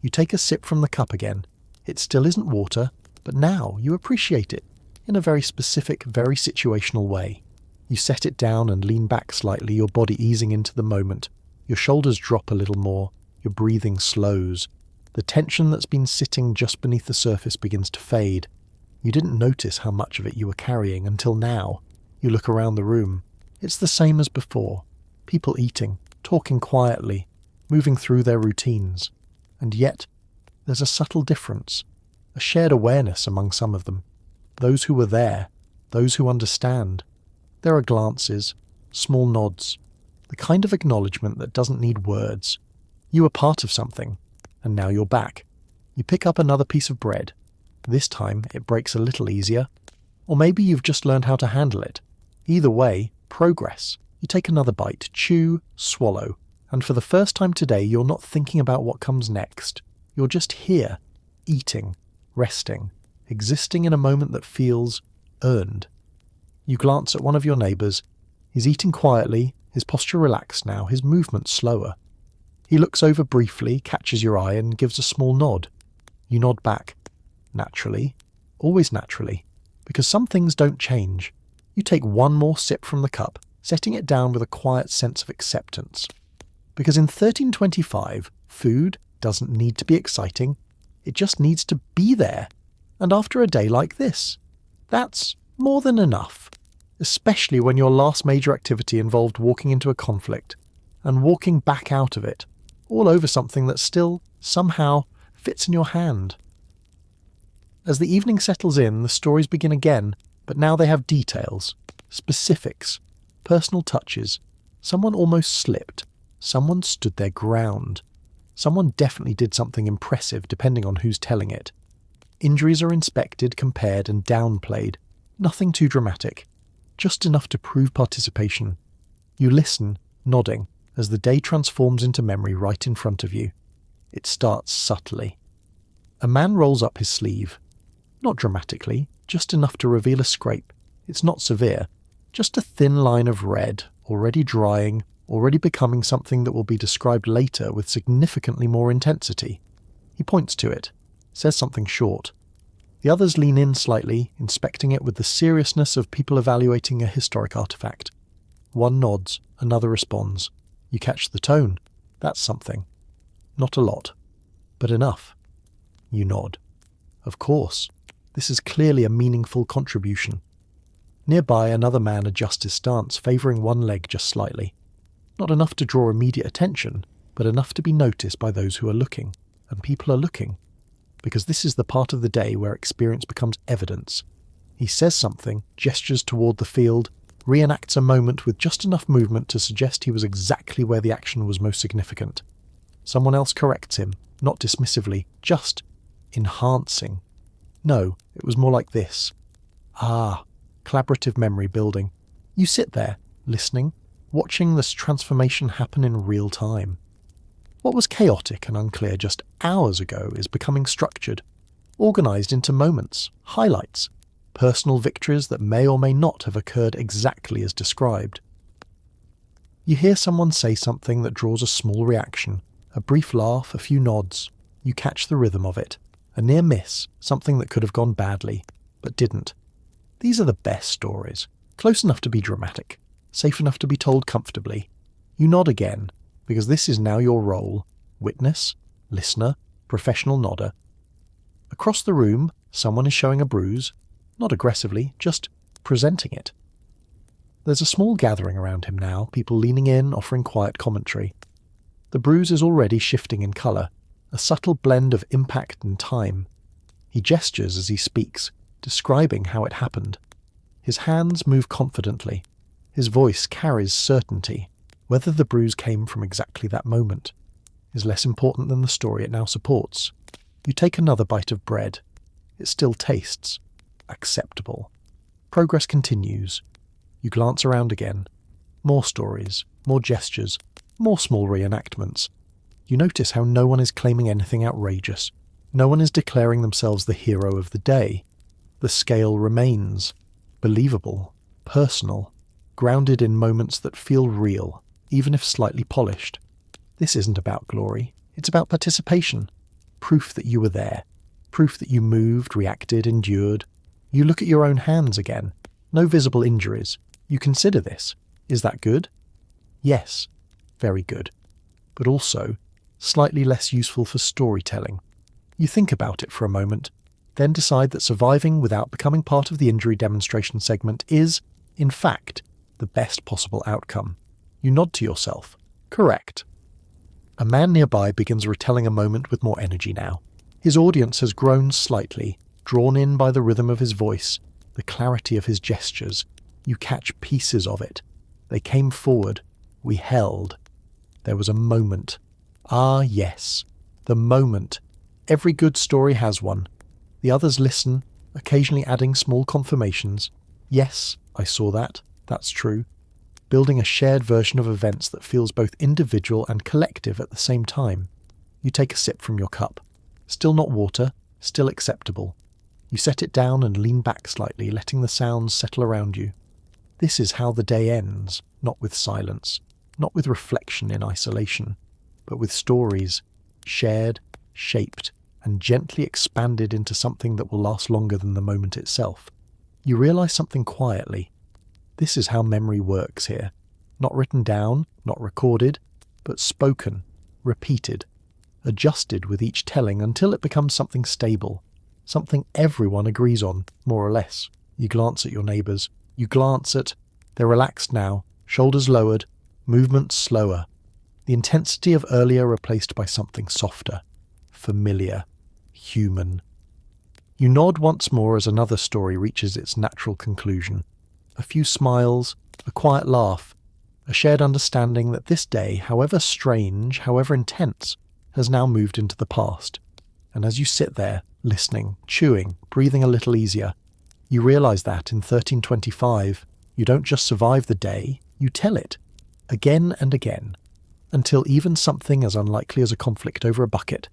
You take a sip from the cup again. It still isn't water, But now you appreciate it in a very specific, very situational way. You set it down and lean back slightly, your body easing into the moment. Your shoulders drop a little more, your breathing slows. The tension that's been sitting just beneath the surface begins to fade. You didn't notice how much of it you were carrying until now. You look around the room. It's the same as before. People eating, talking quietly, moving through their routines. And yet, there's a subtle difference, a shared awareness among some of them. Those who were there, those who understand. There are glances, small nods, the kind of acknowledgement that doesn't need words. You were part of something, and now you're back. You pick up another piece of bread. This time it breaks a little easier. Or maybe you've just learned how to handle it. Either way, progress. You take another bite, chew, swallow, and for the first time today you're not thinking about what comes next. You're just here, eating, resting, existing in a moment that feels earned. You glance at one of your neighbours. He's eating quietly, his posture relaxed now, his movement slower. He looks over briefly, catches your eye and gives a small nod. You nod back. Naturally. Always naturally. Because some things don't change. You take one more sip from the cup, setting it down with a quiet sense of acceptance. Because in 1325, food doesn't need to be exciting. It just needs to be there. And after a day like this, that's more than enough. Especially when your last major activity involved walking into a conflict and walking back out of it, all over something that still, somehow, fits in your hand. As the evening settles in, the stories begin again, but now they have details, specifics, personal touches. Someone almost slipped. Someone stood their ground. Someone definitely did something impressive, depending on who's telling it. Injuries are inspected, compared, and downplayed. Nothing too dramatic. Just enough to prove participation. You listen, nodding, as the day transforms into memory right in front of you. It starts subtly. A man rolls up his sleeve. Not dramatically, just enough to reveal a scrape. It's not severe. Just a thin line of red, already drying, already becoming something that will be described later with significantly more intensity. He points to it, says something short. The others lean in slightly, inspecting it with the seriousness of people evaluating a historic artifact. One nods, another responds. You catch the tone. That's something. Not a lot, but enough. You nod. Of course. This is clearly a meaningful contribution. Nearby, another man adjusts his stance, favouring one leg just slightly. Not enough to draw immediate attention, but enough to be noticed by those who are looking. And people are looking. Because this is the part of the day where experience becomes evidence. He says something, gestures toward the field, reenacts a moment with just enough movement to suggest he was exactly where the action was most significant. Someone else corrects him, not dismissively, just enhancing. No, it was more like this. Collaborative memory building. You sit there, listening, watching this transformation happen in real time. What was chaotic and unclear just hours ago is becoming structured, organised into moments, highlights, personal victories that may or may not have occurred exactly as described. You hear someone say something that draws a small reaction, a brief laugh, a few nods. You catch the rhythm of it. A near miss, something that could have gone badly, but didn't. These are the best stories, close enough to be dramatic, safe enough to be told comfortably. You nod again, because this is now your role: witness, listener, professional nodder. Across the room, someone is showing a bruise, not aggressively, just presenting it. There's a small gathering around him now, people leaning in, offering quiet commentary. The bruise is already shifting in colour, a subtle blend of impact and time. He gestures as he speaks, describing how it happened. His hands move confidently. His voice carries certainty. Whether the bruise came from exactly that moment is less important than the story it now supports. You take another bite of bread. It still tastes acceptable. Progress continues. You glance around again. More stories, more gestures, more small reenactments. You notice how no one is claiming anything outrageous. No one is declaring themselves the hero of the day. The scale remains believable, personal, grounded in moments that feel real, even if slightly polished. This isn't about glory. It's about participation. Proof that you were there. proof that you moved, reacted, endured. You look at your own hands again. No visible injuries. You consider this. Is that good? Yes, very good. But also slightly less useful for storytelling. You think about it for a moment, then decide that surviving without becoming part of the injury demonstration segment is, in fact, the best possible outcome. You nod to yourself. Correct. A man nearby begins retelling a moment with more energy now. His audience has grown slightly, drawn in by the rhythm of his voice, the clarity of his gestures. You catch pieces of it. They came forward. We held. There was a moment. Ah, yes. The moment. Every good story has one. The others listen, occasionally adding small confirmations. Yes, I saw that. That's true. Building a shared version of events that feels both individual and collective at the same time. You take a sip from your cup. Still not water, still acceptable. You set it down and lean back slightly, letting the sounds settle around you. This is how the day ends, not with silence, not with reflection in isolation, but with stories, shared, shaped, and gently expanded into something that will last longer than the moment itself. You realize something quietly. This is how memory works here. Not written down, not recorded, but spoken, repeated, adjusted with each telling until it becomes something stable, something everyone agrees on, more or less. You glance at your neighbours. You glance at... They're relaxed now, shoulders lowered, movements slower. The intensity of earlier replaced by something softer, familiar, human. You nod once more as another story reaches its natural conclusion. A few smiles, a quiet laugh, a shared understanding that this day, however strange, however intense, has now moved into the past. And as you sit there, listening, chewing, breathing a little easier, you realise that in 1325, you don't just survive the day, you tell it, again and again, until even something as unlikely as a conflict over a bucket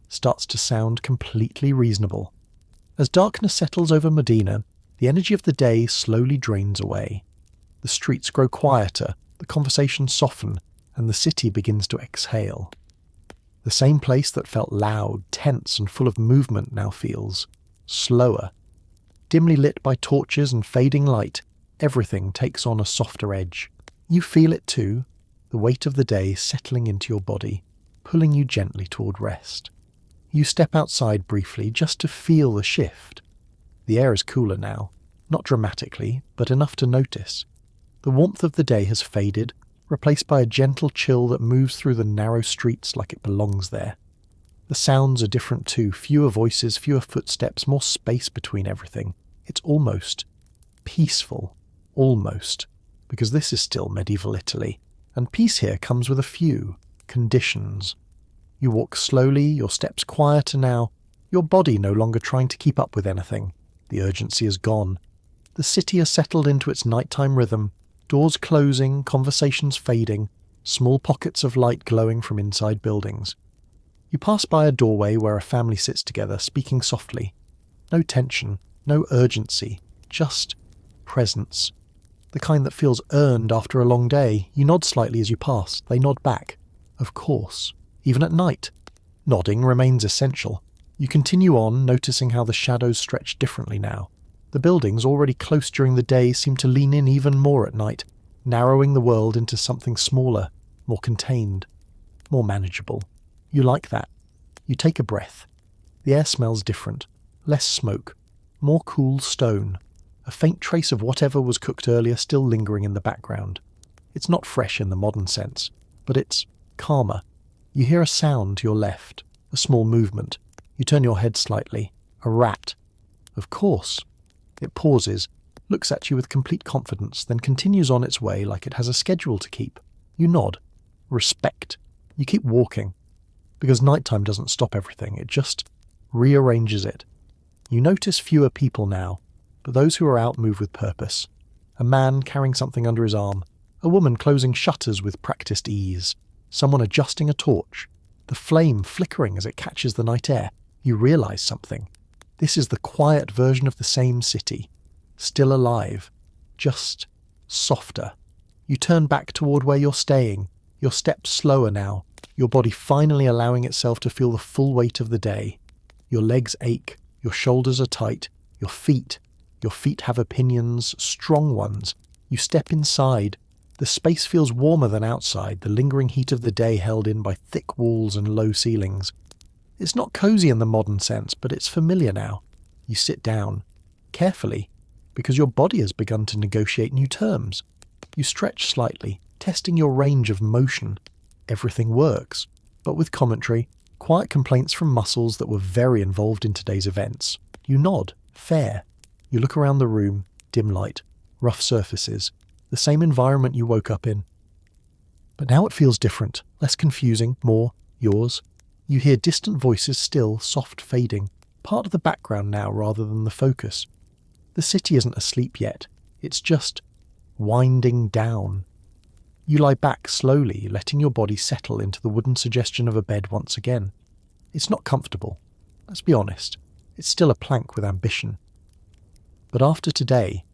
starts to sound completely reasonable. As darkness settles over Modena, the energy of the day slowly drains away. The streets grow quieter, the conversations soften, and the city begins to exhale. The same place that felt loud, tense, and full of movement now feels slower. Dimly lit by torches and fading light, everything takes on a softer edge. You feel it too, the weight of the day settling into your body, pulling you gently toward rest. You step outside briefly just to feel the shift. The air is cooler now, not dramatically, but enough to notice. The warmth of the day has faded, replaced by a gentle chill that moves through the narrow streets like it belongs there. The sounds are different too, fewer voices, fewer footsteps, more space between everything. It's almost peaceful, almost, because this is still medieval Italy, and peace here comes with a few conditions. You walk slowly, your steps quieter now, your body no longer trying to keep up with anything. The urgency is gone. The city has settled into its nighttime rhythm, doors closing, conversations fading, small pockets of light glowing from inside buildings. You pass by a doorway where a family sits together, speaking softly. No tension, no urgency, just presence. The kind that feels earned after a long day. You nod slightly as you pass. They nod back. Of course. Even at night. Nodding remains essential. You continue on, noticing how the shadows stretch differently now. The buildings, already close during the day, seem to lean in even more at night, narrowing the world into something smaller, more contained, more manageable. You like that. You take a breath. The air smells different. Less smoke. More cool stone. A faint trace of whatever was cooked earlier still lingering in the background. It's not fresh in the modern sense, but it's calmer. You hear a sound to your left, a small movement. You turn your head slightly. A rat. Of course. It pauses, looks at you with complete confidence, then continues on its way like it has a schedule to keep. You nod. Respect. You keep walking. Because nighttime doesn't stop everything, it just rearranges it. You notice fewer people now, but those who are out move with purpose. A man carrying something under his arm, a woman closing shutters with practiced ease, someone adjusting a torch, the flame flickering as it catches the night air. You realize something. This is the quiet version of the same city, still alive, just softer. You turn back toward where you're staying, your steps slower now, your body finally allowing itself to feel the full weight of the day. Your legs ache, your shoulders are tight, your feet have opinions, strong ones. You step inside. The space feels warmer than outside, the lingering heat of the day held in by thick walls and low ceilings. It's not cozy in the modern sense, but it's familiar now. You sit down, carefully, because your body has begun to negotiate new terms. You stretch slightly, testing your range of motion. Everything works, but with commentary, quiet complaints from muscles that were very involved in today's events. You nod, fair. You look around the room, dim light, rough surfaces, the same environment you woke up in. But now it feels different, less confusing, more yours. You hear distant voices still, soft fading, part of the background now rather than the focus. The city isn't asleep yet, it's just winding down. You lie back slowly, letting your body settle into the wooden suggestion of a bed once again. It's not comfortable, let's be honest. It's still a plank with ambition. But after today,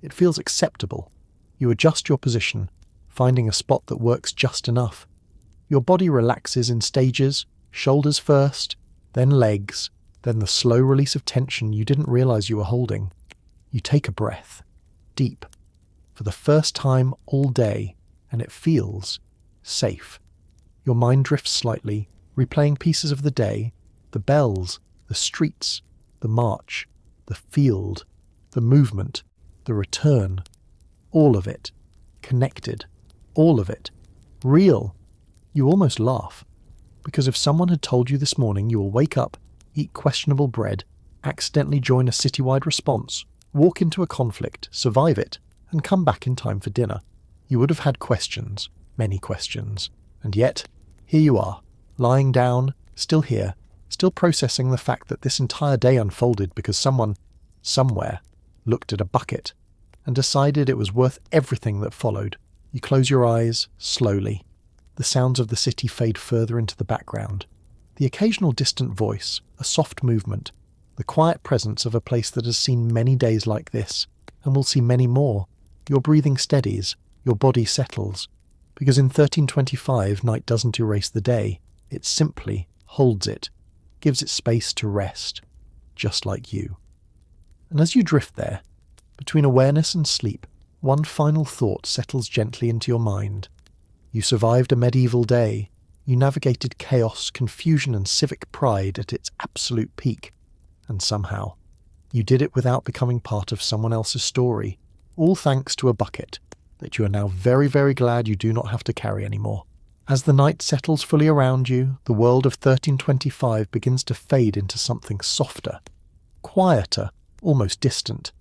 it feels acceptable. You adjust your position, finding a spot that works just enough. Your body relaxes in stages, shoulders first, then legs, then the slow release of tension you didn't realize you were holding. You take a breath, deep, for the first time all day, and it feels safe. Your mind drifts slightly, replaying pieces of the day, the bells, the streets, the march, the field, the movement, the return, all of it, connected, all of it, real. You almost laugh, because if someone had told you this morning you will wake up, eat questionable bread, accidentally join a citywide response, walk into a conflict, survive it, and come back in time for dinner, you would have had questions, many questions. And yet, here you are, lying down, still here, still processing the fact that this entire day unfolded because someone, somewhere, looked at a bucket and decided it was worth everything that followed. You close your eyes, slowly. The sounds of the city fade further into the background. The occasional distant voice, a soft movement, the quiet presence of a place that has seen many days like this, and will see many more. Your breathing steadies, your body settles, because in 1325 night doesn't erase the day, it simply holds it, gives it space to rest, just like you. And as you drift there, between awareness and sleep, one final thought settles gently into your mind. You survived a medieval day. You navigated chaos, confusion, and civic pride at its absolute peak. And somehow, you did it without becoming part of someone else's story, all thanks to a bucket that you are now very, very glad you do not have to carry anymore. As the night settles fully around you, the world of 1325 begins to fade into something softer, quieter, almost distant.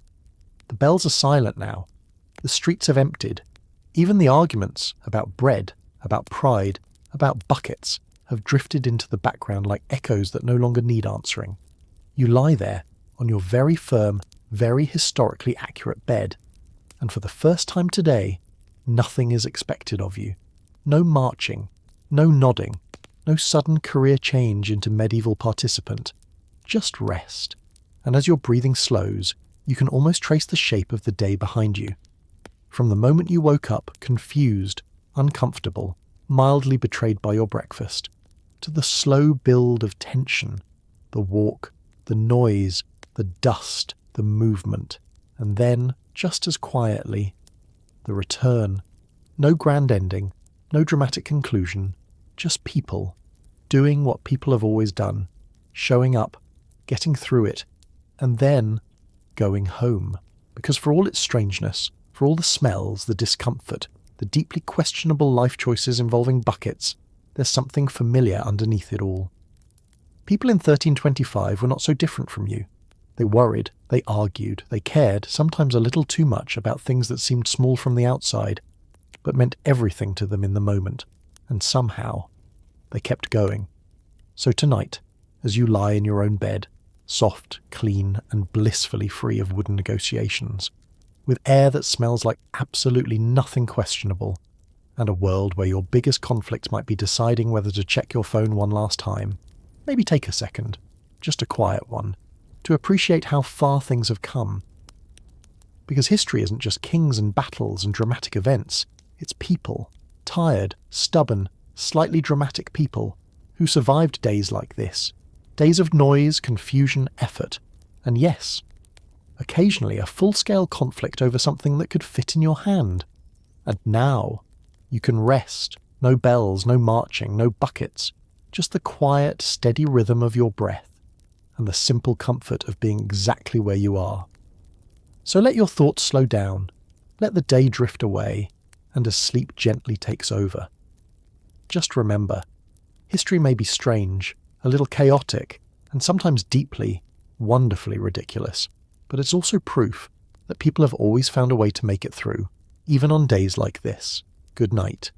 The bells are silent now. The streets have emptied. Even the arguments about bread, about pride, about buckets have drifted into the background like echoes that no longer need answering. You lie there on your very firm, very historically accurate bed, and for the first time today, nothing is expected of you. No marching, no nodding, no sudden career change into medieval participant. Just rest. And as your breathing slows, you can almost trace the shape of the day behind you. From the moment you woke up, confused, uncomfortable, mildly betrayed by your breakfast, to the slow build of tension, the walk, the noise, the dust, the movement, and then, just as quietly, the return. No grand ending, no dramatic conclusion, just people, doing what people have always done, showing up, getting through it, and then going home. Because for all its strangeness, for all the smells, the discomfort, the deeply questionable life choices involving buckets, there's something familiar underneath it all. People in 1325 were not so different from you. They worried, they argued, they cared, sometimes a little too much, about things that seemed small from the outside, but meant everything to them in the moment, and somehow they kept going. So tonight, as you lie in your own bed, soft, clean, and blissfully free of wooden negotiations, with air that smells like absolutely nothing questionable, and a world where your biggest conflict might be deciding whether to check your phone one last time, maybe take a second, just a quiet one, to appreciate how far things have come. Because history isn't just kings and battles and dramatic events, it's people, tired, stubborn, slightly dramatic people, who survived days like this, Days of noise, confusion, effort, and yes, occasionally a full-scale conflict over something that could fit in your hand. And now, you can rest. No bells, no marching, no buckets, just the quiet, steady rhythm of your breath, and the simple comfort of being exactly where you are. So let your thoughts slow down, let the day drift away, and as sleep gently takes over. Just remember, history may be strange, a little chaotic, and sometimes deeply, wonderfully ridiculous, but it's also proof that people have always found a way to make it through, even on days like this. Good night.